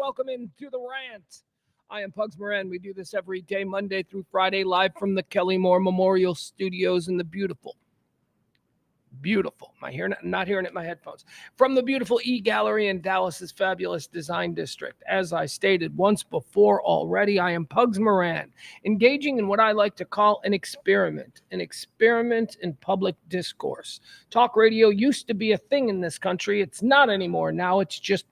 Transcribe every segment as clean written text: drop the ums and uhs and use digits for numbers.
Welcome into the Rant. I am Pugs Moran. We do this every day, Monday through Friday, live from the Kelly Moore Memorial Studios in the beautiful, am I hearing it? I'm not hearing it in my headphones. From the beautiful E-Gallery in Dallas's fabulous design district. As I stated once before already, I am Pugs Moran, engaging in what I like to call an experiment in public discourse. Talk radio used to be a thing in this country. It's not anymore. Now it's just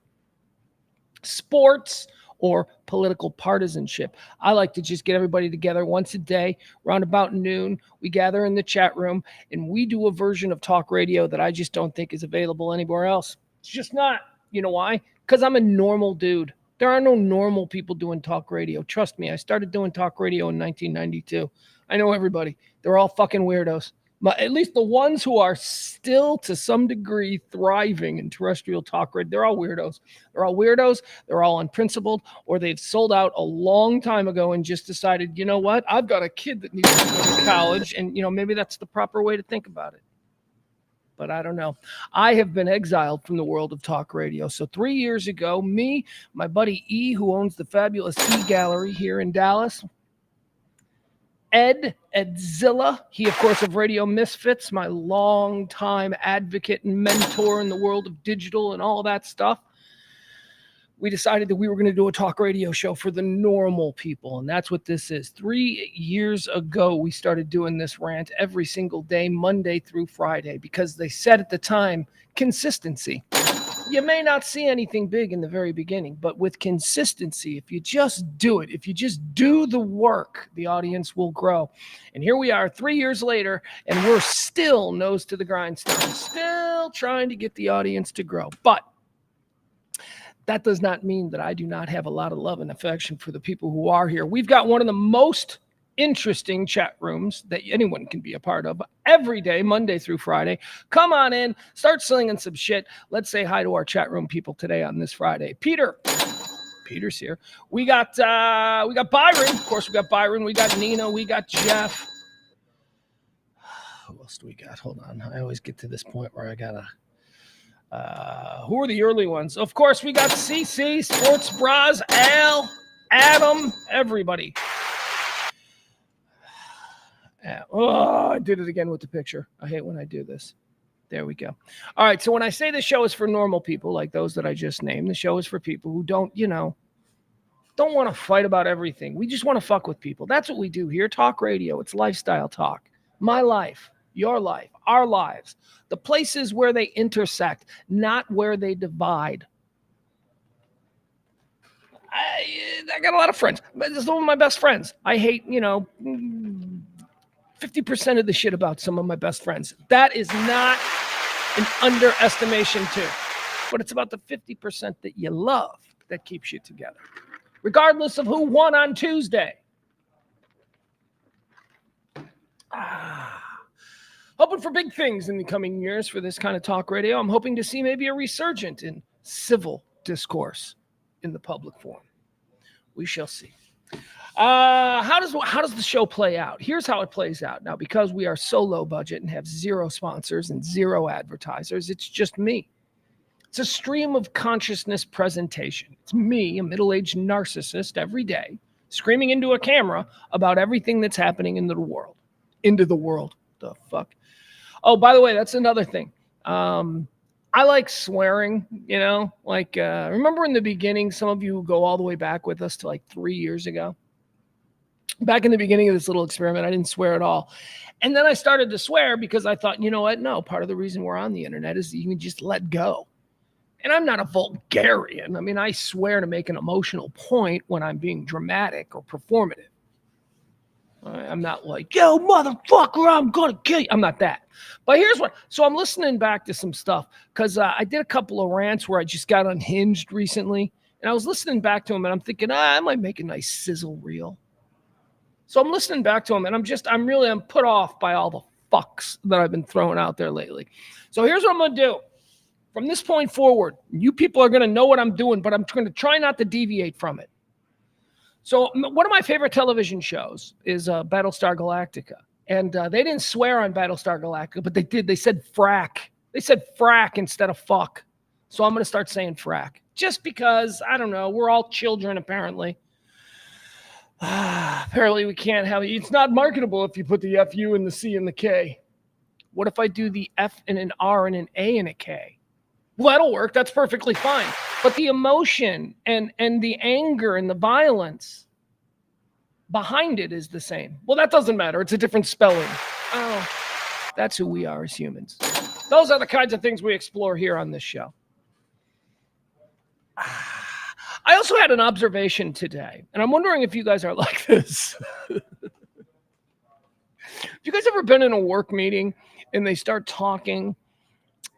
sports or political partisanship. I like to just get everybody together once a day, around about noon. We gather in the chat room and we do a version of talk radio that I just don't think is available anywhere else. It's just not. You know why? Because I'm a normal dude. There are no normal people doing talk radio. Trust me, I started doing talk radio in 1992. I know everybody. They're all fucking weirdos. At least the ones who are still to some degree thriving in terrestrial talk radio, they're all weirdos. They're all unprincipled, or they've sold out a long time ago and just decided, you know what, I've got a kid that needs to go to college, and maybe that's the proper way to think about it. But I don't know. I have been exiled from the world of talk radio. So 3 years ago, me, my buddy E, who owns the fabulous E-Gallery here in Dallas, Edzilla, he, of course, of Radio Misfits, my longtime advocate and mentor in the world of digital and all that stuff. We decided that we were going to do a talk radio show for the normal people, and that's what this is. 3 years ago, we started doing this rant every single day, Monday through Friday, because they said at the time, consistency. You may not see anything big in the very beginning, but with consistency, if you just do it, if you just do the work, the audience will grow. And here we are 3 years later, and we're still nose to the grindstone, still trying to get the audience to grow. But that does not mean that I do not have a lot of love and affection for the people who are here. We've got one of the most interesting chat rooms that anyone can be a part of every day, Monday through Friday. Come on in, start slinging some shit. Let's say hi to our chat room people today on this Friday. Peter's here. We got Byron. Of course, we got Byron. We got Nina. We got Jeff. Who else do we got? Hold on. I always get to this point where I gotta. Who are the early ones? Of course, we got CC, Sports Bras, Al, Adam, everybody. Oh, I did it again with the picture. I hate when I do this. There we go. All right, so when I say the show is for normal people like those that I just named, the show is for people who don't want to fight about everything. We just want to fuck with people. That's what we do here. Talk radio. It's lifestyle talk. My life, your life, our lives. The places where they intersect, not where they divide. I got a lot of friends. This is one of my best friends. I hate, 50% of the shit about some of my best friends. That is not an underestimation too. But it's about the 50% that you love that keeps you together. Regardless of who won on Tuesday. Hoping for big things in the coming years for this kind of talk radio. I'm hoping to see maybe a resurgence in civil discourse in the public forum. We shall see. How does the show play out? Here's how it plays out. Now, because we are so low budget and have zero sponsors and zero advertisers, it's just me. It's a stream of consciousness presentation. It's me, a middle-aged narcissist, every day, screaming into a camera about everything that's happening in the world. Into the world. The fuck? Oh, by the way, that's another thing. I like swearing, remember in the beginning, some of you who go all the way back with us to like 3 years ago. Back in the beginning of this little experiment, I didn't swear at all. And then I started to swear because I thought, you know what? No, part of the reason we're on the internet is you can just let go. And I'm not a vulgarian. I mean, I swear to make an emotional point when I'm being dramatic or performative. I'm not like, yo, motherfucker, I'm going to kill you. I'm not that. But here's what. So I'm listening back to some stuff because I did a couple of rants where I just got unhinged recently. And I was listening back to them and I'm thinking, I might make a nice sizzle reel. So I'm listening back to them and I'm put off by all the fucks that I've been throwing out there lately. So here's what I'm going to do. From this point forward, you people are going to know what I'm doing, but I'm going to try not to deviate from it. So one of my favorite television shows is Battlestar Galactica. And they didn't swear on Battlestar Galactica, but they did. They said frack. They said frack instead of fuck. So I'm going to start saying frack. Just because, I don't know, we're all children apparently. Apparently we can't have it. It's not marketable if you put the FU and the C and the K. What if I do the F and an R and an A and a K? Well, that'll work. That's perfectly fine. But the emotion and the anger and the violence behind it is the same. Well, that doesn't matter. It's a different spelling. Oh, that's who we are as humans. Those are the kinds of things we explore here on this show. I also had an observation today, and I'm wondering if you guys are like this. Have you guys ever been in a work meeting and they start talking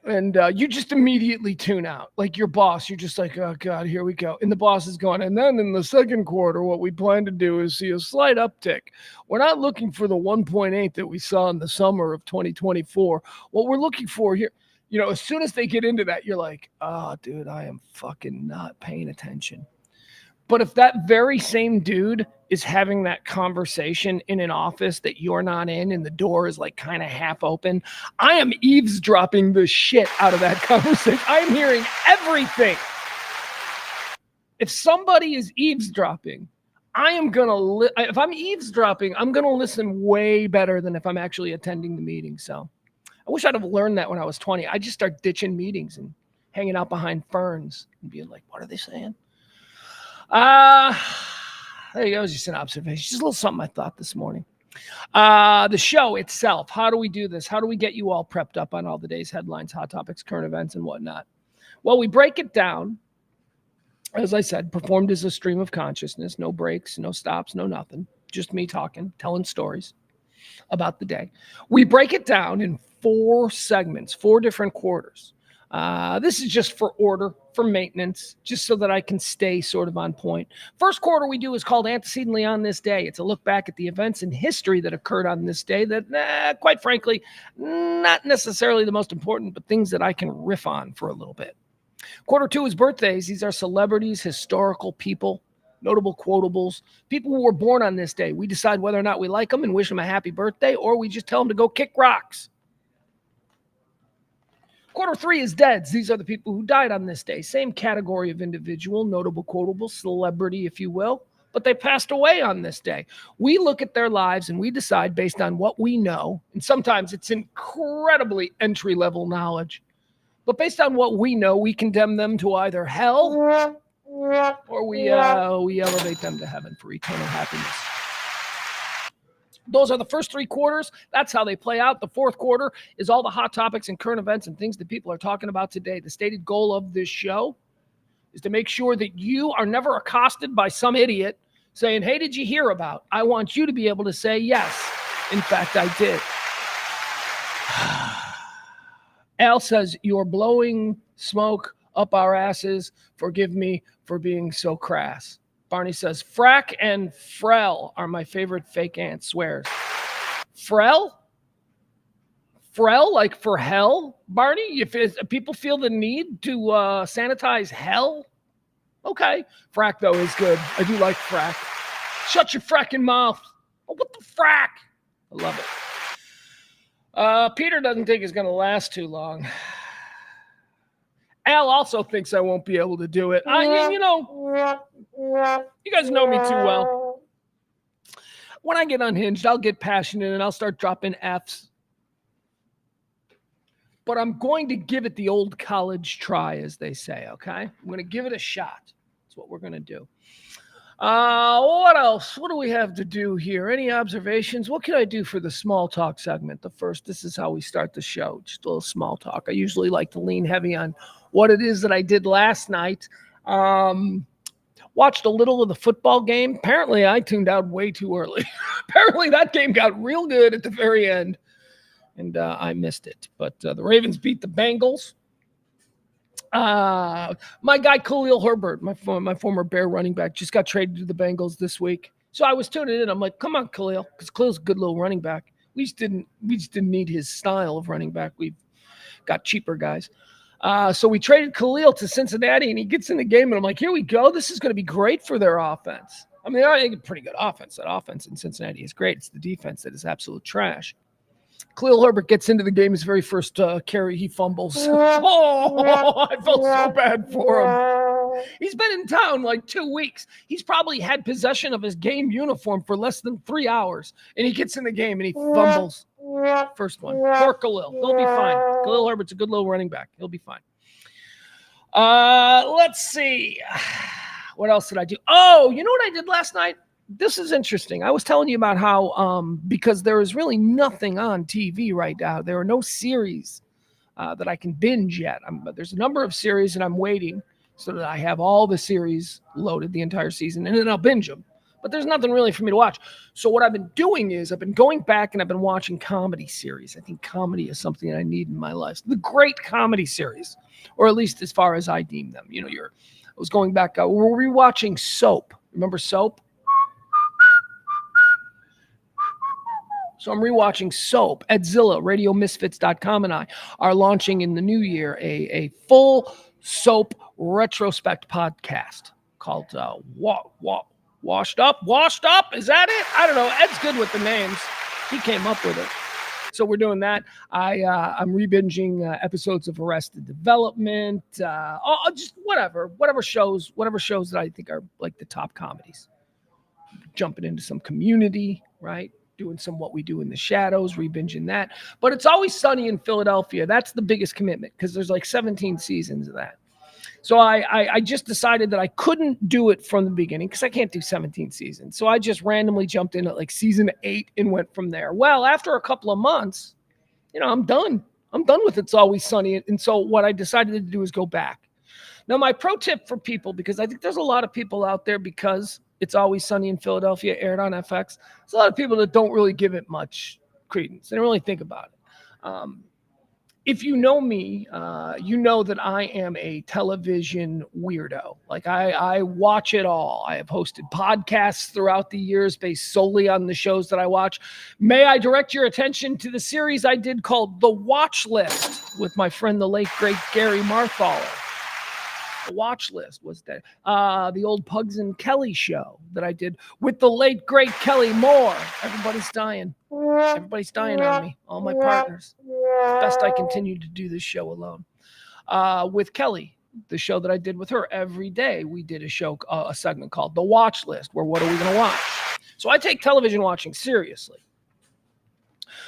and you just immediately tune out? Like your boss, you're just like, oh God, here we go. And the boss is going, and then in the second quarter, what we plan to do is see a slight uptick. We're not looking for the 1.8 that we saw in the summer of 2024. What we're looking for here, you know, as soon as they get into that, you're like, oh, dude, I am fucking not paying attention. But if that very same dude is having that conversation in an office that you're not in and the door is like kind of half open, I am eavesdropping the shit out of that conversation. I'm hearing everything. If somebody is eavesdropping, I am going to, if I'm eavesdropping, I'm going to listen way better than if I'm actually attending the meeting. So I wish I'd have learned that when I was 20. I just start ditching meetings and hanging out behind ferns and being like, what are they saying? There you go. It was just an observation. Just a little something I thought this morning. The show itself. How do we do this? How do we get you all prepped up on all the day's headlines, hot topics, current events, and whatnot? Well, we break it down. As I said, performed as a stream of consciousness. No breaks, no stops, no nothing. Just me talking, telling stories about the day. We break it down in 4 segments, 4 different quarters. This is just for order, for maintenance, just so that I can stay sort of on point. First quarter we do is called Antecedently on This Day. It's a look back at the events in history that occurred on this day that, quite frankly, not necessarily the most important, but things that I can riff on for a little bit. Quarter 2 is birthdays. These are celebrities, historical people, notable quotables, people who were born on this day. We decide whether or not we like them and wish them a happy birthday, or we just tell them to go kick rocks. Quarter 3 is deads. These are the people who died on this day. Same category of individual, notable, quotable, celebrity, if you will, but they passed away on this day. We look at their lives and we decide based on what we know, and sometimes it's incredibly entry-level knowledge, but based on what we know, we condemn them to either hell or we elevate them to heaven for eternal happiness. Those are the first 3 quarters. That's how they play out. The fourth quarter is all the hot topics and current events and things that people are talking about today. The stated goal of this show is to make sure that you are never accosted by some idiot saying, hey, did you hear about? I want you to be able to say, yes, in fact, I did. Al says, you're blowing smoke up our asses. Forgive me for being so crass. Barney says, Frack and Frel are my favorite fake aunt, swears. Frel? Frel, like for hell? Barney, if people feel the need to sanitize hell? Okay. Frack, though, is good. I do like frack. Shut your fracking mouth. Oh, what the frack? I love it. Peter doesn't think it's going to last too long. Al also thinks I won't be able to do it. You guys know me too well. When I get unhinged, I'll get passionate and I'll start dropping Fs. But I'm going to give it the old college try, as they say, okay? I'm going to give it a shot. That's what we're going to do. What else? What do we have to do here? Any observations? What can I do for the small talk segment? This is how we start the show. Just a little small talk. I usually like to lean heavy on what it is that I did last night. Watched a little of the football game. Apparently, I tuned out way too early. Apparently, that game got real good at the very end, and I missed it. But the Ravens beat the Bengals. My guy Khalil Herbert, my former Bear running back, just got traded to the Bengals this week. So I was tuning in. I'm like, come on, Khalil, because Khalil's a good little running back. We just didn't need his style of running back. We've got cheaper guys. So we traded Khalil to Cincinnati, and he gets in the game, and I'm like, here we go. This is going to be great for their offense. I mean, they're a pretty good offense. That offense in Cincinnati is great. It's the defense that is absolute trash. Khalil Herbert gets into the game. His very first carry, he fumbles. Oh, I felt so bad for him. He's been in town like 2 weeks. He's probably had possession of his game uniform for less than 3 hours. And he gets in the game and he fumbles. First one. Poor Khalil. He'll be fine. Khalil Herbert's a good little running back. He'll be fine. Let's see. What else did I do? Oh, you know what I did last night? This is interesting. I was telling you about how, because there is really nothing on TV right now. There are no series that I can binge yet. There's a number of series, and I'm waiting so that I have all the series loaded the entire season, and then I'll binge them. But there's nothing really for me to watch. So what I've been doing is I've been going back and I've been watching comedy series. I think comedy is something that I need in my life. The great comedy series, or at least as far as I deem them. You know, I was going back. We're rewatching Soap. Remember Soap? So I'm rewatching Soap. Edzilla, RadioMisfits.com, and I are launching in the new year a full Soap retrospect podcast called Washed Up? Is that it? I don't know. Ed's good with the names. He came up with it. So we're doing that. I'm re-binging episodes of Arrested Development. Just whatever shows that I think are like the top comedies. Jumping into some Community, right? Doing some What We Do in the Shadows, re-binging that. But It's Always Sunny in Philadelphia. That's the biggest commitment because there's like 17 seasons of that. So I just decided that I couldn't do it from the beginning because I can't do 17 seasons. So I just randomly jumped in at like season 8 and went from there. Well, after a couple of months, I'm done. I'm done with It's Always Sunny. And so what I decided to do is go back. Now, my pro tip for people, because I think there's a lot of people out there, because It's Always Sunny in Philadelphia aired on FX, there's a lot of people that don't really give it much credence. They don't really think about it. If you know me, you know that I am a television weirdo. Like I watch it all. I have hosted podcasts throughout the years based solely on the shows that I watch. May I direct your attention to the series I did called The Watch List with my friend, the late, great Gary Marthaler. The Watch List was that. The old Pugs and Kelly show that I did with the late, great Kelly Moore. Everybody's dying. Everybody's dying on me. All my partners. It's best I continue to do this show alone. With Kelly, the show that I did with her every day, we did a segment called The Watch List, where what are we going to watch? So I take television watching seriously.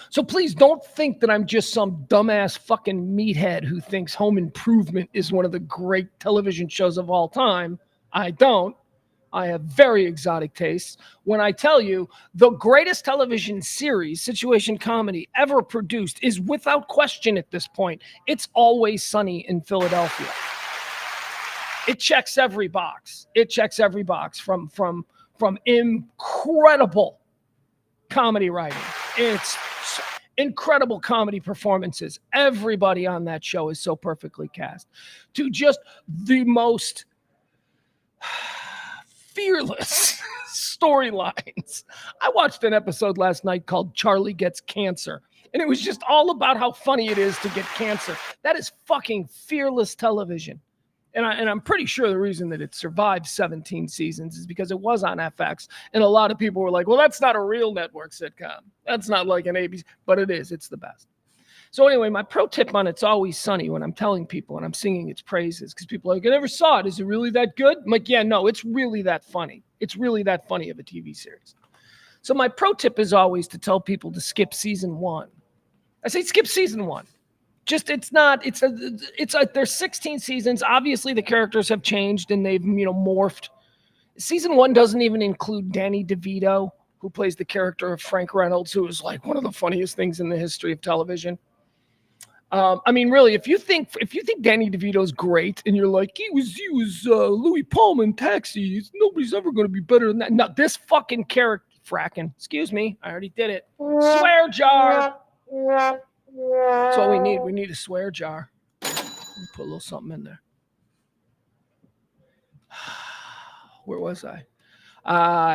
So please don't think that I'm just some dumbass fucking meathead who thinks Home Improvement is one of the great television shows of all time. I don't. I have very exotic tastes when I tell you the greatest television series, situation comedy, ever produced is without question at this point, It's Always Sunny in Philadelphia. It checks every box. It checks every box from incredible comedy writing. It's incredible comedy performances. Everybody on that show is so perfectly cast. To just the most fearless storylines. I watched an episode last night called Charlie Gets Cancer, and it was just all about how funny it is to get cancer. That is fucking fearless television. And I'm pretty sure the reason that it survived 17 seasons is because it was on FX. And a lot of people were like, well, that's not a real network sitcom. That's not like an ABC, but it is. It's the best. So anyway, my pro tip on It's Always Sunny when I'm telling people and I'm singing its praises, because people are like, I never saw it. Is it really that good? I'm like, yeah, no, it's really that funny. It's really that funny of a TV series. So my pro tip is always to tell people to skip season 1. I say skip season 1. Just there's 16 seasons. Obviously, the characters have changed and they've morphed. Season 1 doesn't even include Danny DeVito, who plays the character of Frank Reynolds, who is like one of the funniest things in the history of television. I mean, really, if you think Danny DeVito's great, and you're like he was Louis Palmer in Taxi, nobody's ever going to be better than that. No, this fucking character, fracking. Excuse me, I already did it. Swear jar. That's all we need. We need a swear jar. Put a little something in there. Where was I?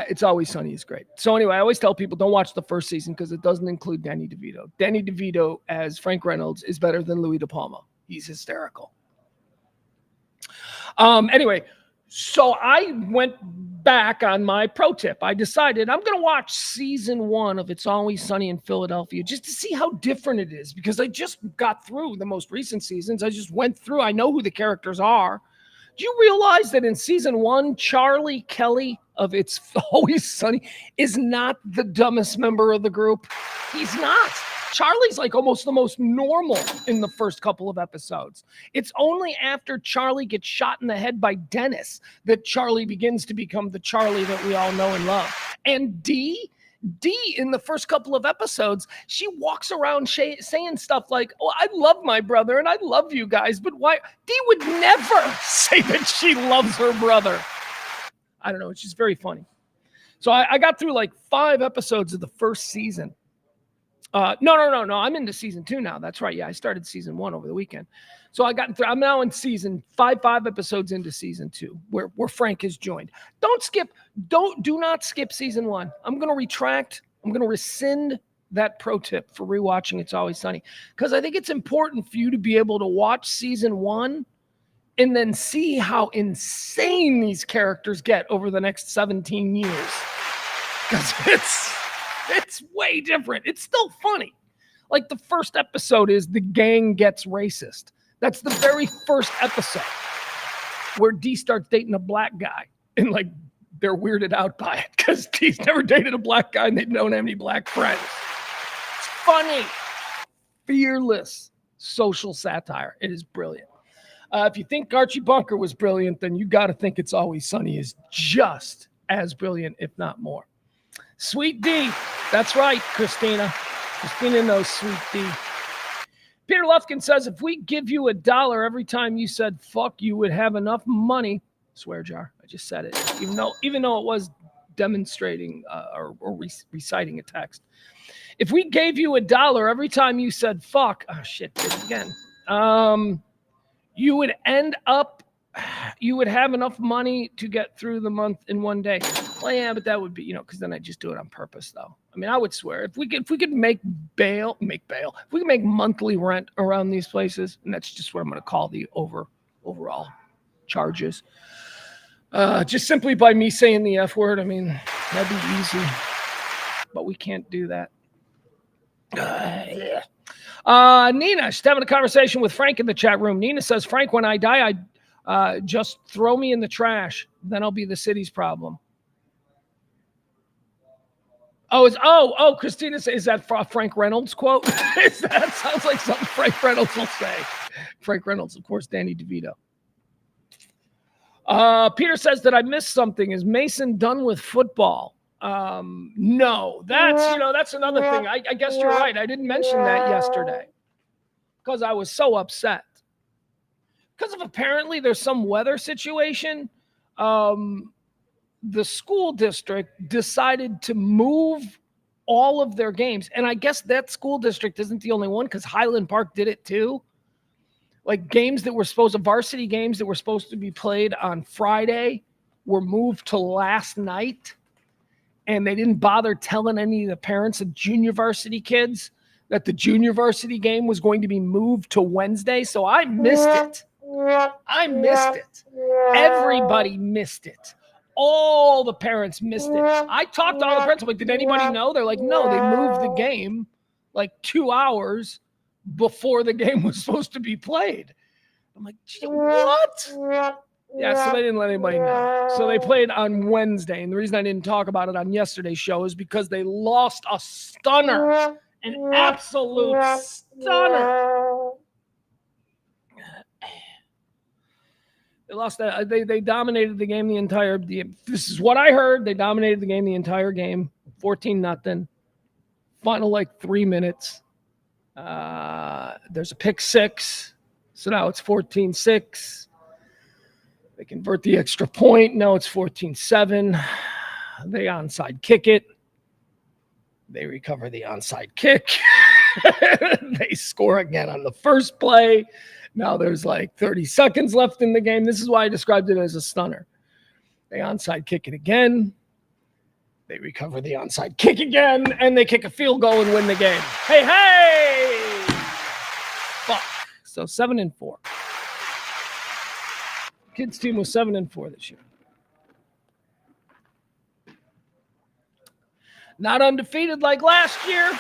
It's Always Sunny is great. So anyway, I always tell people don't watch the first season because it doesn't include Danny DeVito. Danny DeVito as Frank Reynolds is better than Louis De Palma. He's hysterical. Anyway, so I went back on my pro tip. I decided I'm going to watch season 1 of It's Always Sunny in Philadelphia just to see how different it is, because I just got through the most recent seasons. I just went through. I know who the characters are. Do you realize that in season 1, Charlie Kelly of It's Always Sunny is not the dumbest member of the group? He's not. Charlie's like almost the most normal in the first couple of episodes. It's only after Charlie gets shot in the head by Dennis that Charlie begins to become the Charlie that we all know and love. And Dee, in the first couple of episodes, she walks around saying stuff like, oh, I love my brother and I love you guys, but why? Dee would never say that she loves her brother. I don't know. It's just very funny. So I got through like 5 episodes of the first season. No. I'm into season 2 now. That's right. Yeah, I started season 1 over the weekend. So I'm now in season 5 episodes into season 2, where Frank has joined. Do not skip season 1. I'm going to retract. I'm going to rescind that pro tip for rewatching It's Always Sunny, because I think it's important for you to be able to watch season 1 and then see how insane these characters get over the next 17 years. Because it's way different. It's still funny. Like the first episode is the gang gets racist. That's the very first episode where Dee starts dating a black guy, and like they're weirded out by it because Dee's never dated a black guy and they don't have any black friends. It's funny. Fearless social satire. It is brilliant. If you think Archie Bunker was brilliant, then you got to think It's Always Sunny is just as brilliant, if not more. Sweet D. That's right, Christina. Christina knows Sweet D. Peter Lufkin says, if we give you $1 every time you said fuck, you would have enough money. Swear jar. I just said it. Even though it was demonstrating or reciting a text. If we gave you $1 every time you said fuck, oh shit, did it again. You would have enough money to get through the month in one day. Well, yeah, but that would be, because then I just do it on purpose, though. I mean, I would swear if we could make monthly rent around these places, and that's just what I'm going to call the overall charges. Just simply by me saying the F word, I mean, that'd be easy, but we can't do that. Yeah. Nina, she's having a conversation with Frank in the chat room. Nina says, Frank, when I die, just throw me in the trash. Then I'll be the city's problem. Christina, is that a Frank Reynolds quote? That sounds like something Frank Reynolds will say. Frank Reynolds, of course, Danny DeVito. Peter says that I missed something. Is Mason done with football? No, that's another thing. I guess you're right. I didn't mention that yesterday because I was so upset. Because of apparently there's some weather situation. The school district decided to move all of their games. And I guess that school district isn't the only one because Highland Park did it too. Like varsity games that were supposed to be played on Friday were moved to last night. And they didn't bother telling any of the parents of junior varsity kids that the junior varsity game was going to be moved to Wednesday. So I missed it. Everybody missed it. All the parents missed it. I talked to all the parents. I'm like, did anybody know? They're like, no, they moved the game like 2 hours before the game was supposed to be played. I'm like, what? Yeah, so they didn't let anybody know. So they played on Wednesday. And the reason I didn't talk about it on yesterday's show is because they lost a stunner. An absolute stunner. They lost that. They dominated the game this is what I heard. They dominated the game the entire game. 14-0. Final 3 minutes. There's a pick six. So now it's 14-6. They convert the extra point. Now it's 14-7. They onside kick it. They recover the onside kick. They score again on the first play. Now there's 30 seconds left in the game. This is why I described it as a stunner. They onside kick it again. They recover the onside kick again, and they kick a field goal and win the game. Hey! Fuck. So 7-4. Kids team was 7-4 this year. Not undefeated like last year.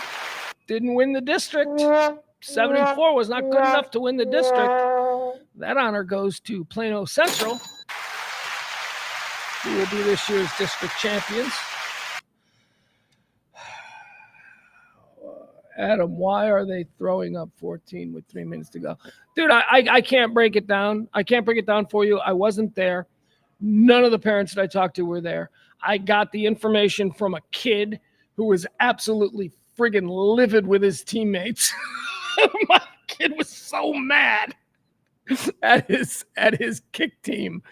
Didn't win the district. 7-4 was not good enough to win the district. That honor goes to Plano Central, who will be this year's district champions. Adam, why are they throwing up 14 with 3 minutes to go? Dude, I can't break it down. I can't break it down for you. I wasn't there. None of the parents that I talked to were there. I got the information from a kid who was absolutely friggin' livid with his teammates. My kid was so mad at his kick team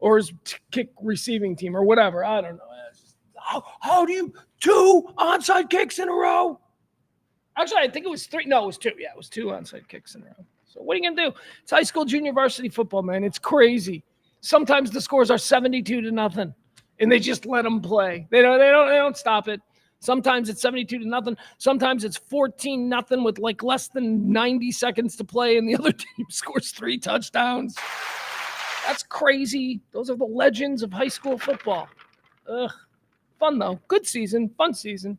or his kick receiving team or whatever. I don't know. How do you 2 onside kicks in a row? Actually, I think it was 3. No, it was 2. Yeah, it was 2 onside kicks in a row. So what are you going to do? It's high school junior varsity football, man. It's crazy. Sometimes the scores are 72-0, and they just let them play. They don't stop it. Sometimes it's 72-0. Sometimes it's 14-0 with like less than 90 seconds to play, and the other team scores 3 touchdowns. That's crazy. Those are the legends of high school football. Ugh. Fun, though. Good season. Fun season.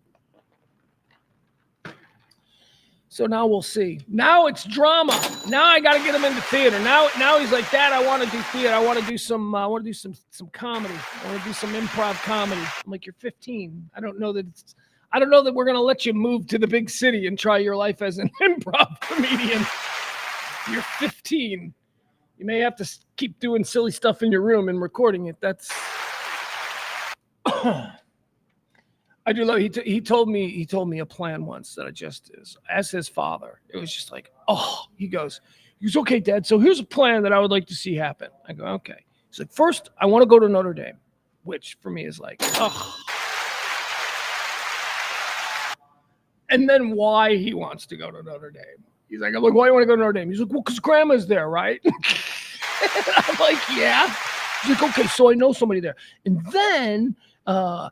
So now we'll see. Now it's drama. Now I got to get him into theater. Now he's like, Dad, I want to do theater. I want to do some comedy. I want to do some improv comedy. I'm like, you're 15. I don't know that we're gonna let you move to the big city and try your life as an improv comedian. You're 15. You may have to keep doing silly stuff in your room and recording it. That's. I do love. He told me a plan once that I just as his father. It was just like, he goes, okay, Dad. So here's a plan that I would like to see happen. I go, okay. He's like, first, I want to go to Notre Dame, which for me is like, and then why he wants to go to Notre Dame. He's like, I'm like, why do you want to go to Notre Dame? He's like, well, because Grandma's there, right? I'm like, yeah. He's like, okay, so I know somebody there, and then. And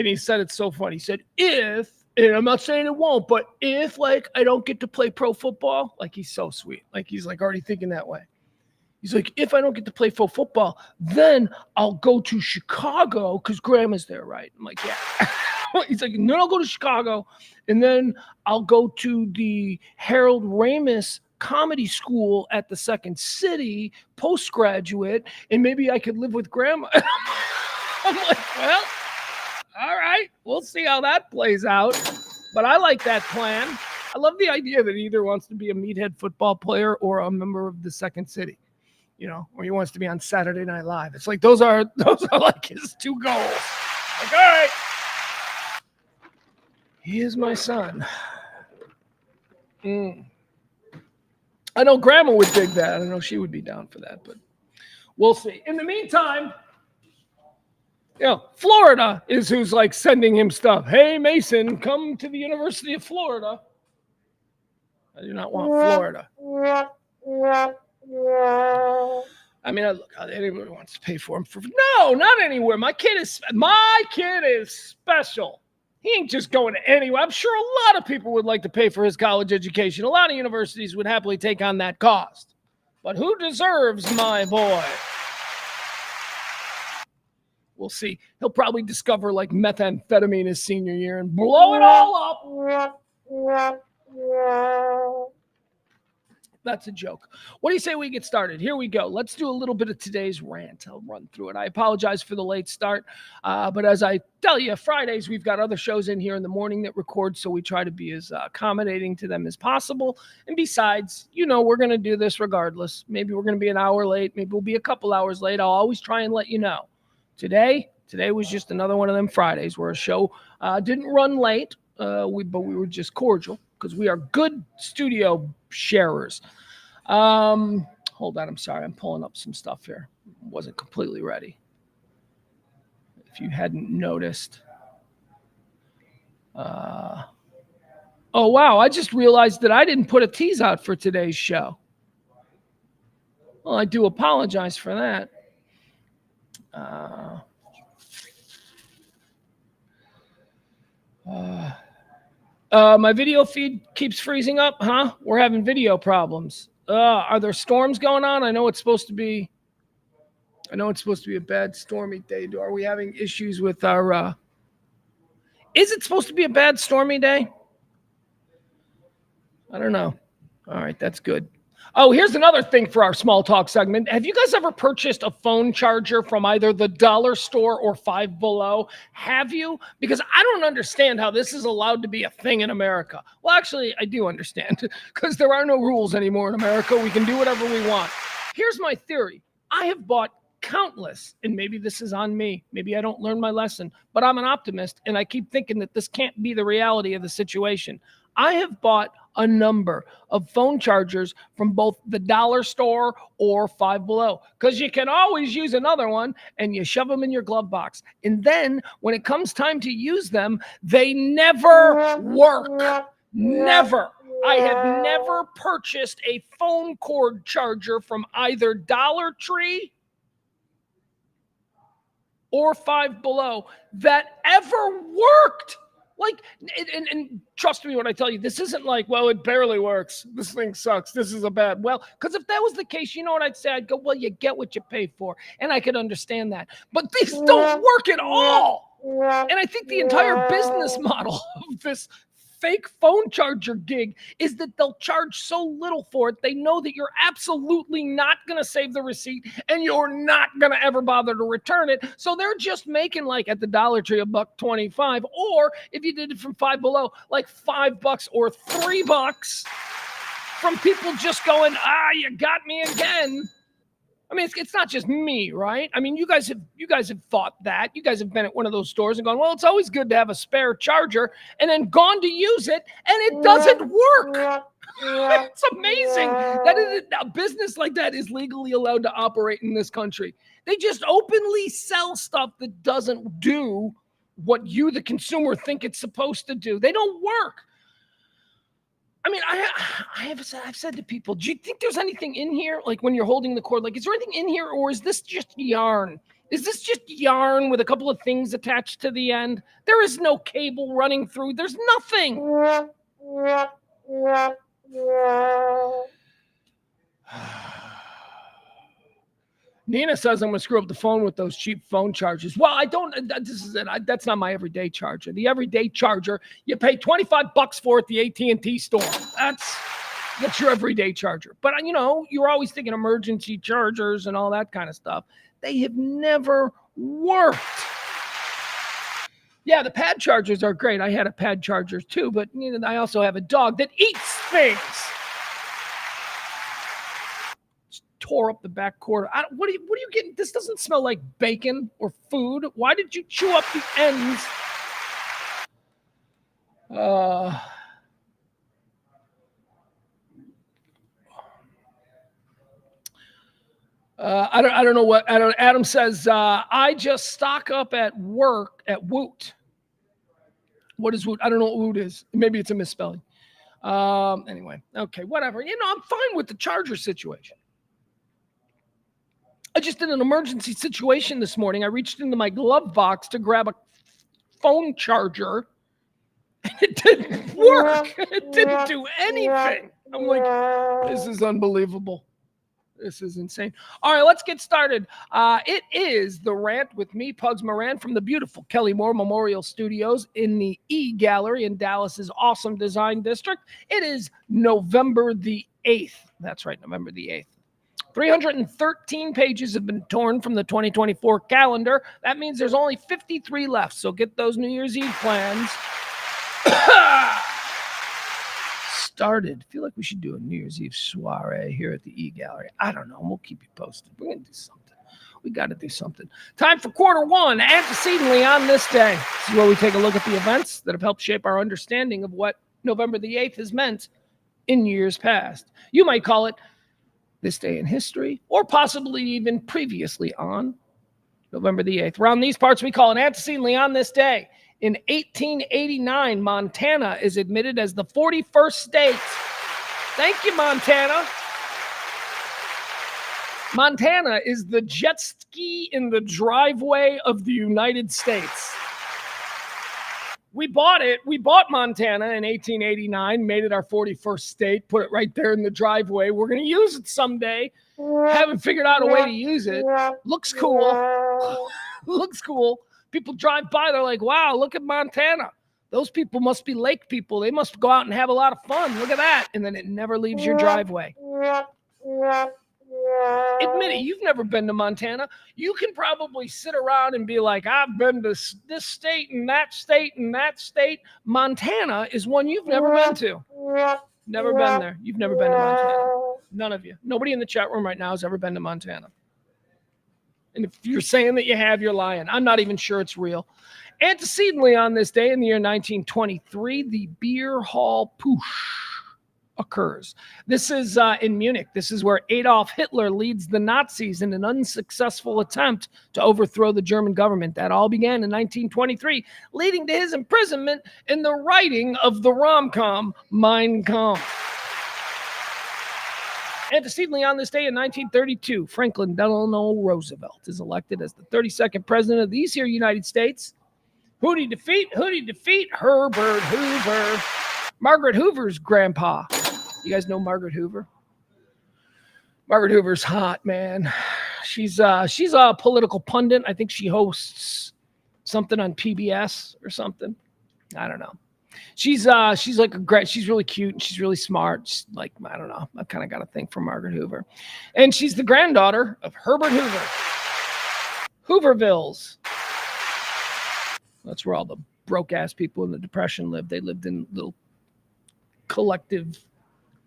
he said it's so funny. He said, and I'm not saying it won't, but if like I don't get to play pro football, like he's so sweet. Like he's like already thinking that way. He's like, if I don't get to play pro football, then I'll go to Chicago because Grandma's there, right? I'm like, yeah. He's like, then I'll go to Chicago, and then I'll go to the Harold Ramis comedy school at the Second City, postgraduate, and maybe I could live with Grandma. I'm like, well, all right, we'll see how that plays out. But I like that plan. I love the idea that he either wants to be a meathead football player or a member of the Second City, or he wants to be on Saturday Night Live. It's like those are like his 2 goals. Like, all right, he is my son. I know Grandma would dig that. I know she would be down for that, but we'll see. In the meantime. Florida is who's like sending him stuff. Hey, Mason, come to the University of Florida. I do not want Florida. I mean, look, anybody wants to pay for him. No, not anywhere. My kid is special. He ain't just going to anywhere. I'm sure a lot of people would like to pay for his college education. A lot of universities would happily take on that cost. But who deserves my boy? We'll see. He'll probably discover like methamphetamine his senior year and blow it all up. That's a joke. What do you say we get started? Here we go. Let's do a little bit of today's rant. I'll run through it. I apologize for the late start. But as I tell you, Fridays, we've got other shows in here in the morning that record, so we try to be as accommodating to them as possible. And besides, we're going to do this regardless. Maybe we're going to be an hour late. Maybe we'll be a couple hours late. I'll always try and let you know. Today was just another one of them Fridays where a show didn't run late, but we were just cordial because we are good studio sharers. Hold on, I'm sorry. I'm pulling up some stuff here. Wasn't completely ready. If you hadn't noticed. Oh, wow. I just realized that I didn't put a tease out for today's show. Well, I do apologize for that. My video feed keeps freezing up, huh? We're having video problems. Are there storms going on? I know it's supposed to be a bad stormy day. Are we having issues with our is it supposed to be a bad stormy day? I don't know. All right, that's good. Oh, here's another thing for our small talk segment. Have you guys ever purchased a phone charger from either the dollar store or Five Below? Have you? Because I don't understand how this is allowed to be a thing in America. Well, actually, I do understand because there are no rules anymore in America. We can do whatever we want. Here's my theory. I have bought countless, and maybe this is on me. Maybe I don't learn my lesson, but I'm an optimist, and I keep thinking that this can't be the reality of the situation. I have bought a number of phone chargers from both the dollar store or Five Below because you can always use another one and you shove them in your glove box. And then when it comes time to use them, they never work. Never. I have never purchased a phone cord charger from either Dollar Tree or Five Below that ever worked. Like, and trust me when I tell you, this isn't like, well, it barely works. This thing sucks. This is a bad. Well, because if that was the case, you know what I'd say? I'd go, well, you get what you pay for. And I could understand that. But these don't work at all. And I think the entire business model of this fake phone charger gig is that they'll charge so little for it. They know that you're absolutely not going to save the receipt and you're not going to ever bother to return it. So they're just making, like at the Dollar Tree, $1.25, or if you did it from Five Below, like $5 or $3 from people just going, you got me again. I mean, it's not just me, right? I mean, you guys have thought that. You guys have been at one of those stores and gone, well, it's always good to have a spare charger, and then gone to use it, and it doesn't work. It's amazing that a business like that is legally allowed to operate in this country. They just openly sell stuff that doesn't do what you, the consumer, think it's supposed to do. They don't work. I mean, I've said to people, do you think there's anything in here? Like when you're holding the cord, like, is there anything in here, or is this just yarn? Is this just yarn with a couple of things attached to the end? There is no cable running through. There's nothing. Nina says I'm going to screw up the phone with those cheap phone chargers. Well, I don't. This is it. That's not my everyday charger. The everyday charger, you pay $25 for at the AT&T store. That's your everyday charger. But, you know, you're always thinking emergency chargers and all that kind of stuff. They have never worked. Yeah, the pad chargers are great. I had a pad charger too, but you know, I also have a dog that eats things. Tore up the back quarter. What are you getting? This doesn't smell like bacon or food. Why did you chew up the ends? I don't know what Adam says. I just stock up at work at Woot. What is Woot? I don't know what Woot is. Maybe it's a misspelling. Anyway, okay, whatever. You know, I'm fine with the charger situation. I just did an emergency situation this morning. I reached into my glove box to grab a phone charger, and it didn't work. It didn't do anything. I'm like, this is unbelievable. This is insane. All right, let's get started. It is the Rant with me, Pugs Moran, from the beautiful Kelly Moore Memorial Studios in the E Gallery in Dallas's awesome design district. It is November the 8th. That's right, November the 8th. 313 pages have been torn from the 2024 calendar. That means there's only 53 left. So get those New Year's Eve plans started. I feel like we should do a New Year's Eve soiree here at the E Gallery. I don't know. We'll keep you posted. We're going to do something. We got to do something. Time for quarter one, antecedently on this day. This is where we take a look at the events that have helped shape our understanding of what November the 8th has meant in years past. You might call it this day in history, or possibly even previously on November the 8th. Around these parts, we call it antecedently on this day. In 1889, Montana is admitted as the 41st state. Thank you, Montana. Montana is the jet ski in the driveway of the United States. We bought it. We bought Montana in 1889, made it our 41st state, put it right there in the driveway. We're going to use it someday. Haven't figured out a way to use it. Looks cool. Looks cool. People drive by. They're like, wow, look at Montana. Those people must be lake people. They must go out and have a lot of fun. Look at that. And then it never leaves your driveway. Admit it, you've never been to Montana. You can probably sit around and be like, I've been to this state and that state and that state. Montana is one you've never been to. Never been there. You've never been to Montana. None of you. Nobody in the chat room right now has ever been to Montana. And if you're saying that you have, you're lying. I'm not even sure it's real. Antecedently on this day in the year 1923, the Beer Hall Putsch occurs. This is in Munich. This is where Adolf Hitler leads the Nazis in an unsuccessful attempt to overthrow the German government. That all began in 1923, leading to his imprisonment in the writing of the rom-com Mein Kampf. Antecedently on this day in 1932, Franklin Delano Roosevelt is elected as the 32nd president of these here United States. Who'd he defeat? Herbert Hoover. Margaret Hoover's grandpa. You guys know Margaret Hoover? Margaret Hoover's hot, man. She's a political pundit. I think she hosts something on PBS or something. I don't know. She's like she's really cute and she's really smart. She's like, I don't know. I've kind of got a thing for Margaret Hoover. And she's the granddaughter of Herbert Hoover. Hoovervilles. That's where all the broke ass people in the Depression lived. They lived in little collective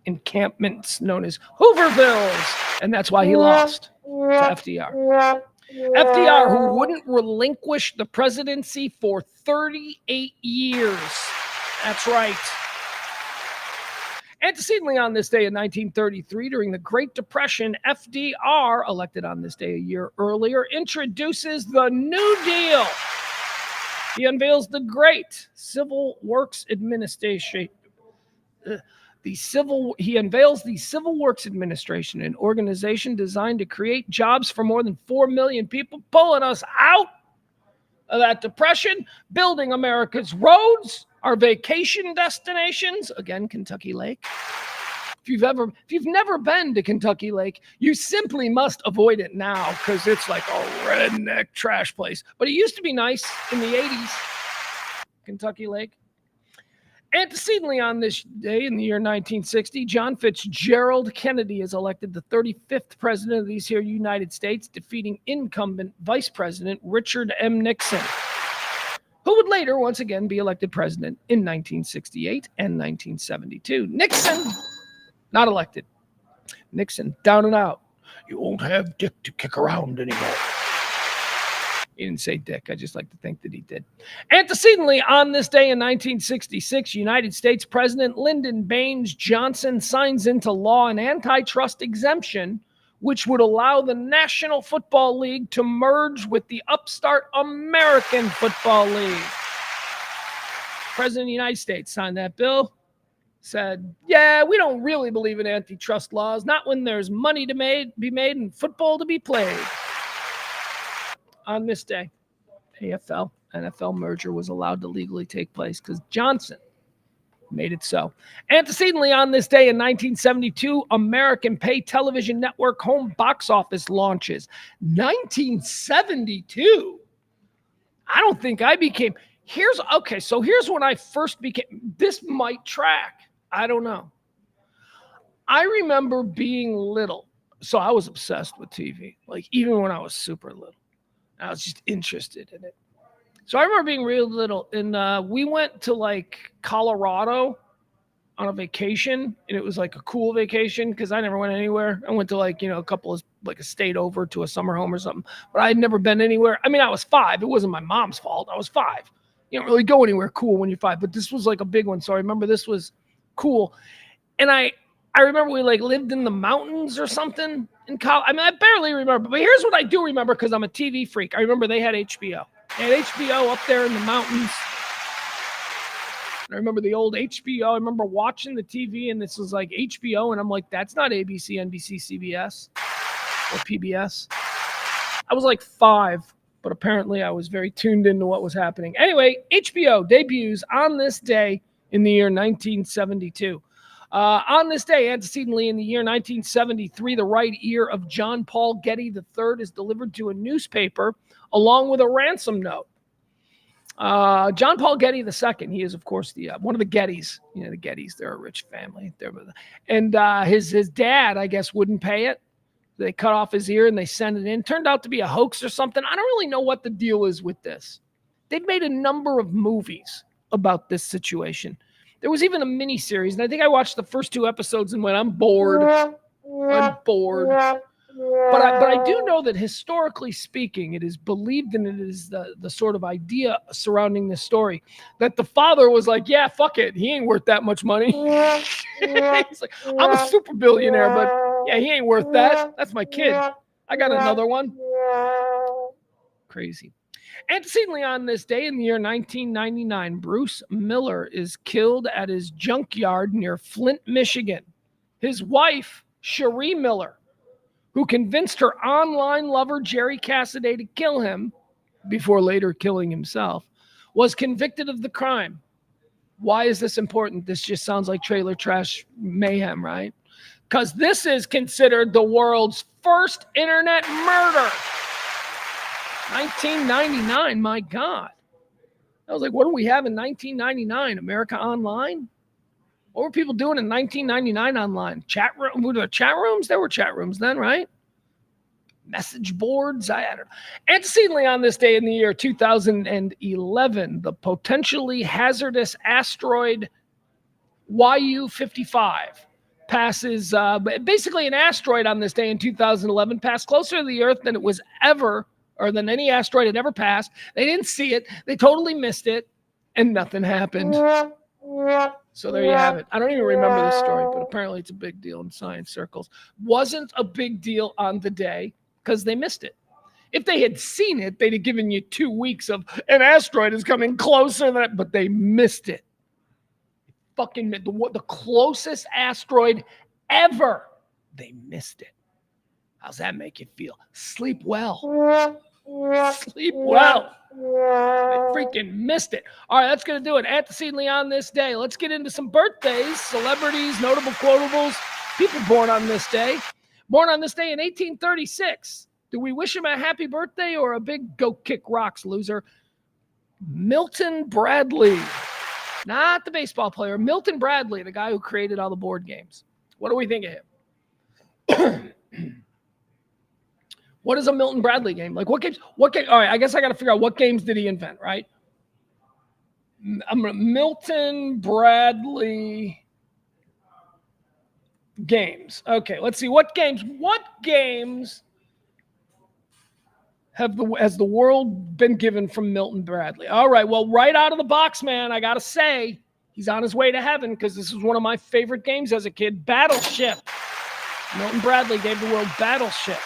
encampments known as Hoovervilles. And that's why he lost to FDR. FDR, who wouldn't relinquish the presidency for 38 years. That's right. Antecedently on this day in 1933, during the Great Depression, FDR, elected on this day a year earlier, introduces the New Deal. He unveils the Great Civil Works Administration. He unveils the Civil Works Administration, an organization designed to create jobs for more than 4 million people, pulling us out of that depression, building America's roads, our vacation destinations, again, Kentucky Lake. If you've never been to Kentucky Lake, you simply must avoid it now because it's like a redneck trash place. But it used to be nice in the 80s, Kentucky Lake. Antecedently on this day in the year 1960, John Fitzgerald Kennedy is elected the 35th president of these here United States, defeating incumbent Vice President Richard M. Nixon, who would later once again be elected president in 1968 and 1972. Nixon, not elected. Nixon, down and out. You won't have Dick to kick around anymore. He didn't say Dick. I just like to think that he did. Antecedently, on this day in 1966, United States President Lyndon Baines Johnson signs into law an antitrust exemption, which would allow the National Football League to merge with the upstart American Football League. President of the United States signed that bill, said, yeah, we don't really believe in antitrust laws, not when there's money to be made and football to be played. On this day, AFL-NFL merger was allowed to legally take place because Johnson made it so. Antecedently on this day in 1972, American pay television network Home Box Office launches. 1972? I don't think I became... Here's when I first became... This might track. I don't know. I remember being little. So I was obsessed with TV. Like, even when I was super little. I was just interested in it. So I remember being real little, and we went to like Colorado on a vacation, and it was like a cool vacation because I never went anywhere. I went to like, a couple of like a state over to a summer home or something, but I had never been anywhere. I mean, I was 5. It wasn't my mom's fault. I was 5. You don't really go anywhere cool when you're 5, but this was like a big one. So I remember this was cool. And I remember we like lived in the mountains or something in college. I mean, I barely remember, but here's what I do remember because I'm a TV freak. I remember they had HBO. They had HBO up there in the mountains. I remember the old HBO. I remember watching the TV, and this was like HBO, and I'm like, that's not ABC, NBC, CBS, or PBS. I was like 5, but apparently I was very tuned into what was happening. Anyway, HBO debuts on this day in the year 1972. On this day, antecedently in the year 1973, the right ear of John Paul Getty III is delivered to a newspaper along with a ransom note. John Paul Getty II. He is, of course, the one of the Gettys. You know, the Gettys, they're a rich family. And his dad, I guess, wouldn't pay it. They cut off his ear and they sent it in. Turned out to be a hoax or something. I don't really know what the deal is with this. They've made a number of movies about this situation. There was even a mini series, and I think I watched the first 2 episodes and went, I'm bored. I'm bored. But I do know that historically speaking, it is believed, and it is the sort of idea surrounding this story, that the father was like, yeah, fuck it. He ain't worth that much money. He's like, I'm a super billionaire, but yeah, he ain't worth that. That's my kid. I got another one. Crazy. Antecedently on this day in the year 1999, Bruce Miller is killed at his junkyard near Flint, Michigan. His wife, Cherie Miller, who convinced her online lover, Jerry Cassaday, to kill him before later killing himself, was convicted of the crime. Why is this important? This just sounds like trailer trash mayhem, right? Because this is considered the world's first internet murder. 1999, my God. I was like, what do we have in 1999? America Online? What were people doing in 1999 online? Chat room? Were there chat rooms? There were chat rooms then, right? Message boards? I don't know. Antecedently on this day in the year 2011, the potentially hazardous asteroid YU-55 passes, basically an asteroid on this day in 2011 passed closer to the Earth than it was ever, or than any asteroid had ever passed. They didn't see it. They totally missed it, and nothing happened. So there you have it. I don't even remember this story, but apparently it's a big deal in science circles. Wasn't a big deal on the day because they missed it. If they had seen it, they'd have given you 2 weeks of an asteroid is coming closer than that, but they missed it. Fucking the closest asteroid ever. They missed it. How's that make you feel? Sleep well. Sleep well. They freaking missed it. All right, that's going to do it. Antecedently on this day, let's get into some birthdays, celebrities, notable quotables, people born on this day. Born on this day in 1836. Do we wish him a happy birthday or a big go kick rocks loser? Milton Bradley. Not the baseball player. Milton Bradley, the guy who created all the board games. What do we think of him? What is a Milton Bradley game? Like what games? All right, I guess I got to figure out what games did he invent, right? Milton Bradley games. Okay, let's see. What games has the world been given from Milton Bradley? All right, well, right out of the box, man, I got to say, he's on his way to heaven because this is one of my favorite games as a kid, Battleship. Milton Bradley gave the world Battleship.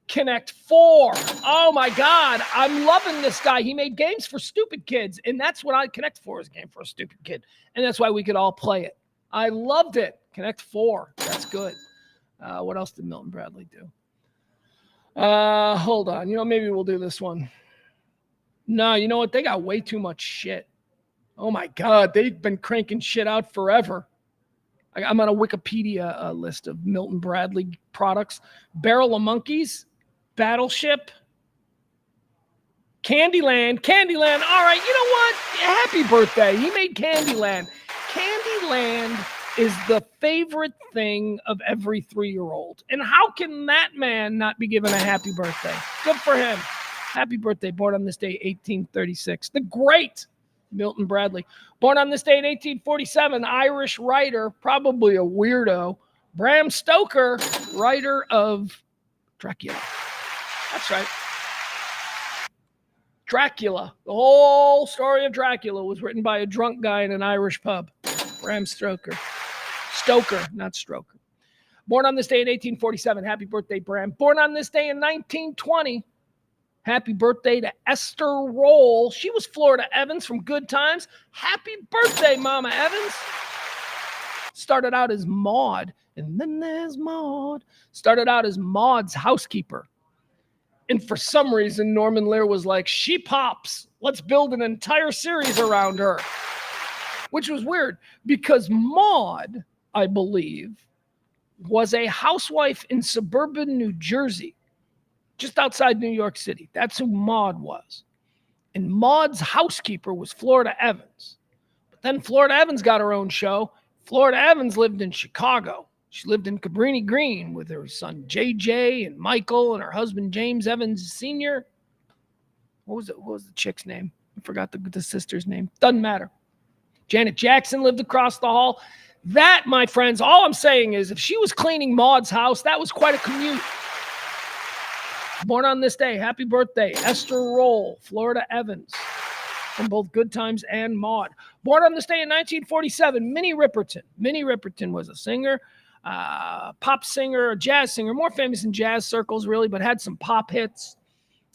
Connect 4. Oh my God, I'm loving this guy. He made games for stupid kids, and that's what Connect 4 is a game for a stupid kid, and that's why we could all play it. I loved it. Connect 4. That's good. What else did Milton Bradley do? Hold on. Maybe we'll do this one. No, you know what? They got way too much shit. Oh my God, they've been cranking shit out forever. I'm on a Wikipedia list of Milton Bradley products. Barrel of Monkeys, Battleship, Candyland. All right, you know what? Happy birthday. He made Candyland. Candyland is the favorite thing of every 3-year-old. And how can that man not be given a happy birthday? Good for him. Happy birthday. Born on this day, 1836. The great Milton Bradley. Born on this day in 1847, Irish writer, probably a weirdo, Bram Stoker, writer of Dracula. That's right. Dracula. The whole story of Dracula was written by a drunk guy in an Irish pub. Bram Stoker. Stoker, not Stroker. Born on this day in 1847. Happy birthday, Bram. Born on this day in 1920. Happy birthday to Esther Roll. She was Florida Evans from Good Times. Happy birthday, Mama Evans. Started out as Maud. And then there's Maud. Started out as Maud's housekeeper. And for some reason, Norman Lear was like, she pops. Let's build an entire series around her. Which was weird because Maud, I believe, was a housewife in suburban New Jersey, just outside New York City. That's who Maud was. And Maude's housekeeper was Florida Evans. But then Florida Evans got her own show. Florida Evans lived in Chicago. She lived in Cabrini Green with her son JJ and Michael and her husband James Evans Sr. What was the chick's name? I forgot the sister's name. Doesn't matter. Janet Jackson lived across the hall. That, my friends, all I'm saying is if she was cleaning Maude's house, that was quite a commute. Born on this day, happy birthday, Esther Roll, Florida Evans, from both Good Times and Maude. Born on this day in 1947, Minnie Riperton. Minnie Riperton was a singer, pop singer, a jazz singer, more famous in jazz circles, really, but had some pop hits.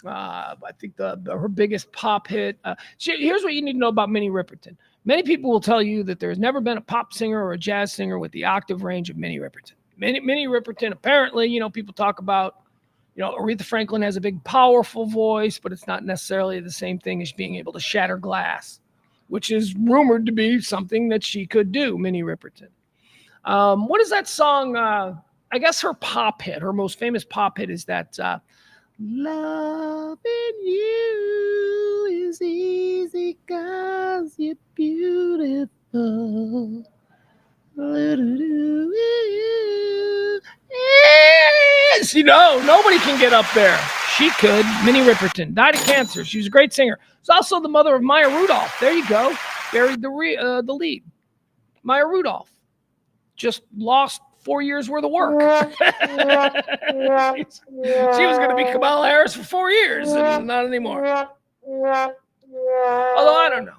I think her biggest pop hit. Here's what you need to know about Minnie Riperton. Many people will tell you that there's never been a pop singer or a jazz singer with the octave range of Minnie Riperton. Minnie Riperton, apparently, people talk about, Aretha Franklin has a big, powerful voice, but it's not necessarily the same thing as being able to shatter glass, which is rumored to be something that she could do, Minnie Riperton. What is that song? I guess her pop hit, her most famous pop hit is that loving you is easy 'cause you're beautiful. Nobody can get up there. She could. Minnie Riperton died of cancer. She was a great singer. She's also the mother of Maya Rudolph. There you go. Buried the lead. Maya Rudolph just lost 4 years worth of work. She was going to be Kamala Harris for 4 years, and not anymore. Although I don't know.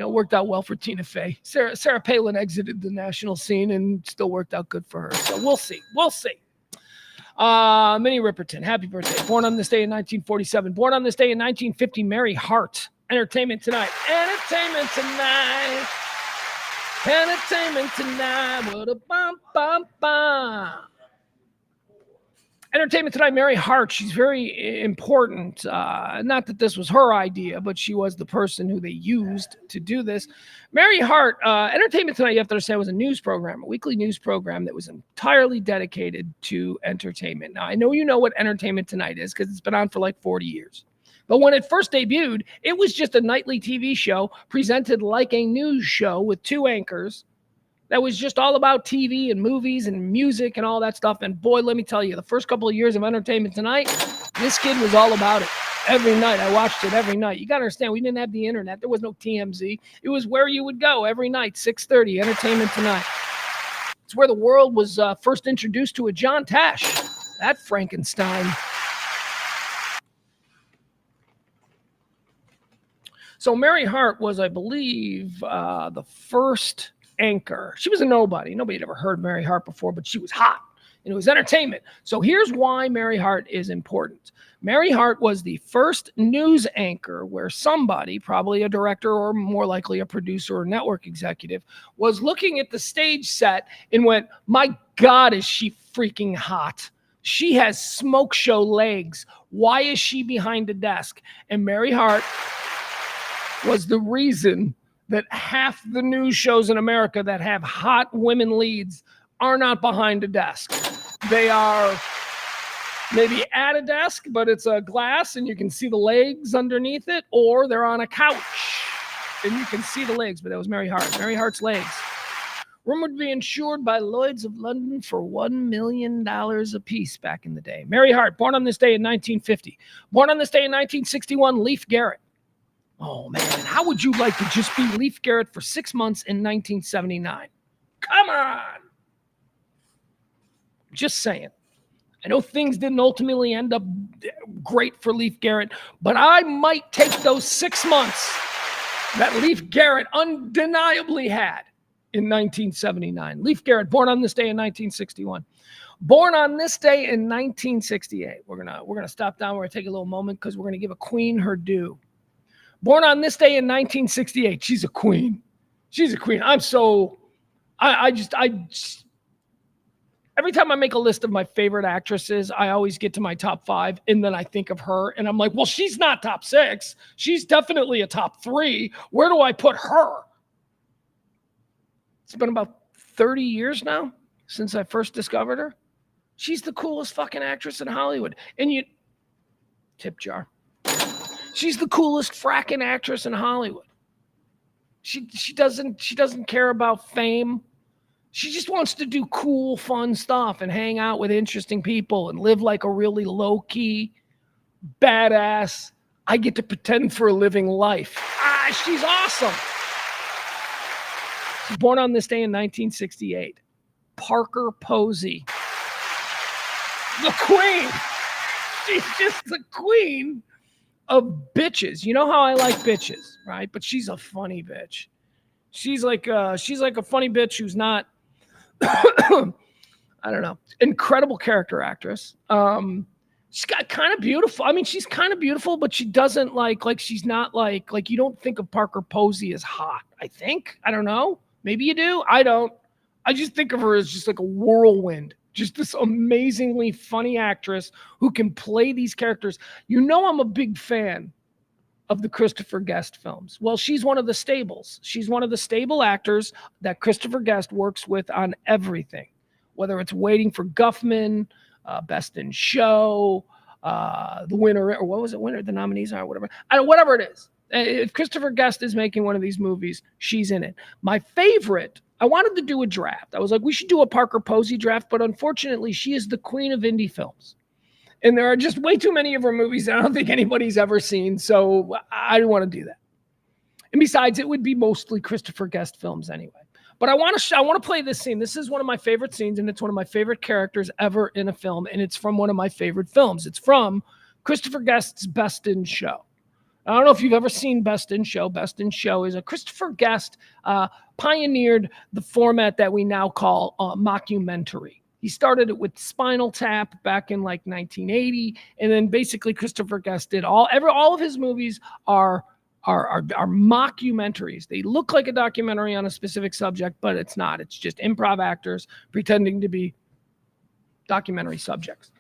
Worked out well for Tina Fey. Sarah Palin exited the national scene and still worked out good for her. So we'll see. Minnie Riperton, happy birthday. Born on this day in 1947. Born on this day in 1950, Mary Hart. Entertainment Tonight. Entertainment Tonight. Entertainment Tonight. Ba-da-bum-bum-bum. Entertainment Tonight, Mary Hart. She's very important. Not that this was her idea, but she was the person who they used to do this. Mary Hart, Entertainment Tonight, you have to understand, was a news program, a weekly news program that was entirely dedicated to entertainment. Now, I know you know what Entertainment Tonight is because it's been on for like 40 years. But when it first debuted, it was just a nightly TV show presented like a news show with two anchors that was just all about TV and movies and music and all that stuff. And boy, let me tell you, the first couple of years of Entertainment Tonight, this kid was all about it. Every night, I watched it every night. You got to understand, we didn't have the internet. There was no TMZ. It was where you would go every night, 6:30, Entertainment Tonight. It's where the world was first introduced to a John Tesh, that Frankenstein. So Mary Hart was, I believe, the first anchor. She was a nobody. Nobody had ever heard Mary Hart before, but she was hot. And it was entertainment. So here's why Mary Hart is important. Mary Hart was the first news anchor where somebody, probably a director or more likely a producer or network executive, was looking at the stage set and went, my God, is she freaking hot. She has smoke show legs. Why is she behind a desk? And Mary Hart was the reason that half the news shows in America that have hot women leads are not behind a desk. They are maybe at a desk, but it's a glass and you can see the legs underneath it, or they're on a couch and you can see the legs. But that was Mary Hart. Mary Hart's legs. Rumored to be insured by Lloyd's of London for $1 million a piece back in the day. Mary Hart, born on this day in 1950. Born on this day in 1961, Leif Garrett. Oh, man, how would you like to just be Leif Garrett for 6 months in 1979? Come on. Just saying. I know things didn't ultimately end up great for Leif Garrett, but I might take those 6 months that Leif Garrett undeniably had in 1979. Leif Garrett, born on this day in 1961. Born on this day in 1968. We're gonna stop down. We're gonna take a little moment because we're gonna give a queen her due. Born on this day in 1968. She's a queen. She's a queen. I every time I make a list of my favorite actresses, I always get to my top 5, and then I think of her, and I'm like, well, she's not top 6. She's definitely a top 3. Where do I put her? It's been about 30 years now since I first discovered her. She's the coolest fucking actress in Hollywood. And tip jar. She's the coolest fracking actress in Hollywood. She doesn't care about fame. She just wants to do cool, fun stuff and hang out with interesting people and live like a really low-key, badass, I get to pretend for a living life. She's awesome. She's born on this day in 1968. Parker Posey. The queen. She's just the queen of bitches. You know how I like bitches, right? But she's a funny bitch. She's like a funny bitch who's not, I don't know, incredible character actress. She's got kind of beautiful. I mean, she's kind of beautiful, but she doesn't like she's not like you don't think of Parker Posey as hot. I think. I don't know. Maybe you do. I don't. I just think of her as just like a whirlwind. Just this amazingly funny actress who can play these characters. You know, I'm a big fan of the Christopher Guest films. Well, she's one of the stables. She's one of the stable actors that Christopher Guest works with on everything, whether it's Waiting for Guffman, Best in Show, the winner, or what was it? Winner, the nominees are whatever. Whatever it is. If Christopher Guest is making one of these movies, she's in it. My favorite, I wanted to do a draft. I was like, we should do a Parker Posey draft, but unfortunately, she is the queen of indie films. And there are just way too many of her movies that I don't think anybody's ever seen, so I didn't want to do that. And besides, it would be mostly Christopher Guest films anyway. But I want to play this scene. This is one of my favorite scenes, and it's one of my favorite characters ever in a film, and it's from one of my favorite films. It's from Christopher Guest's Best in Show. I don't know if you've ever seen Best in Show. Best in Show is a Christopher Guest pioneered the format that we now call mockumentary. He started it with Spinal Tap back in like 1980, and then basically Christopher Guest did all of his movies are mockumentaries. They look like a documentary on a specific subject, but it's not. It's just improv actors pretending to be documentary subjects.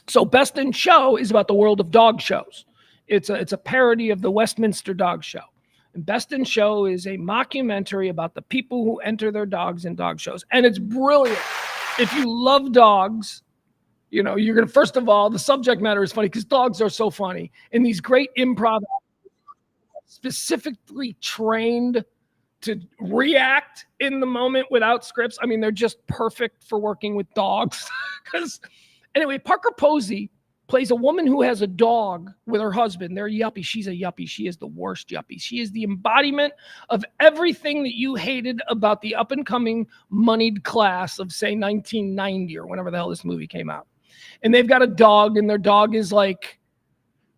So Best in Show is about the world of dog shows. It's a parody of the Westminster Dog Show. And Best in Show is a mockumentary about the people who enter their dogs in dog shows. And it's brilliant. If you love dogs, you know, you're going to, first of all, the subject matter is funny because dogs are so funny. And these great improv specifically trained to react in the moment without scripts. I mean, they're just perfect for working with dogs. Because anyway, Parker Posey plays a woman who has a dog with her husband. They're yuppie. She's a yuppie. She is the worst yuppie. She is the embodiment of everything that you hated about the up-and-coming moneyed class of, say, 1990 or whenever the hell this movie came out. And they've got a dog, and their dog is like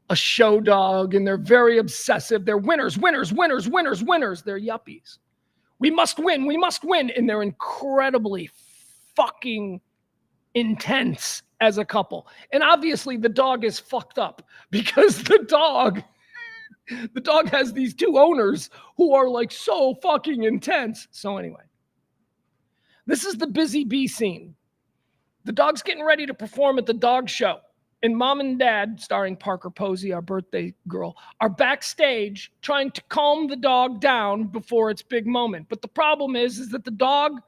a show dog, and they're very obsessive. They're winners. They're yuppies. We must win. And they're incredibly fucking intense as a couple. And obviously the dog is fucked up because the dog has these two owners who are like so fucking intense. So anyway, this is the Busy Bee scene. The dog's getting ready to perform at the dog show. And Mom and Dad, starring Parker Posey, our birthday girl, are backstage trying to calm the dog down before its big moment. But the problem is that the dog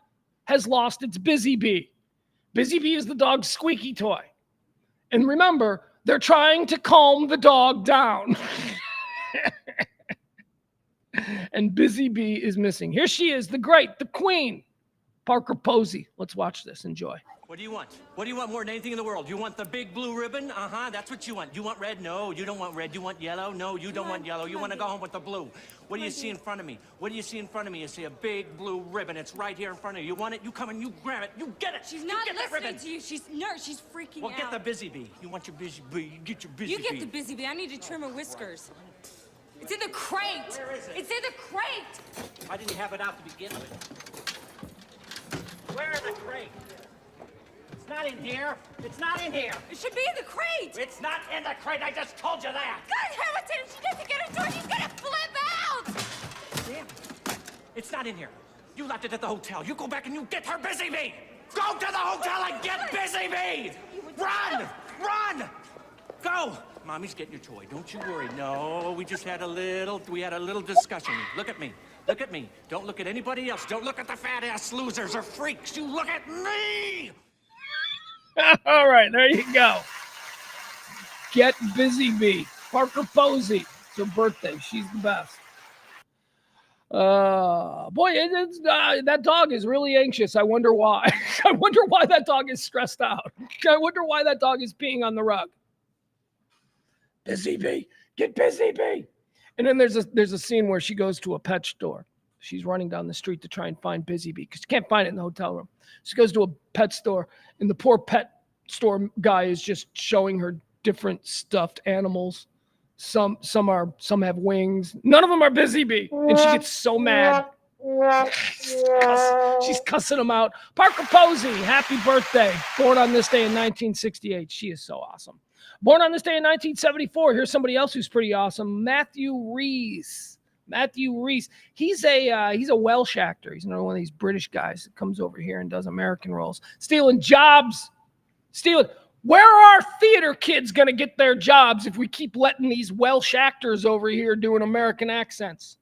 has lost its Busy Bee. Busy Bee is the dog's squeaky toy. And remember, they're trying to calm the dog down. And Busy Bee is missing. Here she is, the queen, Parker Posey. Let's watch this. Enjoy. What do you want? What do you want more than anything in the world? You want the big blue ribbon? That's what you want. You want red? No, you don't want red. You want yellow? No, you don't want yellow. You want to go home with the blue. What do you see in front of me? What do you see in front of me? You see a big blue ribbon. It's right here in front of you. You want it? You come and you grab it. You get it. She's not listening to you. She's freaking out. Well, get the Busy Bee. You want your Busy Bee. You get your Busy Bee. You get the Busy Bee. I need to trim her whiskers. It's in the crate. Where is it? It's in the crate. Why didn't you have it out to begin with? Where is the crate? It's not in here. It's not in here. It should be in the crate. It's not in the crate. I just told you that. God, Hamilton, if she doesn't get her door, she's gonna flip out. Damn. It's not in here. You left it at the hotel. You go back and you get her Busy Bee. Go to the hotel and get Busy Bee. Run! Run! Go! Mommy's getting your toy. Don't you worry. No, we had a little discussion. Look at me. Look at me. Don't look at anybody else. Don't look at the fat-ass losers or freaks. You look at me! All right, there you go. Get Busy Bee. Parker Posey. It's her birthday. She's the best. Boy, that dog is really anxious. I wonder why. I wonder why that dog is stressed out. I wonder why that dog is peeing on the rug. Busy Bee. Get Busy Bee. And then there's a scene where she goes to a pet store. She's running down the street to try and find Busy Bee because she can't find it in the hotel room. She goes to a pet store, and the poor pet store guy is just showing her different stuffed animals. Some have wings. None of them are Busy Bee, and she gets so mad. She's cussing them out. Parker Posey, happy birthday! Born on this day in 1968. She is so awesome. Born on this day in 1974. Here's somebody else who's pretty awesome. Matthew Rhys. Matthew Rhys. He's a Welsh actor. He's another one of these British guys that comes over here and does American roles. Stealing jobs. Where are our theater kids going to get their jobs if we keep letting these Welsh actors over here doing American accents?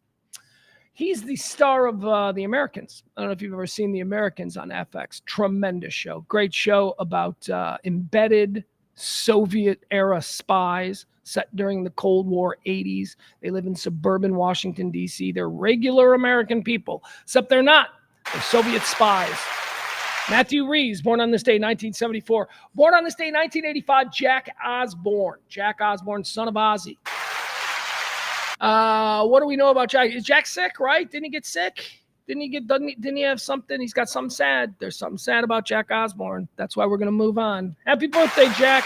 He's the star of The Americans. I don't know if you've ever seen The Americans on FX. Tremendous show. Great show about embedded Soviet-era spies set during the Cold War 80s. They live in suburban Washington, D.C. They're regular American people, except they're not. They're Soviet spies. Matthew Rhys, born on this day, 1974. Born on this day, 1985, Jack Osborne. Jack Osborne, son of Ozzy. What do we know about Jack? Is Jack sick, right? Didn't he get sick? Didn't he have something? He's got something sad. There's something sad about Jack Osborne. That's why we're going to move on. Happy birthday, Jack.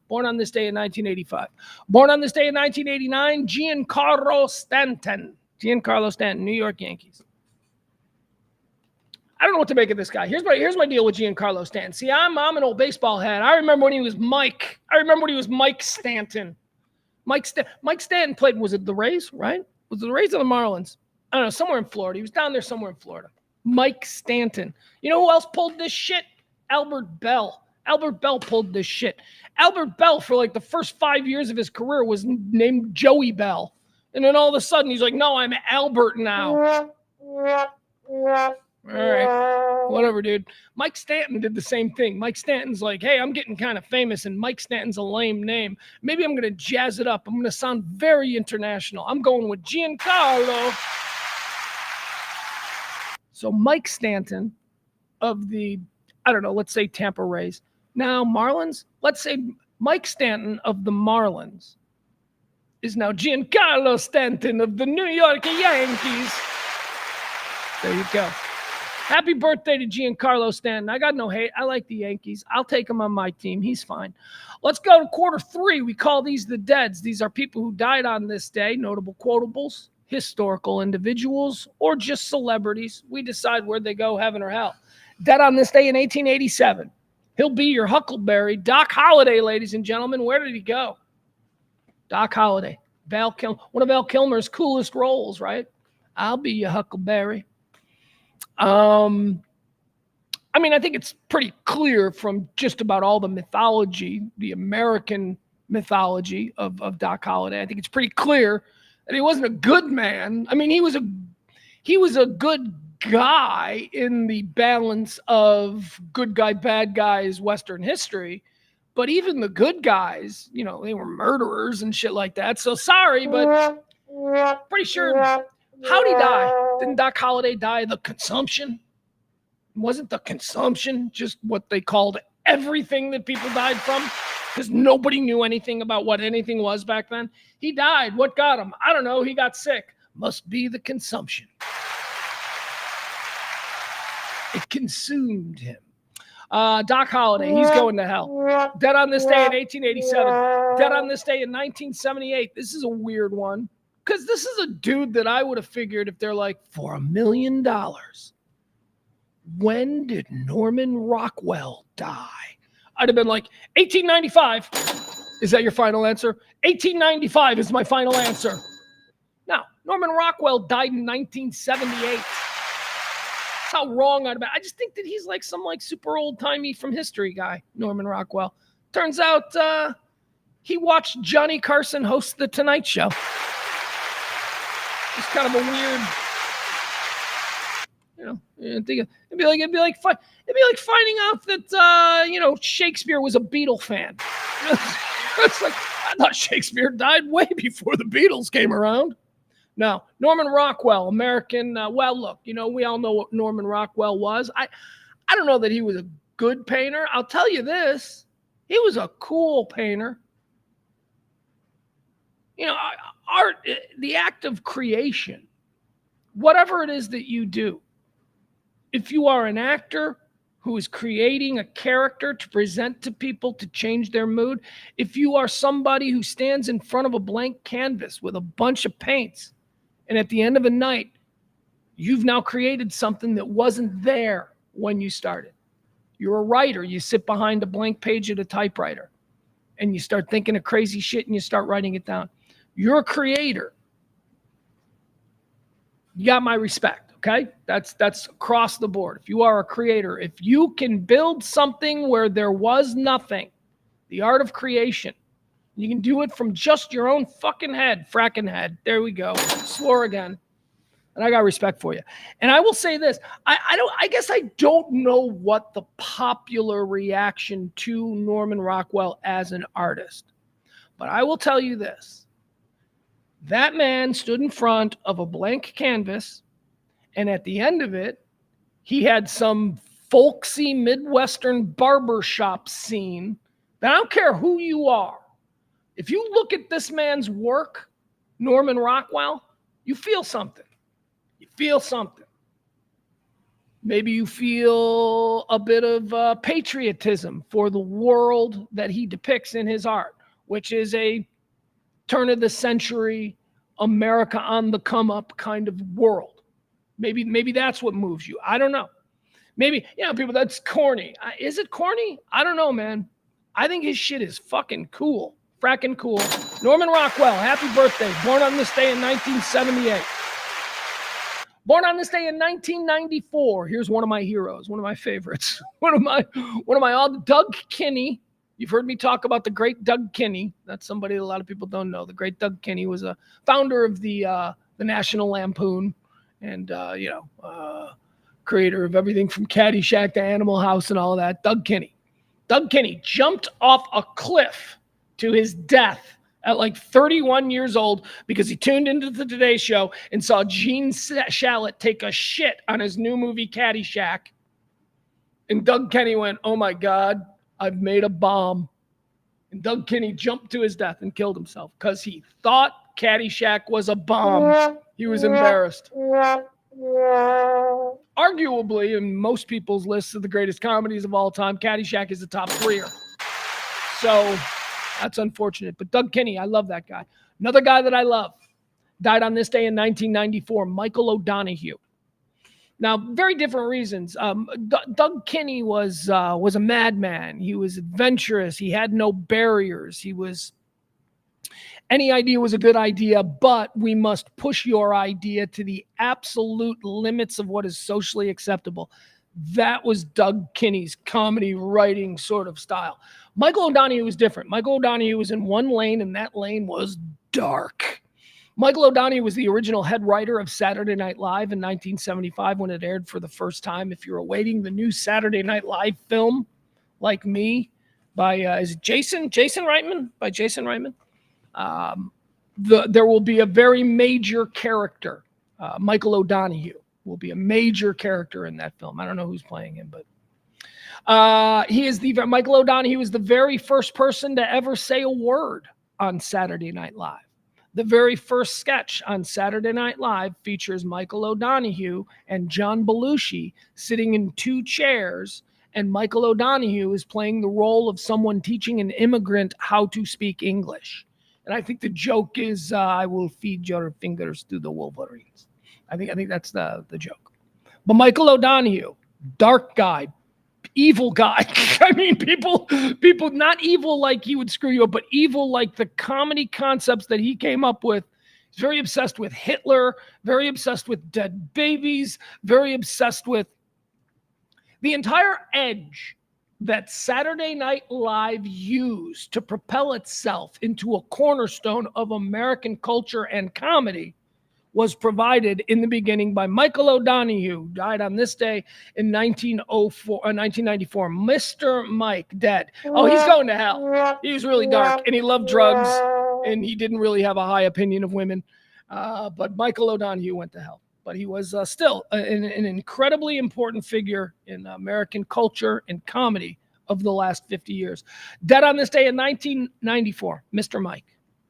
Born on this day in 1985. Born on this day in 1989, Giancarlo Stanton. Giancarlo Stanton, New York Yankees. I don't know what to make of this guy. Here's my deal with Giancarlo Stanton. See, I'm an old baseball head. I remember when he was Mike. Mike Stanton. Mike Stanton played, was it the Rays, right? Was it the Rays or the Marlins? I don't know, somewhere in Florida. He was down there somewhere in Florida. Mike Stanton. You know who else pulled this shit? Albert Bell. Albert Bell pulled this shit. Albert Bell, for like the first 5 years of his career, was named Joey Bell. And then all of a sudden, he's like, no, I'm Albert now. All right. Whatever, dude. Mike Stanton did the same thing. Mike Stanton's like, hey, I'm getting kind of famous, and Mike Stanton's a lame name. Maybe I'm going to jazz it up. I'm going to sound very international. I'm going with Giancarlo. So Mike Stanton of the, I don't know, let's say Tampa Rays. Now Marlins, let's say Mike Stanton of the Marlins is now Giancarlo Stanton of the New York Yankees. There you go. Happy birthday to Giancarlo Stanton. I got no hate. I like the Yankees. I'll take him on my team. He's fine. Let's go to quarter three. We call these the deads. These are people who died on this day, notable quotables, historical individuals, or just celebrities. We decide where they go, heaven or hell. Dead on this day in 1887. He'll be your Huckleberry. Doc Holliday, ladies and gentlemen. Where did he go? Doc Holliday. One of Val Kilmer's coolest roles, right? I'll be your Huckleberry. I mean, I think it's pretty clear from just about all the mythology, the American mythology of Doc Holliday. I think it's pretty clear that he wasn't a good man. I mean, he was a good guy in the balance of good guy, bad guys, Western history. But even the good guys, you know, they were murderers and shit like that. So sorry, but pretty sure. How'd he die? Didn't Doc Holliday die of the consumption? Wasn't the consumption just what they called everything that people died from? Because nobody knew anything about what anything was back then. He died. What got him? I don't know. He got sick. Must be the consumption. It consumed him. Doc Holliday, he's going to hell. Dead on this day in 1887. Dead on this day in 1978. This is a weird one. Because this is a dude that I would have figured if they're like, for $1 million, when did Norman Rockwell die? I'd have been like, 1895. Is that your final answer? 1895 is my final answer. Now, Norman Rockwell died in 1978. That's how wrong I'd have been. I just think that he's like some like super old-timey from history guy, Norman Rockwell. Turns out he watched Johnny Carson host The Tonight Show. It's kind of a weird, You know, it'd be like finding out that Shakespeare was a Beatle fan. It's like, I thought Shakespeare died way before the Beatles came around. No, Norman Rockwell, American. Well, look, we all know what Norman Rockwell was. I don't know that he was a good painter. I'll tell you this: he was a cool painter. Art, the act of creation, whatever it is that you do. If you are an actor who is creating a character to present to people to change their mood, if you are somebody who stands in front of a blank canvas with a bunch of paints, and at the end of a night, you've now created something that wasn't there when you started. You're a writer. You sit behind a blank page at a typewriter, and you start thinking of crazy shit, and you start writing it down. You're a creator. You got my respect. Okay, that's across the board. If you are a creator, if you can build something where there was nothing, the art of creation, you can do it from just your own fucking head, fracking head. There we go. Swore again. And I got respect for you. And I will say this: I guess I don't know what the popular reaction to Norman Rockwell as an artist, but I will tell you this: that man stood in front of a blank canvas. And at the end of it, he had some folksy Midwestern barbershop scene that I don't care who you are. If you look at this man's work, Norman Rockwell, you feel something. You feel something. Maybe you feel a bit of patriotism for the world that he depicts in his art, which is a turn of the century, America on the come up kind of world. Maybe that's what moves you. I don't know. Maybe, people, that's corny. Is it corny? I don't know, man. I think his shit is fucking cool. Fracking cool. Norman Rockwell, happy birthday. Born on this day in 1978. Born on this day in 1994. Here's one of my heroes, one of my favorites. One of my all, Doug Kinney. You've heard me talk about the great Doug Kinney. That's somebody a lot of people don't know. The great Doug Kinney was a founder of the National Lampoon. And, creator of everything from Caddyshack to Animal House and all of that, Doug Kinney. Doug Kinney jumped off a cliff to his death at like 31 years old because he tuned into the Today Show and saw Gene Shalit take a shit on his new movie Caddyshack. And Doug Kinney went, oh my God, I've made a bomb. And Doug Kinney jumped to his death and killed himself because he thought Caddyshack was a bomb. He was embarrassed. Arguably, in most people's lists of the greatest comedies of all time, Caddyshack is the top 3. So that's unfortunate. But Doug Kinney, I love that guy. Another guy that I love died on this day in 1994, Michael O'Donoghue. Now, very different reasons. Doug Kinney was a madman. He was adventurous. He had no barriers. Any idea was a good idea, but we must push your idea to the absolute limits of what is socially acceptable. That was Doug Kinney's comedy writing sort of style. Michael O'Donoghue was different. Michael O'Donoghue was in one lane, and that lane was dark. Michael O'Donoghue was the original head writer of Saturday Night Live in 1975 when it aired for the first time. If you're awaiting the new Saturday Night Live film, like me, by is it Jason Reitman? By Jason Reitman. There will be a very major character. Michael O'Donoghue will be a major character in that film. I don't know who's playing him, but Michael O'Donoghue is the very first person to ever say a word on Saturday Night Live. The very first sketch on Saturday Night Live features Michael O'Donoghue and John Belushi sitting in 2 chairs, and Michael O'Donoghue is playing the role of someone teaching an immigrant how to speak English. And I think the joke is, I will feed your fingers to the Wolverines. I think that's the joke. But Michael O'Donoghue, dark guy, evil guy. I mean, people not evil like he would screw you up, but evil like the comedy concepts that he came up with. He's very obsessed with Hitler, very obsessed with dead babies, very obsessed with the entire edge that Saturday Night Live used to propel itself into a cornerstone of American culture and comedy was provided in the beginning by Michael O'Donoghue, died on this day in 1994. Mr. Mike, dead. Oh, he's going to hell. He was really dark, and he loved drugs, and he didn't really have a high opinion of women. But Michael O'Donoghue went to hell. But he was still an incredibly important figure in American culture and comedy of the last 50 years. Dead on this day in 1994, Mr.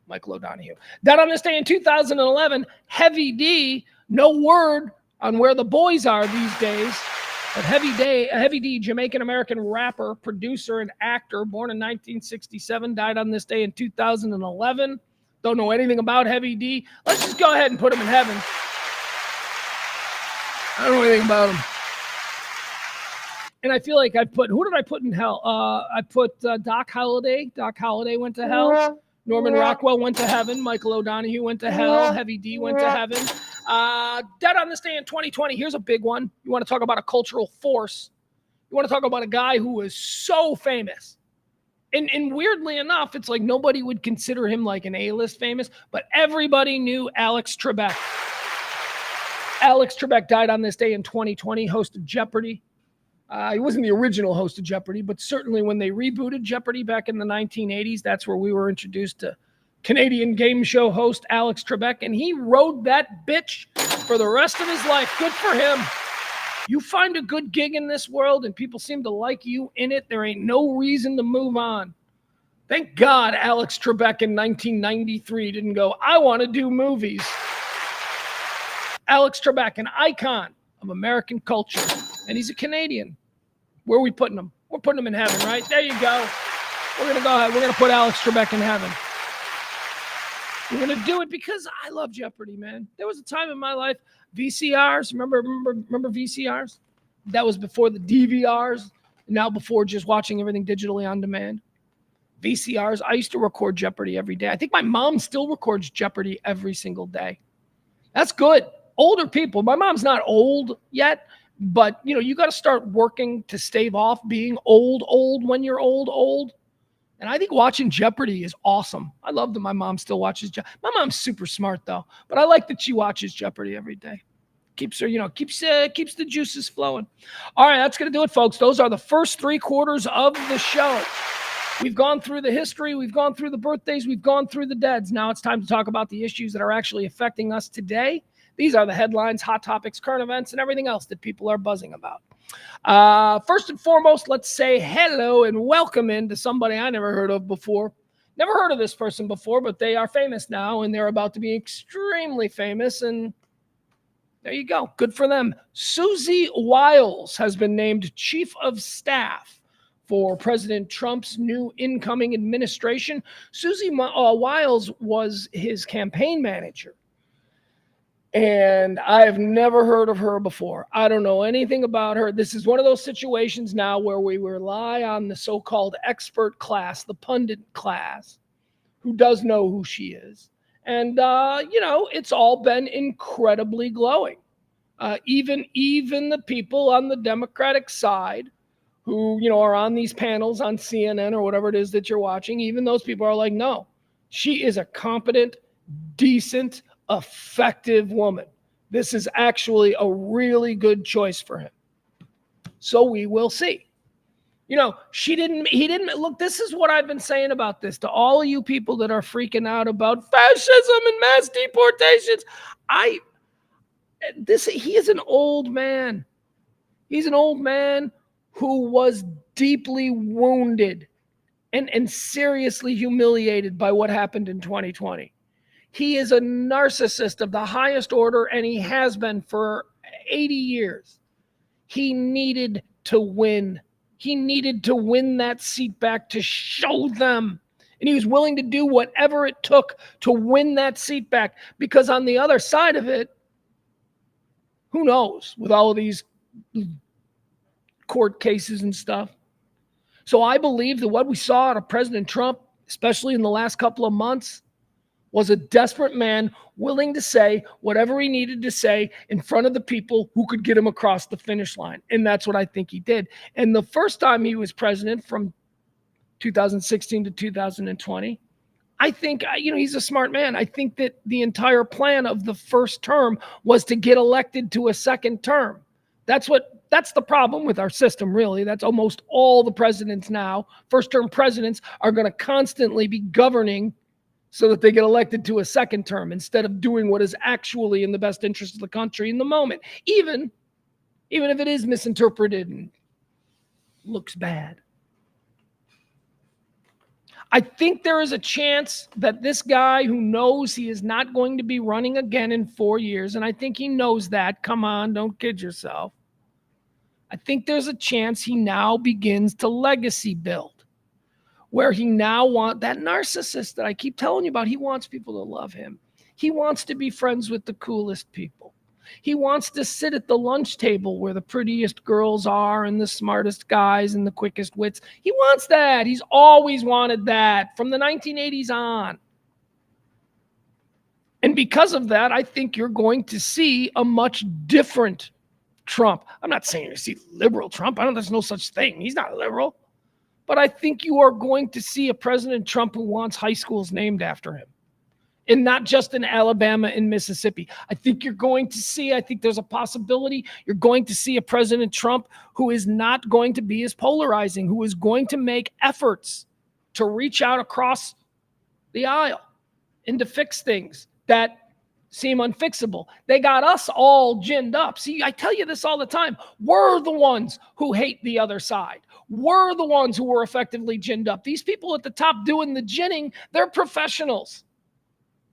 Michael O'Donoghue. Dead on this day in 2011, Heavy D. No word on where the boys are these days. But Heavy D, Jamaican-American rapper, producer, and actor, born in 1967, died on this day in 2011. Don't know anything about Heavy D. Let's just go ahead and put him in heaven. I don't know anything about him. And I feel like who did I put in hell? I put Doc Holliday. Doc Holliday went to hell. Norman Rockwell went to heaven. Michael O'Donoghue went to hell. Heavy D went to heaven. Dead on this day in 2020. Here's a big one. You want to talk about a cultural force. You want to talk about a guy who was so famous. And weirdly enough, it's like nobody would consider him like an A-list famous, but everybody knew Alex Trebek. Alex Trebek died on this day in 2020, host of Jeopardy. He wasn't the original host of Jeopardy, but certainly when they rebooted Jeopardy back in the 1980s, that's where we were introduced to Canadian game show host Alex Trebek, and he rode that bitch for the rest of his life. Good for him. You find a good gig in this world and people seem to like you in it, there ain't no reason to move on. Thank God Alex Trebek in 1993 didn't go, I want to do movies. Alex Trebek, an icon of American culture, and he's a Canadian. Where are we putting him? We're putting him in heaven, right? There you go. We're going to go ahead. We're going to put Alex Trebek in heaven. We're going to do it because I love Jeopardy, man. There was a time in my life, VCRs, remember VCRs? That was before the DVRs, now before just watching everything digitally on demand. VCRs, I used to record Jeopardy every day. I think my mom still records Jeopardy every single day. That's good. Older people, my mom's not old yet, but you got to start working to stave off being old when you're old. And I think watching Jeopardy is awesome. I love that my mom still watches Jeopardy. My mom's super smart though, but I like that she watches Jeopardy every day. Keeps her, keeps the juices flowing. All right, that's going to do it, folks. Those are the first 3 quarters of the show. We've gone through the history. We've gone through the birthdays. We've gone through the deads. Now it's time to talk about the issues that are actually affecting us today. These are the headlines, hot topics, current events, and everything else that people are buzzing about. First and foremost, let's say hello and welcome into somebody I never heard of before. Never heard of this person before, but they are famous now, and they're about to be extremely famous, and there you go. Good for them. Susie Wiles has been named Chief of Staff for President Trump's new incoming administration. Susie Wiles was his campaign manager. And I have never heard of her before. I don't know anything about her. This is one of those situations now where we rely on the so-called expert class, the pundit class, who does know who she is. And, it's all been incredibly glowing. Even the people on the Democratic side who, are on these panels on CNN or whatever it is that you're watching, even those people are like, no, she is a competent, decent, effective woman. This is actually a really good choice for him. So we will see. He didn't look, this is what I've been saying about this to all of you people that are freaking out about fascism and mass deportations. He is an old man. He's an old man who was deeply wounded and seriously humiliated by what happened in 2020. He is a narcissist of the highest order, and he has been for 80 years. He needed to win. He needed to win that seat back to show them. And he was willing to do whatever it took to win that seat back. Because on the other side of it, who knows with all of these court cases and stuff. So I believe that what we saw out of President Trump, especially in the last couple of months, was a desperate man willing to say whatever he needed to say in front of the people who could get him across the finish line. And that's what I think he did. And the first time he was president from 2016 to 2020, I think, he's a smart man. I think that the entire plan of the first term was to get elected to a second term. That's the problem with our system, really. That's almost all the presidents now. First-term presidents are going to constantly be governing so that they get elected to a second term instead of doing what is actually in the best interest of the country in the moment, even if it is misinterpreted and looks bad. I think there is a chance that this guy who knows he is not going to be running again in 4 years, and I think he knows that. Come on, don't kid yourself. I think there's a chance he now begins to legacy build, where he now wants that narcissist that I keep telling you about. He wants people to love him. He wants to be friends with the coolest people. He wants to sit at the lunch table where the prettiest girls are and the smartest guys and the quickest wits. He wants that. He's always wanted that from the 1980s on. And because of that, I think you're going to see a much different Trump. I'm not saying you see liberal Trump. There's no such thing. He's not liberal. But I think you are going to see a President Trump who wants high schools named after him. And not just in Alabama and Mississippi. I think there's a possibility you're going to see a President Trump who is not going to be as polarizing, who is going to make efforts to reach out across the aisle and to fix things that seem unfixable. They got us all ginned up. See, I tell you this all the time. We're the ones who hate the other side. We're the ones who were effectively ginned up. These people at the top doing the ginning, they're professionals.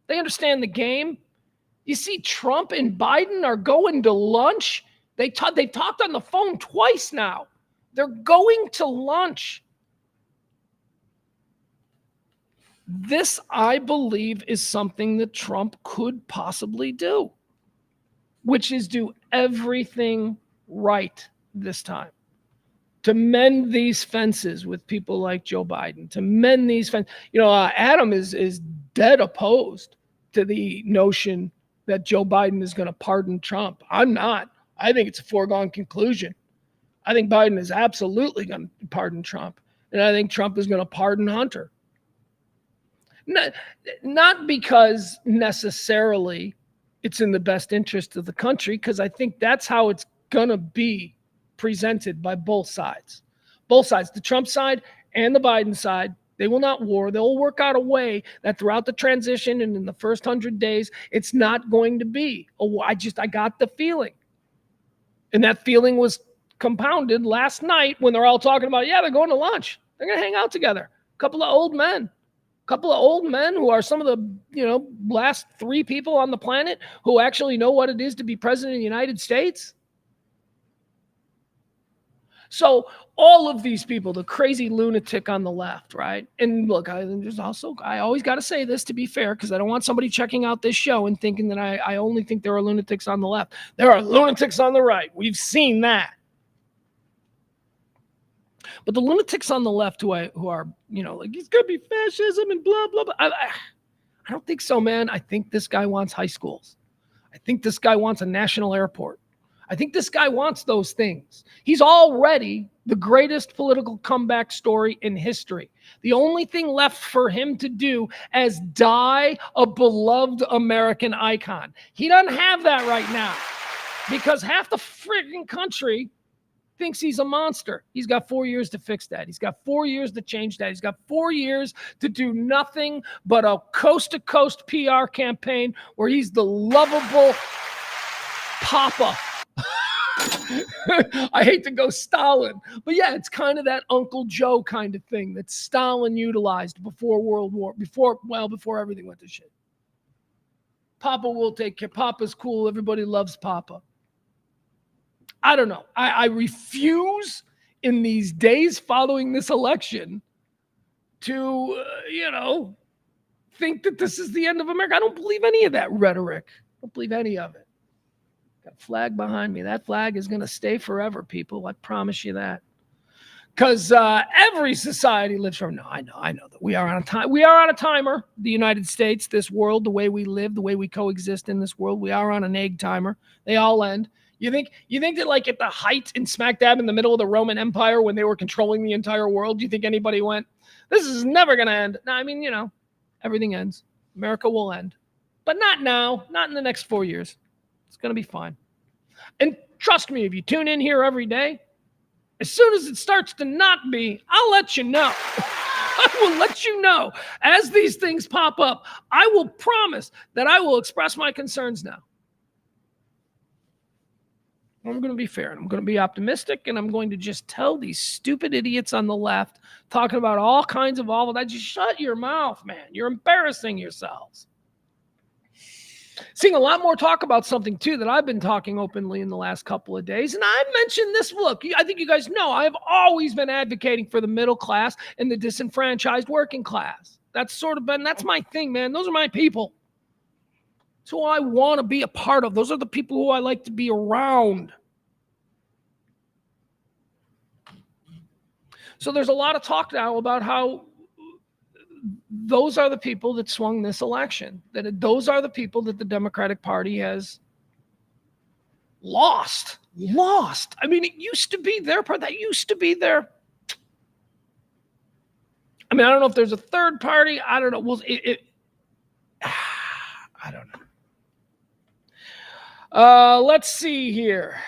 They understand the game. You see, Trump and Biden are going to lunch. They've talked on the phone twice now. They're going to lunch. This, I believe, is something that Trump could possibly do, which is do everything right this time. To mend these fences with people like Joe Biden, to mend these fences. Adam is dead opposed to the notion that Joe Biden is going to pardon Trump. I'm not. I think it's a foregone conclusion. I think Biden is absolutely going to pardon Trump. And I think Trump is going to pardon Hunter. Not because necessarily it's in the best interest of the country, because I think that's how it's going to be presented by both sides. Both sides, the Trump side and the Biden side. They will not war. They'll work out a way that throughout the transition and in the first 100 days, it's not going to be. I got the feeling. And that feeling was compounded last night when they're all talking about, they're going to lunch. They're going to hang out together. A couple of old men who are some of the, last 3 people on the planet who actually know what it is to be president of the United States. So all of these people, the crazy lunatic on the left, right? And look, I always got to say this to be fair, because I don't want somebody checking out this show and thinking that I only think there are lunatics on the left. There are lunatics on the right. We've seen that. But the lunatics on the left who are, like, he's going to be fascism and blah, blah, blah. I don't think so, man. I think this guy wants high schools. I think this guy wants a national airport. I think this guy wants those things. He's already the greatest political comeback story in history. The only thing left for him to do is die a beloved American icon. He doesn't have that right now because half the freaking country thinks he's a monster. He's got 4 years to fix that. He's got 4 years to change that. He's got 4 years to do nothing but a coast-to-coast PR campaign where he's the lovable papa. I hate to go Stalin, but it's kind of that Uncle Joe kind of thing that Stalin utilized before World War, before everything went to shit. Papa will take care. Papa's cool. Everybody loves Papa. I don't know. I refuse in these days following this election to, think that this is the end of America. I don't believe any of that rhetoric. I don't believe any of it. Got a flag behind me. That flag is going to stay forever, people. I promise you that. Because every society lives from. No, I know that we are on a time. We are on a timer. The United States, this world, the way we live, the way we coexist in this world, we are on an egg timer. They all end. You think that, like, at the height and smack dab in the middle of the Roman Empire when they were controlling the entire world, do you think anybody went, this is never going to end? No, I mean, Everything ends. America will end. But not now, not in the next 4 years. It's going to be fine. And trust me, if you tune in here every day, as soon as it starts to not be, I'll let you know. I will let you know as these things pop up. I will promise that I will express my concerns now. I'm going to be fair, and I'm going to be optimistic, and I'm going to just tell these stupid idiots on the left talking about all kinds of awful that. Just shut your mouth, man. You're embarrassing yourselves. Seeing a lot more talk about something, too, that I've been talking openly in the last couple of days. And I mentioned this. Look, I think you guys know I've always been advocating for the middle class and the disenfranchised working class. That's my thing, man. Those are my people. It's who I want to be a part of. Those are the people who I like to be around. So there's a lot of talk now about how those are the people that swung this election, that those are the people that the Democratic Party has lost. I mean, it used to be their part. That used to be their. I mean, I don't know if there's a third party. I don't know. Well, I don't know. Let's see here.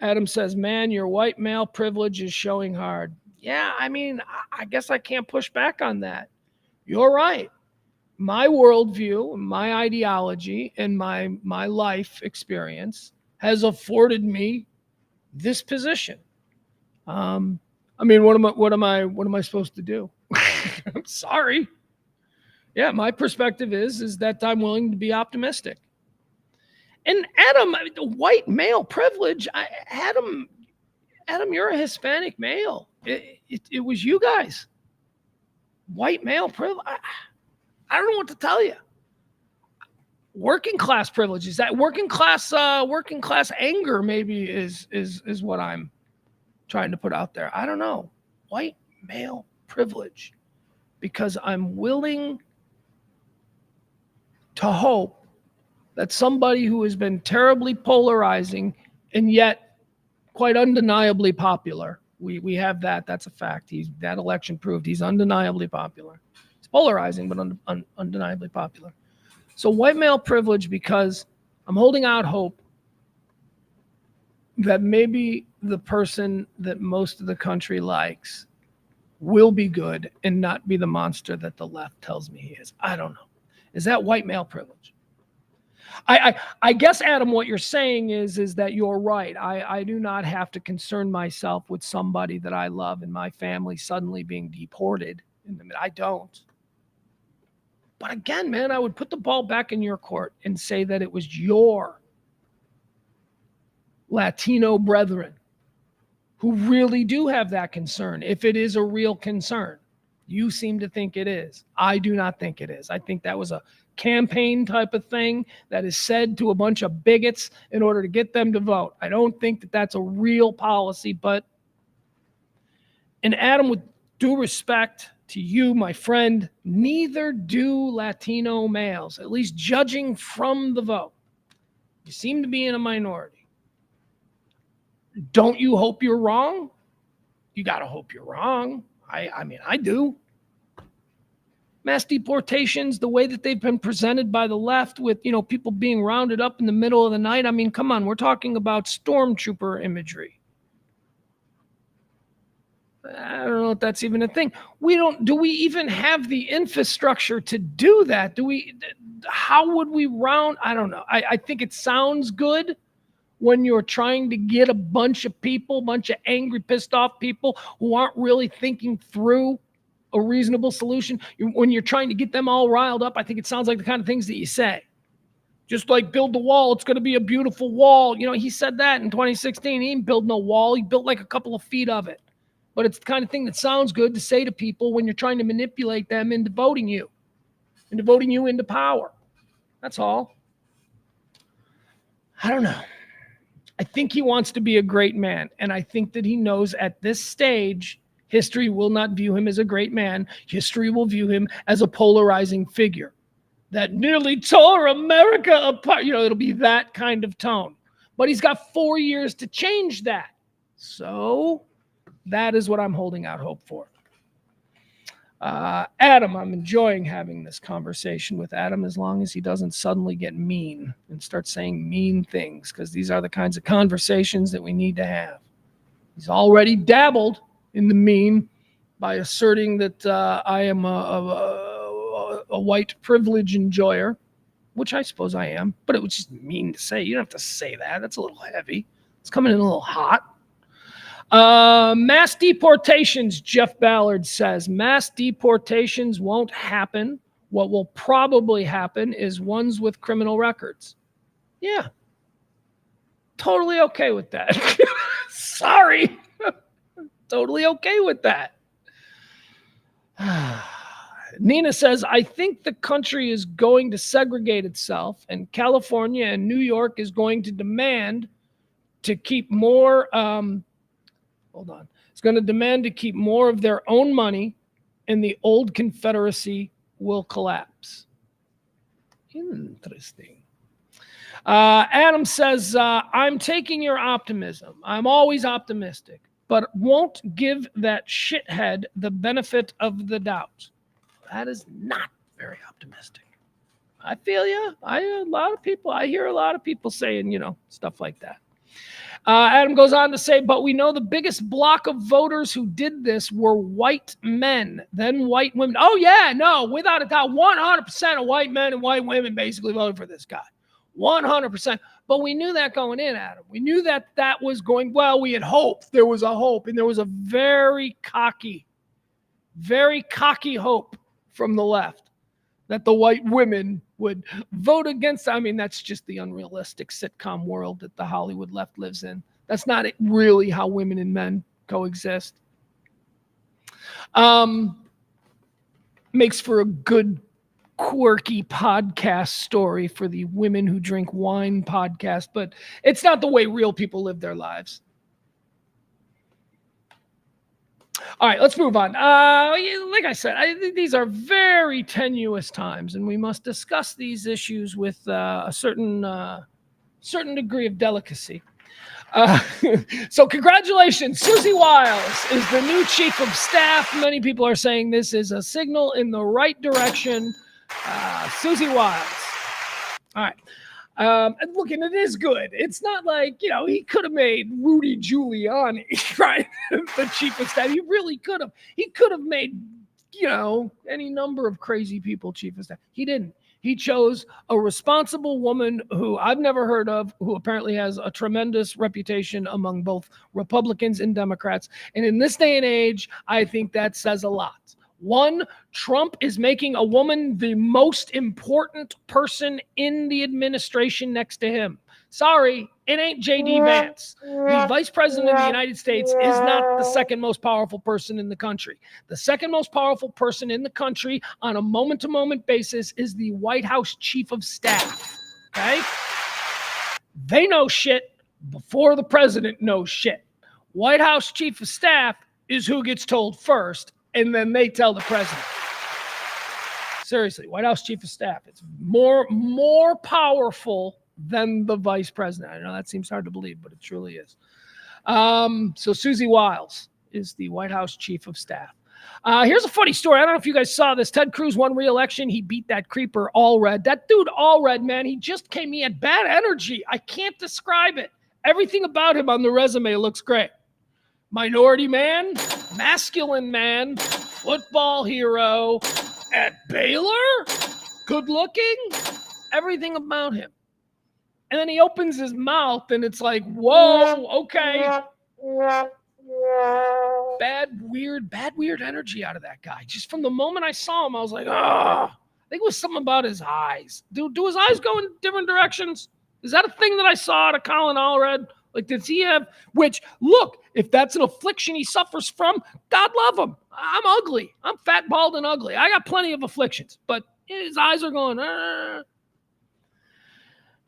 Adam says, man, your white male privilege is showing hard. Yeah, I mean, I guess I can't push back on that. You're right. My worldview, my ideology, and my life experience has afforded me this position. I mean, what am I supposed to do? I'm sorry. Yeah, my perspective is that I'm willing to be optimistic. And Adam, the white male privilege, Adam, you're a Hispanic male. It was you guys. White male privilege. I don't know what to tell you. Working class privileges. That working class anger maybe is what I'm trying to put out there. I don't know. White male privilege. Because I'm willing to hope that somebody who has been terribly polarizing and yet quite undeniably popular. We have that. That's a fact. That election proved he's undeniably popular. It's polarizing, but undeniably popular. So white male privilege, because I'm holding out hope that maybe the person that most of the country likes will be good and not be the monster that the left tells me he is. I don't know. Is that white male privilege? I guess, Adam, what you're saying is that you're right. I do not have to concern myself with somebody that I love and my family suddenly being deported. I don't. But again, man, I would put the ball back in your court and say that it was your Latino brethren who really do have that concern, if it is a real concern. You seem to think it is. I do not think it is. I think that was a campaign type of thing that is said to a bunch of bigots in order to get them to vote. I don't think that that's a real policy, and Adam, with due respect to you, my friend, neither do Latino males, at least judging from the vote. You seem to be in a minority. Don't you hope you're wrong? You got to hope you're wrong. I mean, I do. Mass deportations, the way that they've been presented by the left with, people being rounded up in the middle of the night. I mean, come on, we're talking about stormtrooper imagery. I don't know if that's even a thing. Do we even have the infrastructure to do that? How would we round? I don't know. I think it sounds good when you're trying to get a bunch of people, bunch of angry, pissed off people who aren't really thinking through a reasonable solution. When you're trying to get them all riled up, I think it sounds like the kind of things that you say. Just like build the wall, it's going to be a beautiful wall. He said that in 2016. He didn't build no wall. He built like a couple of feet of it. But it's the kind of thing that sounds good to say to people when you're trying to manipulate them into voting you into power. That's all. I don't know. I think he wants to be a great man. And I think that he knows at this stage, history will not view him as a great man. History will view him as a polarizing figure that nearly tore America apart. It'll be that kind of tone. But he's got 4 years to change that. So that is what I'm holding out hope for. Adam, I'm enjoying having this conversation with Adam as long as he doesn't suddenly get mean and start saying mean things, because these are the kinds of conversations that we need to have. He's already dabbled in the mean by asserting that I am a white privilege enjoyer, which I suppose I am, but it was just mean to say. You don't have to say that. That's a little heavy. It's coming in a little hot. Mass deportations, Jeff Ballard says. Mass deportations won't happen. What will probably happen is ones with criminal records. Yeah. Totally okay with that. Sorry. Totally okay with that. Nina says, I think the country is going to segregate itself, and California and New York is going to demand to keep more... It's going to demand to keep more of their own money, and the old Confederacy will collapse. Interesting. Adam says, I'm taking your optimism. I'm always optimistic, but won't give that shithead the benefit of the doubt. That is not very optimistic. I feel you. I hear a lot of people saying, stuff like that. Adam goes on to say, but we know the biggest block of voters who did this were white men, then white women. Oh, yeah, no, without a doubt, 100% of white men and white women basically voted for this guy. 100%. But we knew that going in, Adam. We knew that was going, well, we had hoped. There was a hope, and there was a very cocky hope from the left that the white women would vote against. I mean, that's just the unrealistic sitcom world that the Hollywood left lives in. That's not really how women and men coexist. Makes for a good, quirky podcast story for the Women Who Drink Wine podcast, but it's not the way real people live their lives. All right, let's move on. Like I said, I think these are very tenuous times, and we must discuss these issues with a certain degree of delicacy. So congratulations, Susie Wiles is the new chief of staff. Many people are saying this is a signal in the right direction. Susie Wiles. All right. And look, and it is good. It's not like, he could have made Rudy Giuliani, right? The chief of staff. He really could have. He could have made, any number of crazy people chief of staff. He didn't. He chose a responsible woman who I've never heard of, who apparently has a tremendous reputation among both Republicans and Democrats. And in this day and age, I think that says a lot. One, Trump is making a woman the most important person in the administration next to him. Sorry, it ain't J.D. Vance. The vice president of the United States is not the second most powerful person in the country. The second most powerful person in the country on a moment-to-moment basis is the White House chief of staff. Okay? They know shit before the president knows shit. White House chief of staff is who gets told first, and then they tell the president. Seriously, White House chief of staff. It's more powerful than the vice president. I know that seems hard to believe, but it truly is. So Susie Wiles is the White House chief of staff. Here's a funny story. I don't know if you guys saw this. Ted Cruz won re-election. He beat that creeper Allred. That dude Allred, man, he had bad energy. I can't describe it. Everything about him on the resume looks great. Minority man, masculine man, football hero, at Baylor, good looking, everything about him. And then he opens his mouth and it's like, whoa, okay. Bad, weird energy out of that guy. Just from the moment I saw him, I was like, I think it was something about his eyes. Do his eyes go in different directions? Is that a thing that I saw out of Colin Allred? Like, does he have, which, look, if that's an affliction he suffers from, God love him. I'm ugly. I'm fat, bald, and ugly. I got plenty of afflictions, but his eyes are going,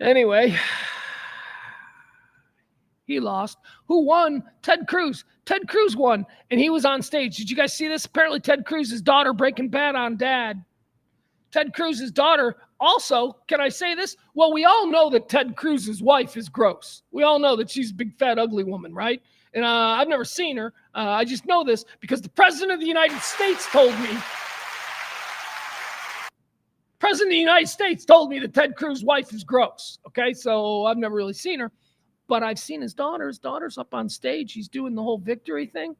Anyway, he lost. Who won? Ted Cruz. Ted Cruz won, and he was on stage. Did you guys see this? Apparently, Ted Cruz's daughter breaking bad on dad. Ted Cruz's daughter also, can I say this? Well, we all know that Ted Cruz's wife is gross. We all know that she's a big, fat, ugly woman, right? And I've never seen her. I just know this because the president of the United States told me President of the United States told me that Ted Cruz's wife is gross. Okay, so I've never really seen her, but I've seen his daughter. His daughter's up on stage. He's doing the whole victory thing.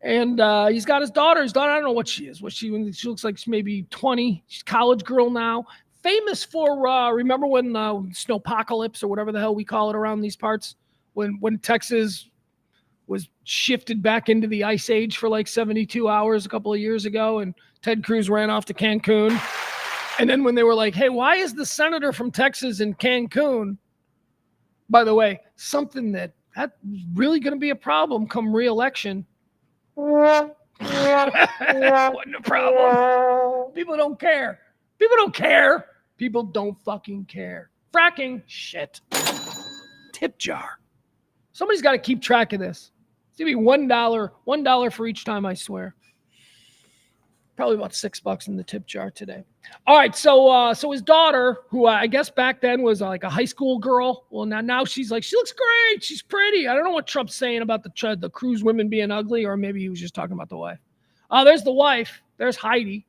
And he's got his daughter. His daughter, I don't know what she is. She looks like she's maybe 20. She's a college girl now. Famous for, remember when snowpocalypse or whatever the hell we call it around these parts? When Texas was shifted back into the ice age for like 72 hours a couple of years ago, and Ted Cruz ran off to Cancun. And then when they were like, hey, why is the senator from Texas in Cancun? By the way, something that's really going to be a problem come re-election. Wasn't a problem. People don't care. People don't care. People don't fucking care. Fracking, shit. Tip jar. Somebody's got to keep track of this. It's going to be $1 for each time, I swear. Probably about $6 in the tip jar today. All right, so his daughter, who I guess back then was like a high school girl, well now she's like, she looks great, she's pretty. I don't know what Trump's saying about the Cruz women being ugly, or maybe he was just talking about the wife. There's the wife. There's Heidi.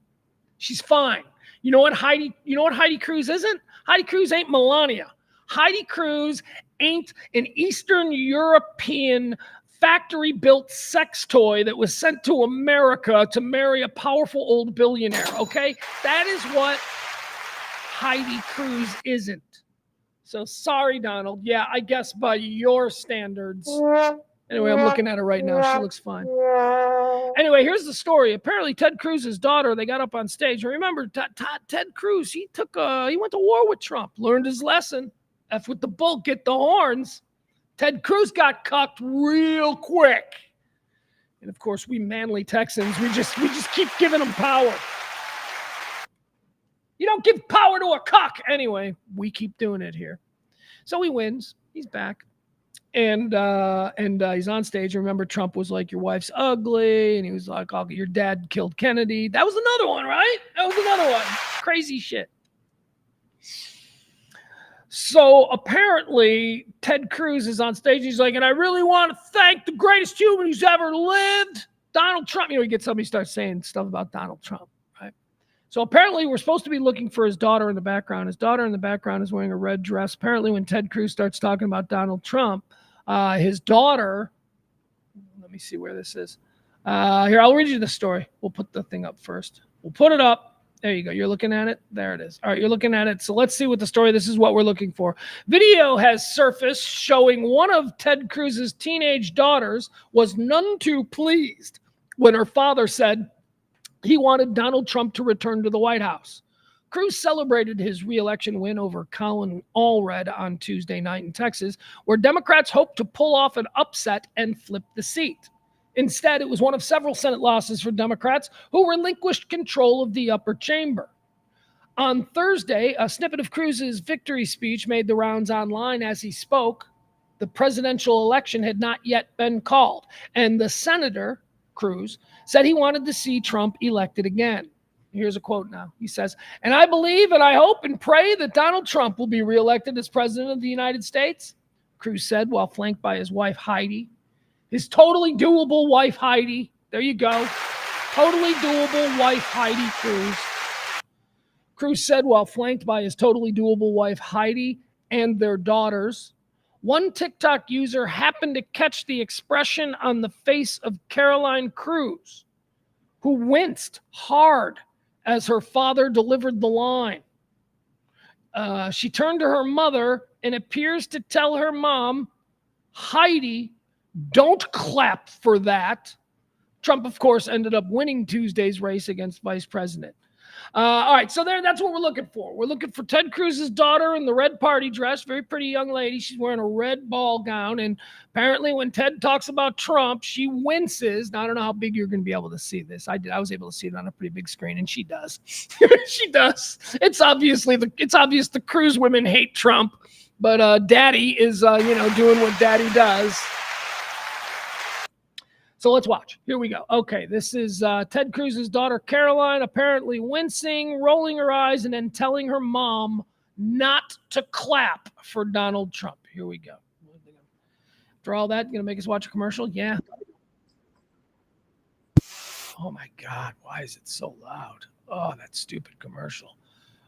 She's fine. You know what Heidi Cruz isn't? Heidi Cruz ain't Melania. Heidi Cruz ain't an Eastern European factory-built sex toy that was sent to America to marry a powerful old billionaire, okay? That is what Heidi Cruz isn't. So sorry, Donald. Yeah, I guess by your standards. Anyway, I'm looking at her right now. She looks fine. Anyway, here's the story. Apparently, Ted Cruz's daughter, they got up on stage. Remember, Ted Cruz, he went to war with Trump, learned his lesson. F with the bull, get the horns. Ted Cruz got cucked real quick. And of course, we manly Texans, we just keep giving him power. You don't give power to a cuck. Anyway, we keep doing it here. So he wins. He's back. And he's on stage. Remember, Trump was like, your wife's ugly. And he was like, oh, your dad killed Kennedy. That was another one, right? That was another one. Crazy shit. So apparently, Ted Cruz is on stage. He's like, and I really want to thank the greatest human who's ever lived, Donald Trump. You know, he starts saying stuff about Donald Trump, right? So apparently, we're supposed to be looking for his daughter in the background. His daughter in the background is wearing a red dress. Apparently, when Ted Cruz starts talking about Donald Trump, his daughter, let me see where this is. Here, I'll read you the story. We'll put the thing up first. We'll put it up. There you go. You're looking at it? There it is. All right, you're looking at it. So let's see what the story, this is what we're looking for. Video has surfaced showing one of Ted Cruz's teenage daughters was none too pleased when her father said he wanted Donald Trump to return to the White House. Cruz celebrated his re-election win over Colin Allred on Tuesday night in Texas, where Democrats hoped to pull off an upset and flip the seat. Instead, it was one of several Senate losses for Democrats who relinquished control of the upper chamber. On Thursday, a snippet of Cruz's victory speech made the rounds online as he spoke. The presidential election had not yet been called, and the senator, Cruz, said he wanted to see Trump elected again. Here's a quote now. He says, and I believe and I hope and pray that Donald Trump will be reelected as president of the United States, Cruz said, while flanked by his wife, Heidi. His totally doable wife, Heidi. There you go. Totally doable wife, Heidi Cruz. Cruz said while flanked by his totally doable wife, Heidi, and their daughters. One TikTok user happened to catch the expression on the face of Caroline Cruz, who winced hard as her father delivered the line. She turned to her mother and appears to tell her mom, Heidi, don't clap for that. Trump, of course, ended up winning Tuesday's race against vice president. All right, so that's what we're looking for. We're looking for Ted Cruz's daughter in the red party dress, very pretty young lady. She's wearing a red ball gown, and apparently when Ted talks about Trump, she winces. Now, I don't know how big you're going to be able to see this. I was able to see it on a pretty big screen, and she does. She does. It's obvious the Cruz women hate Trump, but Daddy is, doing what Daddy does. So let's watch. Here we go. Okay, this is Ted Cruz's daughter, Caroline, apparently wincing, rolling her eyes, and then telling her mom not to clap for Donald Trump. Here we go. After all that, going to make us watch a commercial? Yeah. Oh my God, why is it so loud? Oh, that stupid commercial.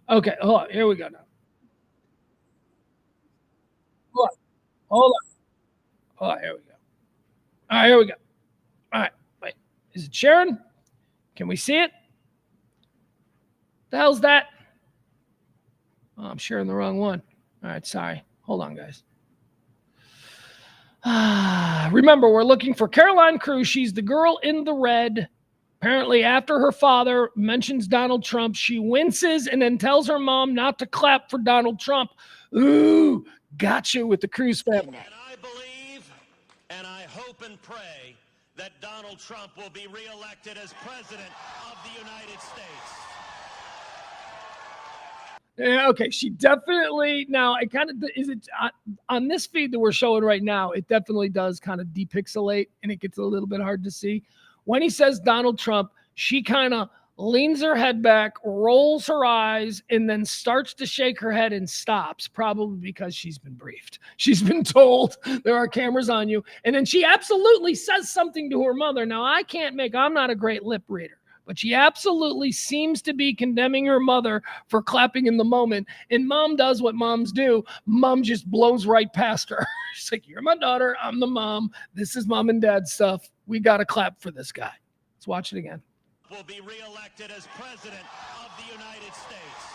Okay, hold on. Here we go now. Hold on. Hold on. Hold on. Here we go. All right, here we go. All right, wait. Is it sharing? Can we see it? The hell's that? Oh, I'm sharing the wrong one. All right, sorry. Hold on, guys. Remember, we're looking for Caroline Cruz. She's the girl in the red. Apparently, after her father mentions Donald Trump, she winces and then tells her mom not to clap for Donald Trump. Ooh, gotcha with the Cruz family. And I believe and I hope and pray that Donald Trump will be reelected as president of the United States. Yeah, okay, she definitely now. It kind of is it on this feed that we're showing right now. It definitely does kind of depixelate, and it gets a little bit hard to see. When he says Donald Trump, she kind of leans her head back, rolls her eyes, and then starts to shake her head and stops, probably because she's been briefed. She's been told there are cameras on you, and then she absolutely says something to her mother. Now I'm not a great lip reader. But she absolutely seems to be condemning her mother for clapping in the moment. And mom does what moms do. Mom just blows right past her. She's like, you're my daughter. I'm the mom. This is mom and dad stuff. We got to clap for this guy. Let's watch it again. Will be reelected as president of the United States.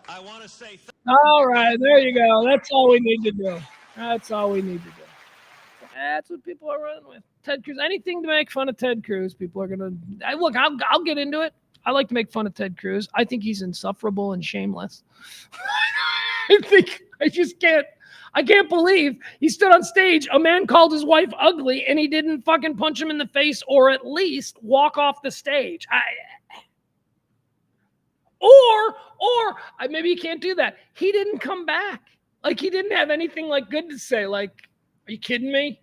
I want to say all right, there you go. That's all we need to do. That's all we need to do. That's what people are running with. Ted Cruz. Anything to make fun of Ted Cruz, people are gonna look. I'll get into it. I like to make fun of Ted Cruz. I think he's insufferable and shameless. I can't believe he stood on stage. A man called his wife ugly, and he didn't fucking punch him in the face or at least walk off the stage. Or maybe he can't do that. He didn't come back. Like, he didn't have anything like good to say. Like, are you kidding me?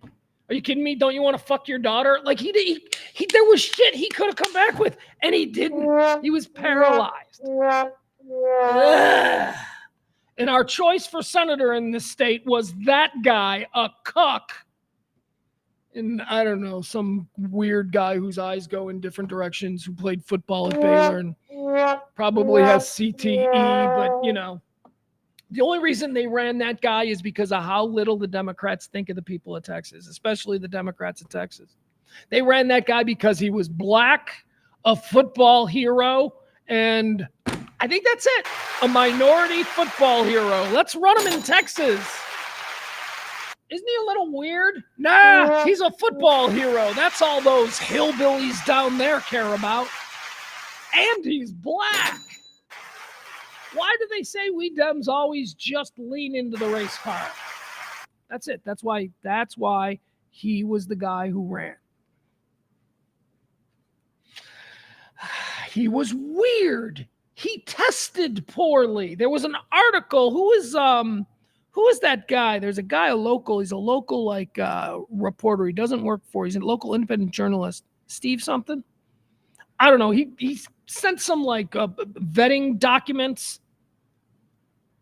Are you kidding me? Don't you want to fuck your daughter? Like, he there was shit he could have come back with, and he didn't. He was paralyzed. Ugh. And our choice for senator in this state was that guy, a cuck. And I don't know, some weird guy whose eyes go in different directions, who played football at Baylor and probably has CTE, but you know. The only reason they ran that guy is because of how little the Democrats think of the people of Texas, especially the Democrats of Texas. They ran that guy because he was black, a football hero, and I think that's it. A minority football hero. Let's run him in Texas. Isn't he a little weird? Nah, he's a football hero. That's all those hillbillies down there care about. And he's black. Why do they say we Dems always just lean into the race car? That's it. That's why he was the guy who ran. He was weird. He tested poorly. There was an article. Who is that guy? There's a guy, a local. He's a local reporter. He doesn't work for. He's a local independent journalist. Steve something. I don't know. He sent some vetting documents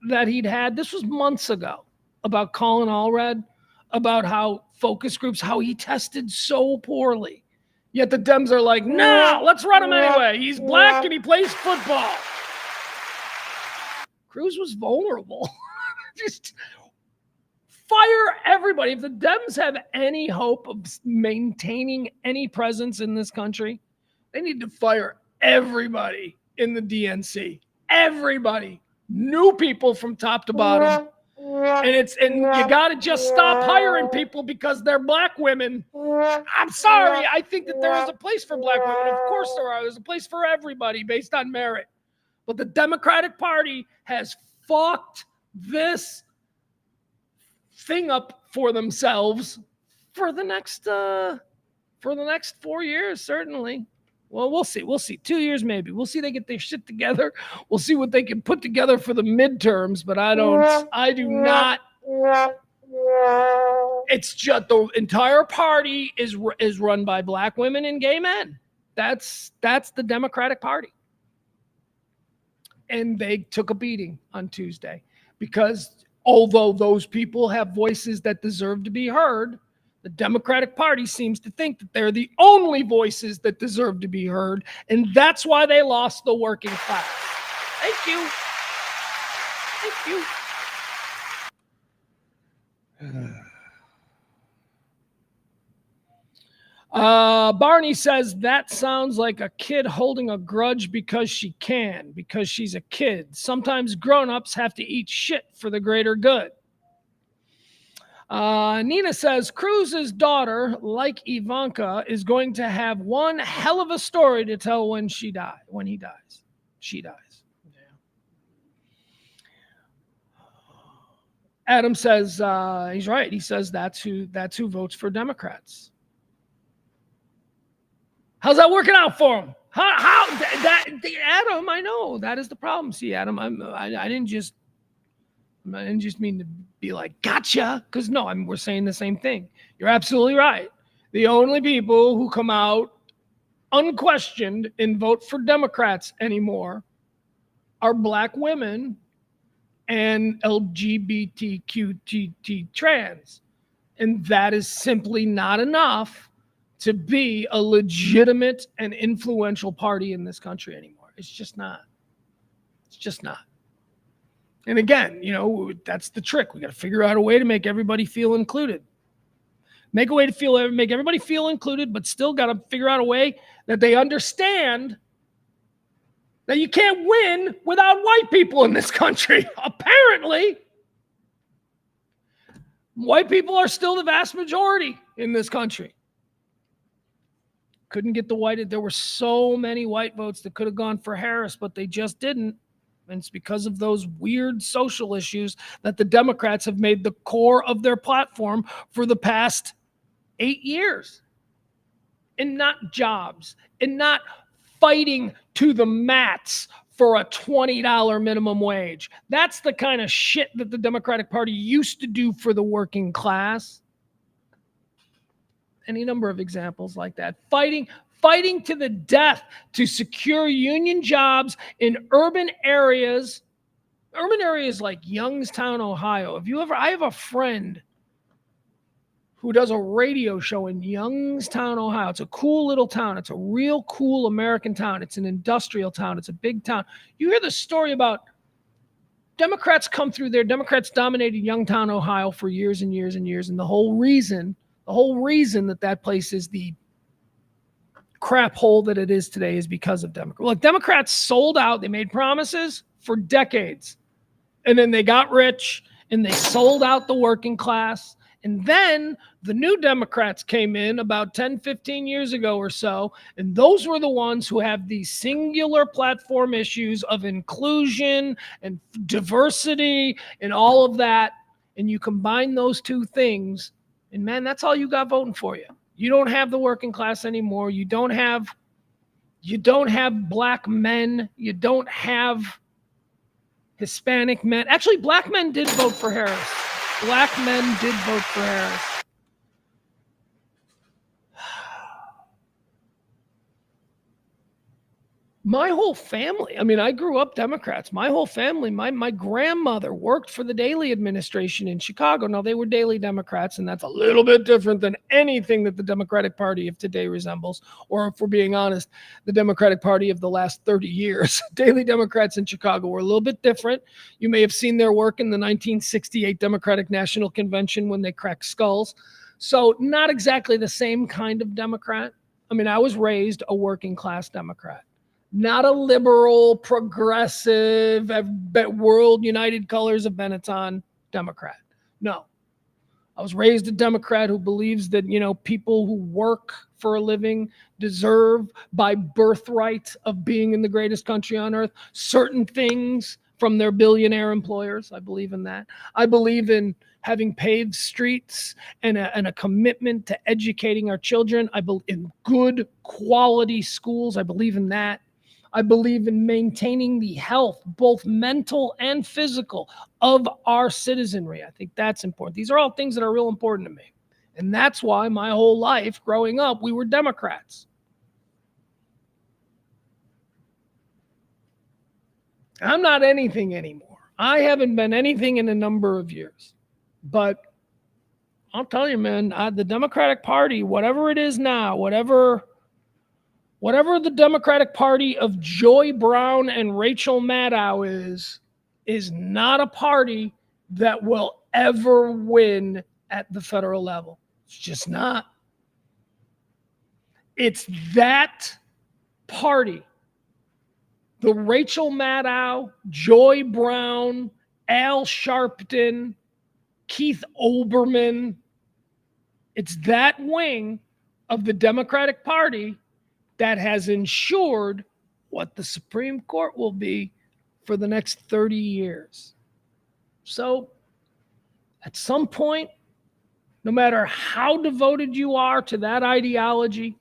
that he'd had. This was months ago, about Colin Allred, about how focus groups, how he tested so poorly. Yet the Dems are like, no, let's run him anyway. He's black and he plays football. Cruz was vulnerable. Just fire everybody. If the Dems have any hope of maintaining any presence in this country, they need to fire everybody in the DNC. Everybody. New people from top to bottom. And you got to just stop hiring people because they're black women. I'm sorry. I think that there is a place for black women. Of course there are. There's a place for everybody based on merit. But the Democratic Party has fucked this thing up for themselves for the next 4 years, certainly. Well, we'll see. 2 years, maybe. We'll see they get their shit together. We'll see what they can put together for the midterms, but I do not. It's just the entire party is run by black women and gay men. That's the Democratic Party. And they took a beating on Tuesday because Although those people have voices that deserve to be heard, the Democratic Party seems to think that they're the only voices that deserve to be heard, and that's why they lost the working class. Thank you. Thank you. Barney says that sounds like a kid holding a grudge because she can, because she's a kid. Sometimes grown-ups have to eat shit for the greater good. Nina says Cruz's daughter, like Ivanka, is going to have one hell of a story to tell when he dies. She dies. Yeah. Adam says he's right. He says that's who votes for Democrats. How's that working out for him? How that Adam? I know that is the problem. See, Adam, I didn't just mean to be like gotcha, because no, we're saying the same thing. You're absolutely right. The only people who come out unquestioned and vote for Democrats anymore are black women and LGBTQT trans, and that is simply not enough to be a legitimate and influential party in this country anymore. It's just not. It's just not. And again, that's the trick. We got to figure out a way to make everybody feel included. Make everybody feel included, but still got to figure out a way that they understand that you can't win without white people in this country. Apparently, white people are still the vast majority in this country. Couldn't get the white. There were so many white votes that could have gone for Harris, but they just didn't. And it's because of those weird social issues that the Democrats have made the core of their platform for the past 8 years. And not jobs, and not fighting to the mats for a $20 minimum wage. That's the kind of shit that the Democratic Party used to do for the working class. Any number of examples like that. Fighting to the death to secure union jobs in urban areas like Youngstown, Ohio. I have a friend who does a radio show in Youngstown, Ohio. It's a cool little town. It's a real cool American town. It's an industrial town. It's a big town. You hear the story about Democrats come through there. Democrats dominated Youngstown, Ohio for years and years and years. And the whole reason that place is the crap hole that it is today is because of Democrats. Look, Democrats sold out. They made promises for decades. And then they got rich and they sold out the working class. And then the new Democrats came in about 10, 15 years ago or so. And those were the ones who have these singular platform issues of inclusion and diversity and all of that. And you combine those two things, and man, that's all you got voting for you. You don't have the working class anymore. You don't have black men. You don't have Hispanic men. Actually, black men did vote for Harris. Black men did vote for Harris. My whole family, I grew up Democrats. My whole family, my grandmother worked for the Daley administration in Chicago. Now, they were Daley Democrats, and that's a little bit different than anything that the Democratic Party of today resembles, or if we're being honest, the Democratic Party of the last 30 years. Daley Democrats in Chicago were a little bit different. You may have seen their work in the 1968 Democratic National Convention when they cracked skulls. So not exactly the same kind of Democrat. I was raised a working class Democrat. Not a liberal, progressive, world united colors of Benetton Democrat. No. I was raised a Democrat who believes that, people who work for a living deserve by birthright of being in the greatest country on earth certain things from their billionaire employers. I believe in that. I believe in having paved streets and a commitment to educating our children. I believe in good quality schools. I believe in that. I believe in maintaining the health, both mental and physical, of our citizenry. I think that's important. These are all things that are real important to me. And that's why my whole life growing up, we were Democrats. I'm not anything anymore. I haven't been anything in a number of years. But I'll tell you, man, the Democratic Party, whatever it is now, whatever the Democratic Party of Joy Brown and Rachel Maddow is not a party that will ever win at the federal level. It's just not. It's that party. The Rachel Maddow, Joy Brown, Al Sharpton, Keith Olbermann. It's that wing of the Democratic Party that has ensured what the Supreme Court will be for the next 30 years. So at some point, no matter how devoted you are to that ideology,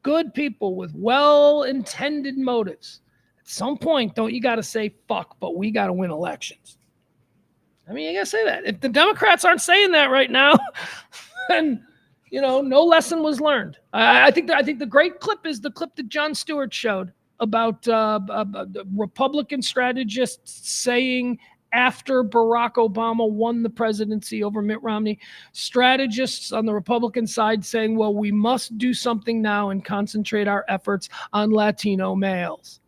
good people with well-intended motives, at some point, don't you got to say, fuck, but we got to win elections. I mean, you got to say that. If the Democrats aren't saying that right now, then, no lesson was learned. I think the great clip is the clip that Jon Stewart showed about Republican strategists saying after Barack Obama won the presidency over Mitt Romney, strategists on the Republican side saying, well, we must do something now and concentrate our efforts on Latino males.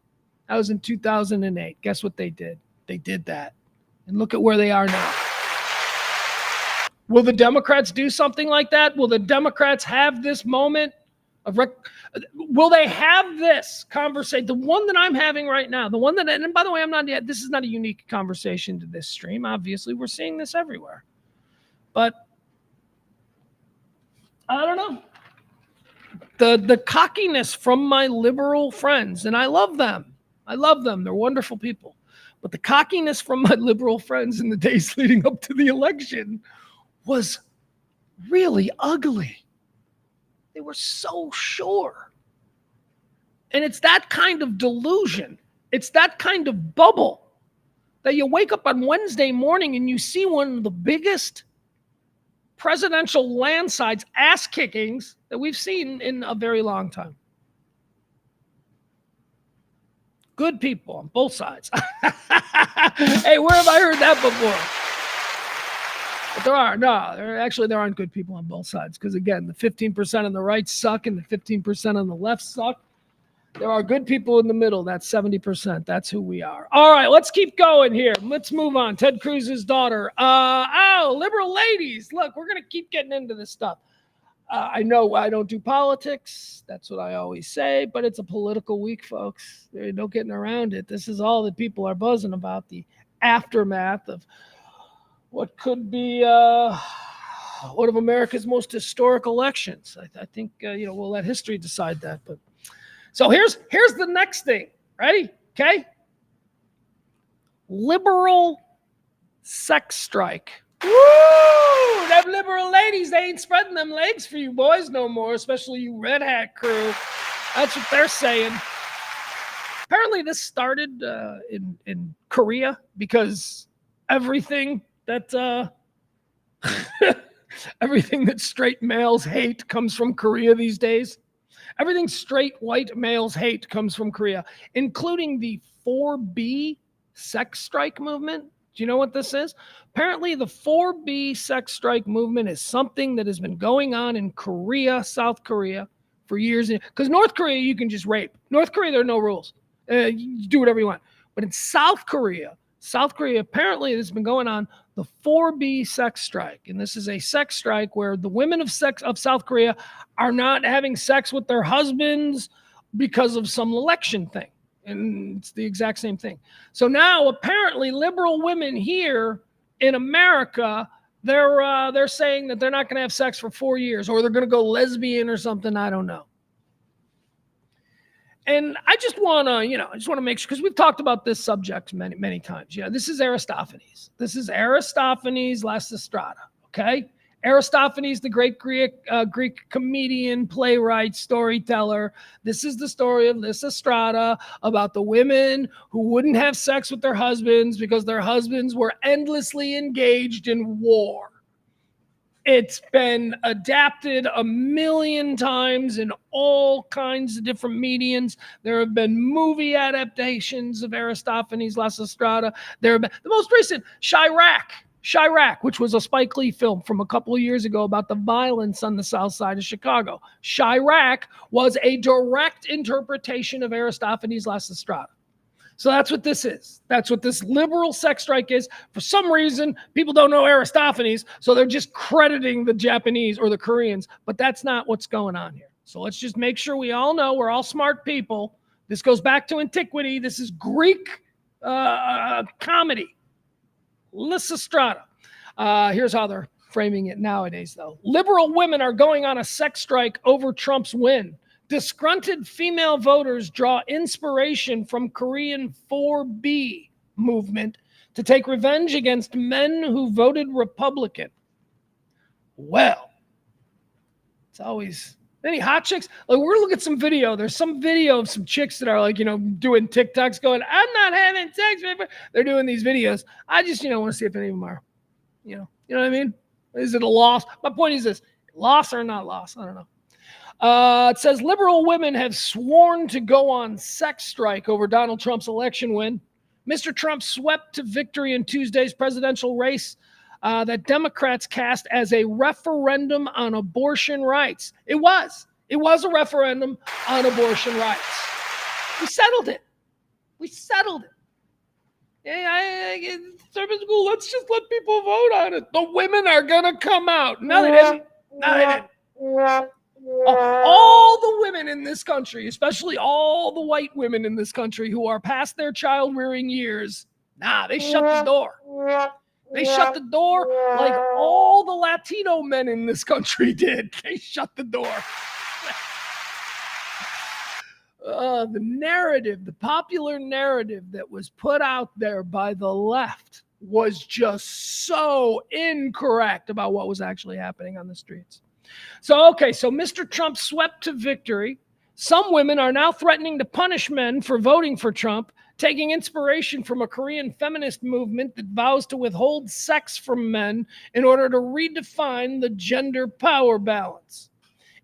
That was in 2008. Guess what they did? They did that. And look at where they are now. Will the Democrats do something like that? Will the Democrats have this moment of will they have this conversation? The one that I'm having right now, the one that, and by the way, this is not a unique conversation to this stream. Obviously, we're seeing this everywhere. But I don't know. The cockiness from my liberal friends, and I love them. They're wonderful people. But the cockiness from my liberal friends in the days leading up to the election was really ugly. They were so sure. And it's that kind of delusion. It's that kind of bubble that you wake up on Wednesday morning and you see one of the biggest presidential landslides, ass kickings that we've seen in a very long time. Good people on both sides. Hey, where have I heard that before? But there aren't good people on both sides. Because again, the 15% on the right suck and the 15% on the left suck. There are good people in the middle. That's 70%. That's who we are. All right, let's keep going here. Let's move on. Ted Cruz's daughter. Liberal ladies. Look, we're going to keep getting into this stuff. I know I don't do politics. That's what I always say. But it's a political week, folks. There's no getting around it. This is all that people are buzzing about, the aftermath of what could be one of America's most historic elections. I think we'll let history decide that. But so here's the next thing. Ready? Okay. Liberal sex strike. Woo! Them liberal ladies, they ain't spreading them legs for you boys no more, especially you Red Hat crew. That's what they're saying. Apparently this started in Korea because everything that straight males hate comes from Korea these days. Everything straight white males hate comes from Korea, including the 4B sex strike movement. Do you know what this is? Apparently, the 4B sex strike movement is something that has been going on in Korea, South Korea, for years. Because North Korea, you can just rape. North Korea, there are no rules. You do whatever you want. But in South Korea, apparently, this has been going on, the 4B sex strike. And this is a sex strike where the women of South Korea are not having sex with their husbands because of some election thing. And it's the exact same thing. So now, apparently, liberal women here in America, they're saying that they're not going to have sex for 4 years, or they're going to go lesbian or something. I don't know. And I just want to make sure, because we've talked about this subject many, many times. Yeah, this is Aristophanes. This is Aristophanes Lysistrata. Okay. Aristophanes, the great Greek comedian, playwright, storyteller. This is the story of Lysistrata, about the women who wouldn't have sex with their husbands because their husbands were endlessly engaged in war. It's been adapted a million times in all kinds of different mediums. There have been movie adaptations of Aristophanes' Lysistrata. There have been the most recent, Chirac, which was a Spike Lee film from a couple of years ago about the violence on the south side of Chicago. Chirac was a direct interpretation of Aristophanes' Lysistrata. So that's what this is. That's what this liberal sex strike is. For some reason, people don't know Aristophanes, so they're just crediting the Japanese or the Koreans, but that's not what's going on here. So let's just make sure we all know we're all smart people. This goes back to antiquity. This is Greek comedy. Lysistrata. Here's how they're framing it nowadays, though. Liberal women are going on a sex strike over Trump's win. Disgruntled female voters draw inspiration from Korean 4B movement to take revenge against men who voted Republican. Well, it's always any hot chicks. Like, we're looking at some video. There's some video of some chicks that are like, doing TikToks going, I'm not having sex with. They're doing these videos. I just, want to see if any of them are, you know what I mean? Is it a loss? My point is this: loss or not loss? I don't know. It says liberal women have sworn to go on sex strike over Donald Trump's election win. Mr. Trump swept to victory in Tuesday's presidential race that Democrats cast as a referendum on abortion rights. It was a referendum on abortion rights. We settled it. Yeah, let's just let people vote on it. The women are going to come out. No, they didn't. All the women in this country, especially all the white women in this country who are past their child-rearing years, they shut the door. They shut the door like all the Latino men in this country did. They shut the door. The narrative, the popular narrative that was put out there by the left was just so incorrect about what was actually happening on the streets. So Mr. Trump swept to victory. Some women are now threatening to punish men for voting for Trump, taking inspiration from a Korean feminist movement that vows to withhold sex from men in order to redefine the gender power balance.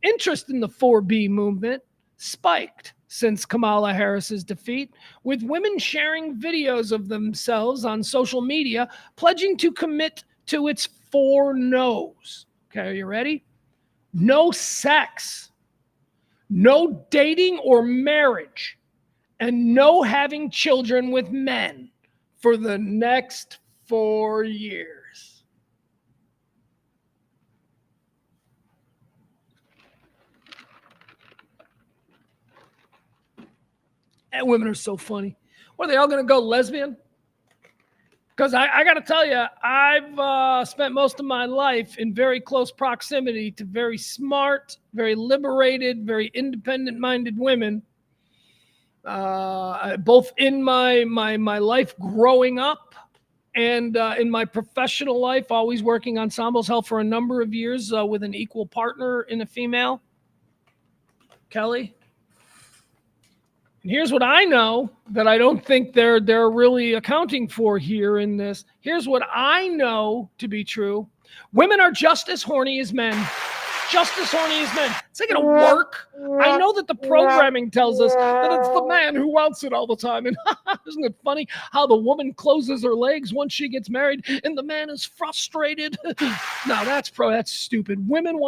Interest in the 4B movement spiked since Kamala Harris's defeat, with women sharing videos of themselves on social media, pledging to commit to its 4 no's. Okay, are you ready? No sex, no dating or marriage, and no having children with men for the next 4 years. And women are so funny. What, are they all going to go lesbian? Because I got to tell you, I've spent most of my life in very close proximity to very smart, very liberated, very independent-minded women, both in my life growing up and in my professional life, always working ensembles, held for a number of years with an equal partner in a female, Kelly. And here's what I know that I don't think they're really accounting for here in this. Here's what I know to be true. Women are just as horny as men. Just as horny as men. It's not going to work. I know that the programming tells us that it's the man who wants it all the time. And isn't it funny how the woman closes her legs once she gets married and the man is frustrated? No, that's stupid. Women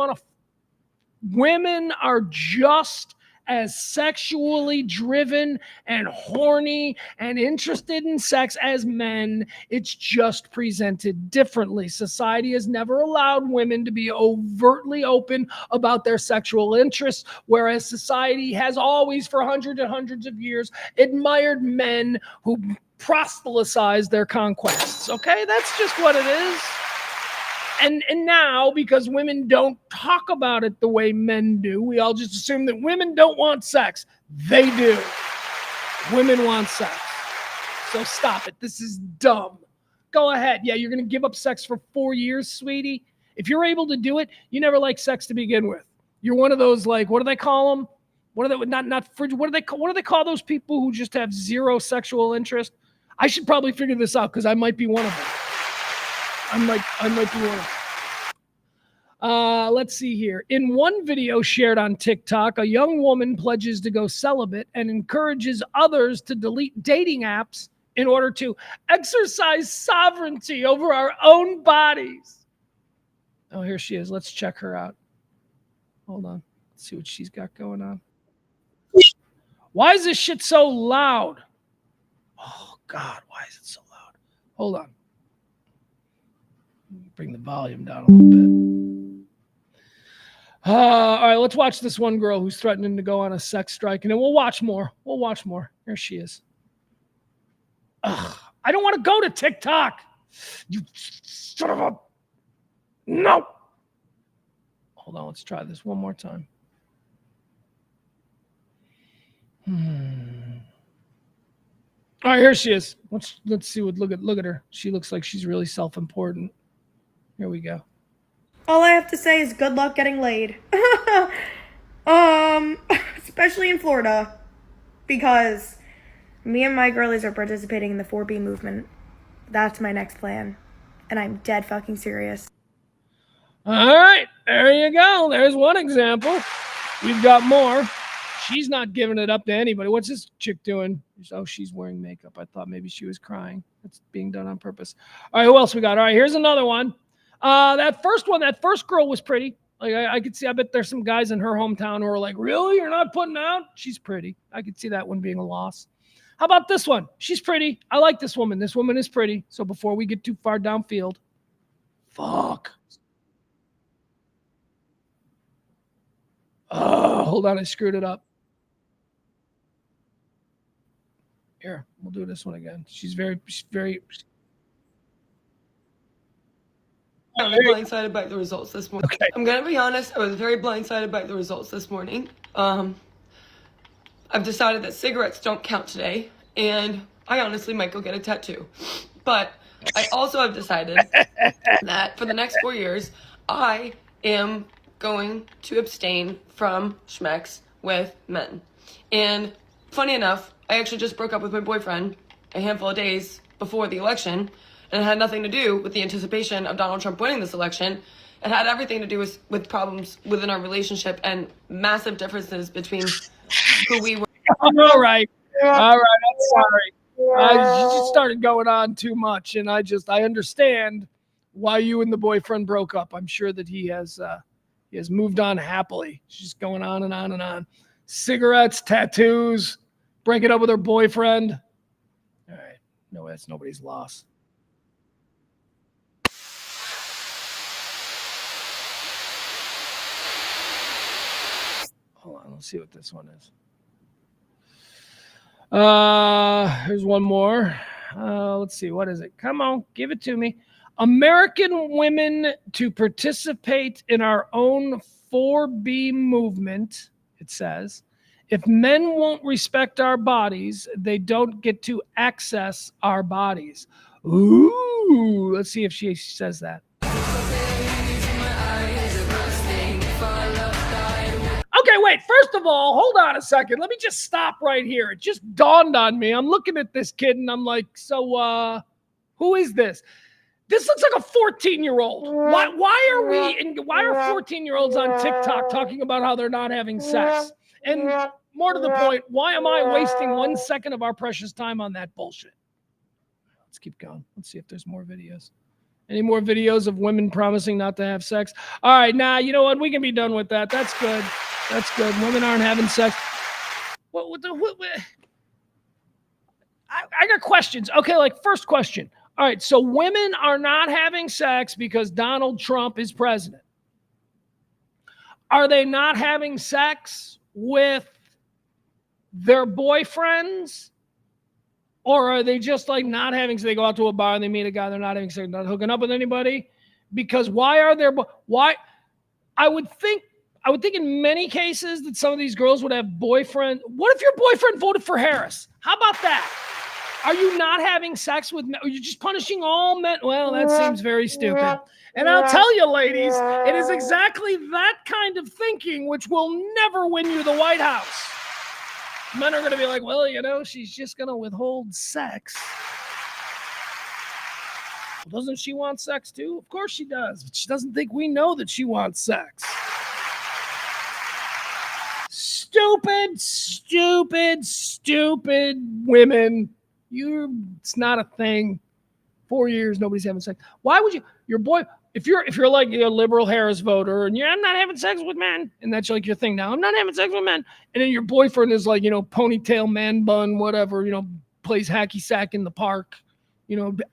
are just as sexually driven and horny and interested in sex as men. It's just presented differently. Society has never allowed women to be overtly open about their sexual interests, whereas society has always, for hundreds and hundreds of years, admired men who proselytize their conquests. Okay, that's just what it is. And now, because women don't talk about it the way men do, we all just assume that women don't want sex. They do. Women want sex. So stop it. This is dumb. Go ahead. Yeah, you're going to give up sex for 4 years, sweetie. If you're able to do it, you never liked sex to begin with. You're one of those, like, what do they call them? What do they call those people who just have zero sexual interest? I should probably figure this out because I might be one of them. I might be one of them. Let's see here. In one video shared on TikTok, a young woman pledges to go celibate and encourages others to delete dating apps in order to exercise sovereignty over our own bodies. Oh, here she is. Let's check her out. Hold on. Let's see what she's got going on. Why is this shit so loud? Oh, God, why is it so loud? Hold on. Bring the volume down a little bit. All right, let's watch this one girl who's threatening to go on a sex strike, and then we'll watch more. Here she is. Ugh, I don't want to go to TikTok. You son of a... No. Hold on, let's try this one more time. All right, here she is. Let's see what look at her. She looks like she's really self-important. Here we go. All I have to say is good luck getting laid. Especially in Florida, because me and my girlies are participating in the 4B movement. That's my next plan, and I'm dead fucking serious. All right, there you go. There's one example. We've got more. She's not giving it up to anybody. What's this chick doing? Oh, she's wearing makeup. I thought maybe she was crying. It's being done on purpose. All right, who else we got? All right, here's another one. That first girl was pretty. Like I could see, I bet there's some guys in her hometown who are like, really? You're not putting out? She's pretty. I could see that one being a loss. How about this one? She's pretty. I like this woman. This woman is pretty. So before we get too far downfield, fuck. Oh, hold on. I screwed it up. Here, we'll do this one again. She's very. I was blindsided by the results this morning. Okay. I'm gonna be honest, I was very blindsided by the results this morning. I've decided that cigarettes don't count today, and I honestly might go get a tattoo. But I also have decided that for the next 4 years, I am going to abstain from schmex with men. And funny enough, I actually just broke up with my boyfriend a handful of days before the election, and it had nothing to do with the anticipation of Donald Trump winning this election. It had everything to do with problems within our relationship and massive differences between who we were. All right. I'm sorry. You just started going on too much, and I understand why you and the boyfriend broke up. I'm sure that he has moved on happily. She's just going on and on and on. Cigarettes, tattoos, breaking up with her boyfriend. All right. No, that's nobody's loss. Hold on, let's see what this one is. Here's one more. Let's see, what is it? Come on, give it to me. American women to participate in our own 4B movement, it says. If men won't respect our bodies, they don't get to access our bodies. Ooh, let's see if she says that. Okay, wait. First of all, hold on a second. Let me just stop right here. It just dawned on me. I'm looking at this kid and I'm like, so who is this? This looks like a 14-year-old. Why are 14-year-olds on TikTok talking about how they're not having sex? And more to the point, why am I wasting 1 second of our precious time on that bullshit? Let's keep going. Let's see if there's more videos. Any more videos of women promising not to have sex? All right, now, you know what? We can be done with that. That's good. That's good. Women aren't having sex. What? I got questions. Okay, like first question. All right, so women are not having sex because Donald Trump is president. Are they not having sex with their boyfriends? Or are they just like not having sex? They go out to a bar and they meet a guy. They're not having sex, not hooking up with anybody. Because why? I would think in many cases that some of these girls would have boyfriends. What if your boyfriend voted for Harris? How about that? Are you not having sex with men? Are you just punishing all men? Well, that seems very stupid. And I'll tell you, ladies, it is exactly that kind of thinking which will never win you the White House. Men are going to be like, well, you know, she's just going to withhold sex. Doesn't she want sex too? Of course she does. But she doesn't think we know that she wants sex. Stupid, stupid, stupid women. It's not a thing. 4 years, nobody's having sex. Why would you? Your boy, if you're like a liberal Harris voter and I'm not having sex with men, and that's like your thing now. I'm not having sex with men, and then your boyfriend is like, ponytail, man bun, whatever, plays hacky sack in the park.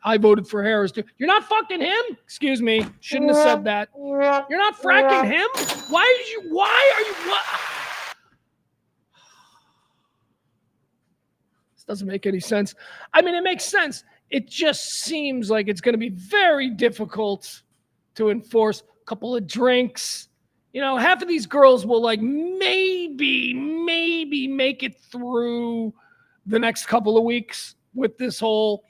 I voted for Harris too. You're not fucking him? Excuse me. Shouldn't have said that. You're not fracking him? Why are you, what? This doesn't make any sense. I mean, it makes sense. It just seems like it's going to be very difficult to enforce. A couple of drinks. Half of these girls will like maybe make it through the next couple of weeks with this whole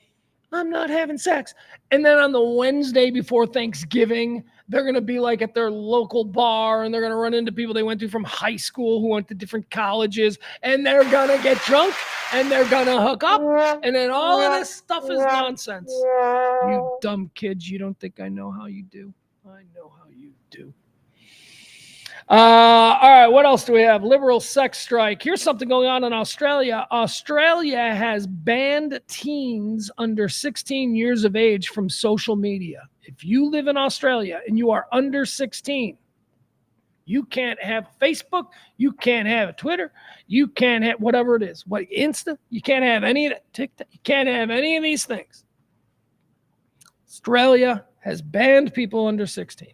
I'm not having sex. And then on the Wednesday before Thanksgiving, they're going to be like at their local bar and they're going to run into people they went to from high school who went to different colleges, and they're going to get drunk and they're going to hook up. And then all of this stuff is nonsense. You dumb kids, you don't think I know how you do. I know how you do. All right, what else do we have? Liberal sex strike. Here's something going on in Australia. Australia has banned teens under 16 years of age from social media. If you live in Australia and you are under 16, you can't have Facebook, you can't have a Twitter, you can't have whatever it is. What, Insta? You can't have any of that. TikTok? You can't have any of these things. Australia has banned people under 16.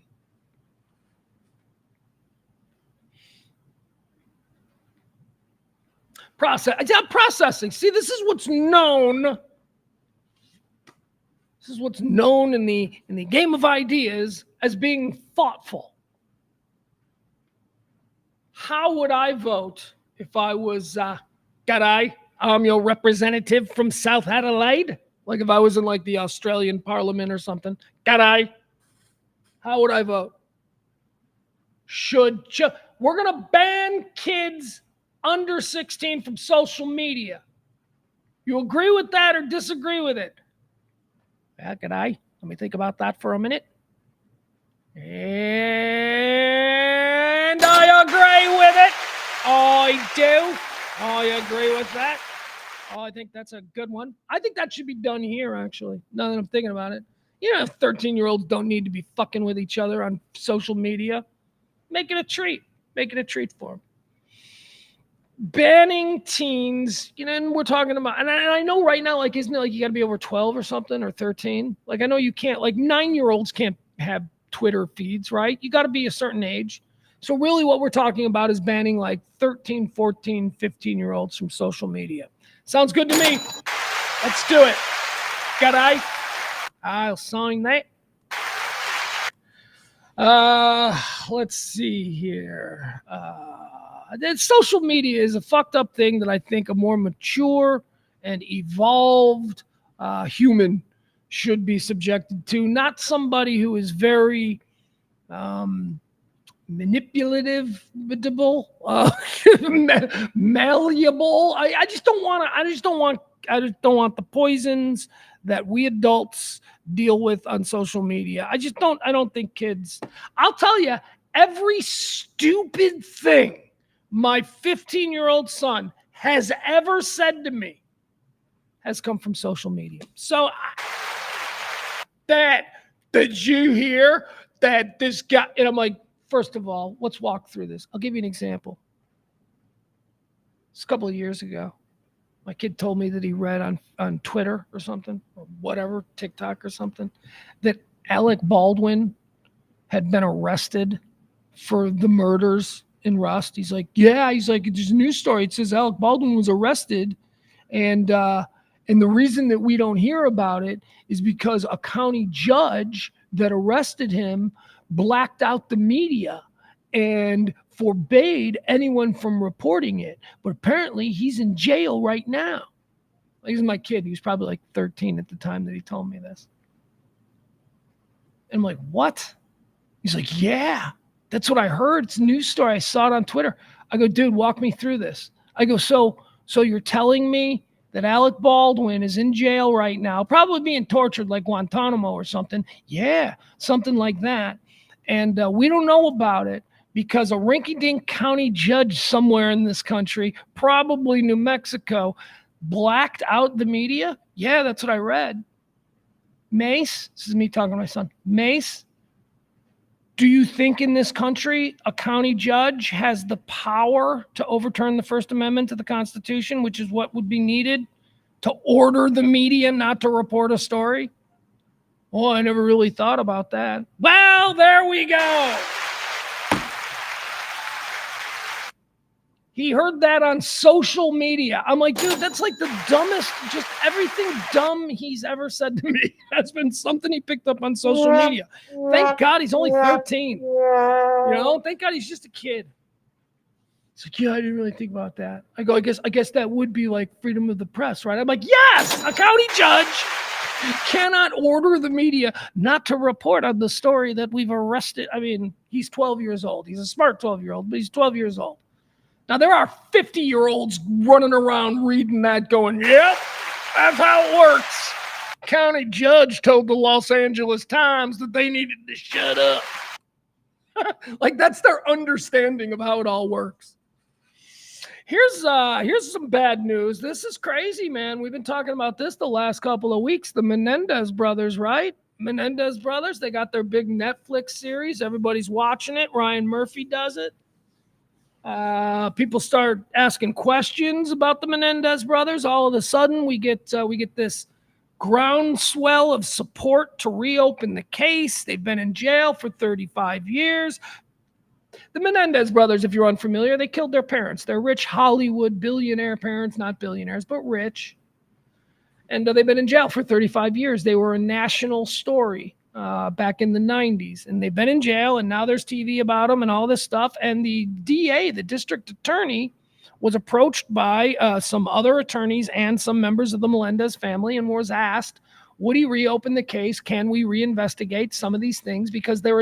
Processing. See, this is what's known. This is what's known in the game of ideas as being thoughtful. How would I vote if I was I'm your representative from South Adelaide? Like if I was in like the Australian Parliament or something. How would I vote? We're gonna ban kids under 16 from social media. You agree with that or disagree with it? Yeah, Let me think about that for a minute. And I agree with it. I do. I agree with that. Oh, I think that's a good one. I think that should be done here, actually, now that I'm thinking about it. 13-year-olds don't need to be fucking with each other on social media. Make it a treat. Make it a treat for them. Banning teens, and we're talking about, and I know right now, like, isn't it like you got to be over 12 or something, or 13? Like, I know you can't, like, 9-year-olds can't have Twitter feeds, right? You got to be a certain age. So really what we're talking about is banning like 13, 14, 15-year-olds from social media. Sounds good to me. Let's do it. I'll sign that. Let's see here. Social media is a fucked up thing that I think a more mature and evolved human should be subjected to, not somebody who is very manipulative, malleable. I just don't want the poisons that we adults deal with on social media. I don't think kids. I'll tell you, every stupid thing my 15-year-old son has ever said to me has come from social media. So did you hear that this guy, and I'm like, first of all, let's walk through this. I'll give you an example. It's a couple of years ago. My kid told me that he read on Twitter or something, or whatever, TikTok or something, that Alec Baldwin had been arrested for the murders in Rust. He's like, there's a news story. It says Alec Baldwin was arrested, and the reason that we don't hear about it is because a county judge that arrested him blacked out the media and forbade anyone from reporting it. But apparently he's in jail right now. He's my kid. He was probably like 13 at the time that he told me this. And I'm like, what? He's like, yeah, that's what I heard. It's a news story. I saw it on Twitter. I go, dude, walk me through this. I go, so you're telling me that Alec Baldwin is in jail right now, probably being tortured like Guantanamo or something. Yeah, something like that. And we don't know about it because a rinky-dink county judge somewhere in this country, probably New Mexico, blacked out the media. Yeah, that's what I read. Mace, this is me talking to my son. Mace, do you think in this country a county judge has the power to overturn the First Amendment to the Constitution, which is what would be needed to order the media not to report a story? Oh, I never really thought about that. Well, there we go. He heard that on social media. I'm like, dude, that's like the dumbest, just everything dumb he's ever said to me has been something he picked up on social media. Thank God he's only 13. Thank God he's just a kid. It's like, yeah, I didn't really think about that. I go, I guess that would be like freedom of the press, right? I'm like, yes, a county judge cannot order the media not to report on the story that we've arrested. I mean, he's 12 years old. He's a smart 12-year-old, but he's 12 years old. Now, there are 50-year-olds running around reading that going, yep, that's how it works. County judge told the Los Angeles Times that they needed to shut up. Like, that's their understanding of how it all works. Here's some bad news. This is crazy, man. We've been talking about this the last couple of weeks. The Menendez brothers, right? Menendez brothers, they got their big Netflix series. Everybody's watching it. Ryan Murphy does it. People start asking questions about the Menendez brothers. All of a sudden, we get this groundswell of support to reopen the case. They've been in jail for 35 years. The Menendez brothers, if you're unfamiliar, they killed their parents. They're rich Hollywood billionaire parents, not billionaires, but rich. And they've been in jail for 35 years. They were a national story back in the 90s. And they've been in jail, and now there's TV about them and all this stuff. And the DA, the district attorney, was approached by some other attorneys and some members of the Melendez family and was asked, would he reopen the case? Can we reinvestigate some of these things? Because there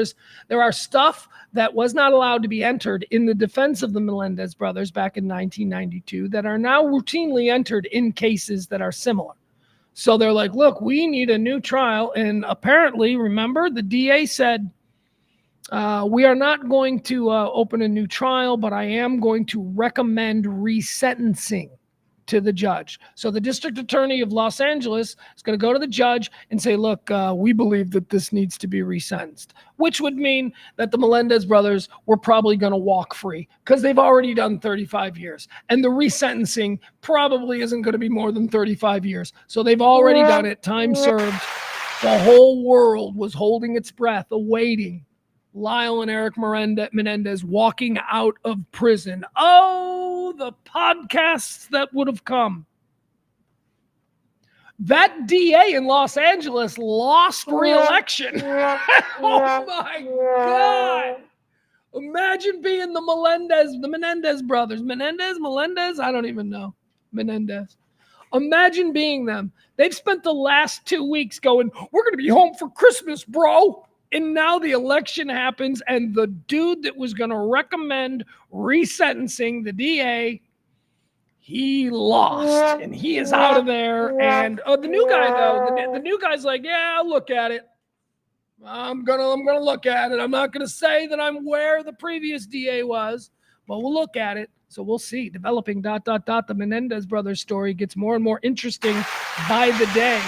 are stuff that was not allowed to be entered in the defense of the Melendez brothers back in 1992 that are now routinely entered in cases that are similar. So they're like, look, we need a new trial. And apparently, remember, the DA said, we are not going to open a new trial, but I am going to recommend resentencing to the judge. So the district attorney of Los Angeles is going to go to the judge and say, look, we believe that this needs to be resentenced, which would mean that the Melendez brothers were probably going to walk free because they've already done 35 years. And the resentencing probably isn't going to be more than 35 years. So they've already done it. Time served. The whole world was holding its breath, awaiting Lyle and Eric Menendez walking out of prison. Oh, the podcasts that would have come. That DA in Los Angeles lost re-election. Oh my God. Imagine being the Menendez brothers. Melendez? I don't even know. Menendez. Imagine being them. They've spent the last 2 weeks going, we're going to be home for Christmas, bro. And now the election happens, and the dude that was going to recommend resentencing, the DA, he lost, and he is out of there. And the new guy, though, the new guy's like, yeah, I'll look at it. I'm gonna look at it. I'm not gonna say that I'm where the previous DA was, but we'll look at it. So we'll see. Developing ... The Menendez brothers story gets more and more interesting by the day.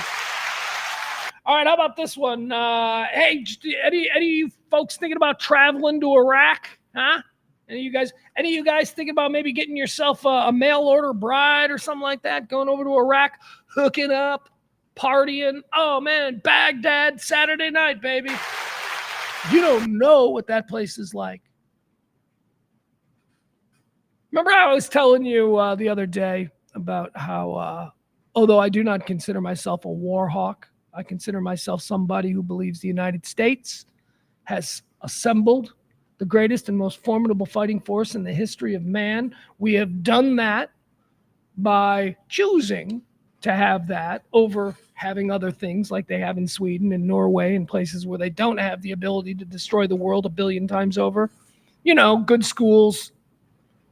All right, how about this one? Hey, any of you folks thinking about traveling to Iraq? Huh? Any of you guys thinking about maybe getting yourself a mail order bride or something like that? Going over to Iraq, hooking up, partying. Oh man, Baghdad, Saturday night, baby. You don't know what that place is like. Remember how I was telling you the other day about how, although I do not consider myself a war hawk, I consider myself somebody who believes the United States has assembled the greatest and most formidable fighting force in the history of man. We have done that by choosing to have that over having other things like they have in Sweden and Norway and places where they don't have the ability to destroy the world 1 billion times over. You know, good schools,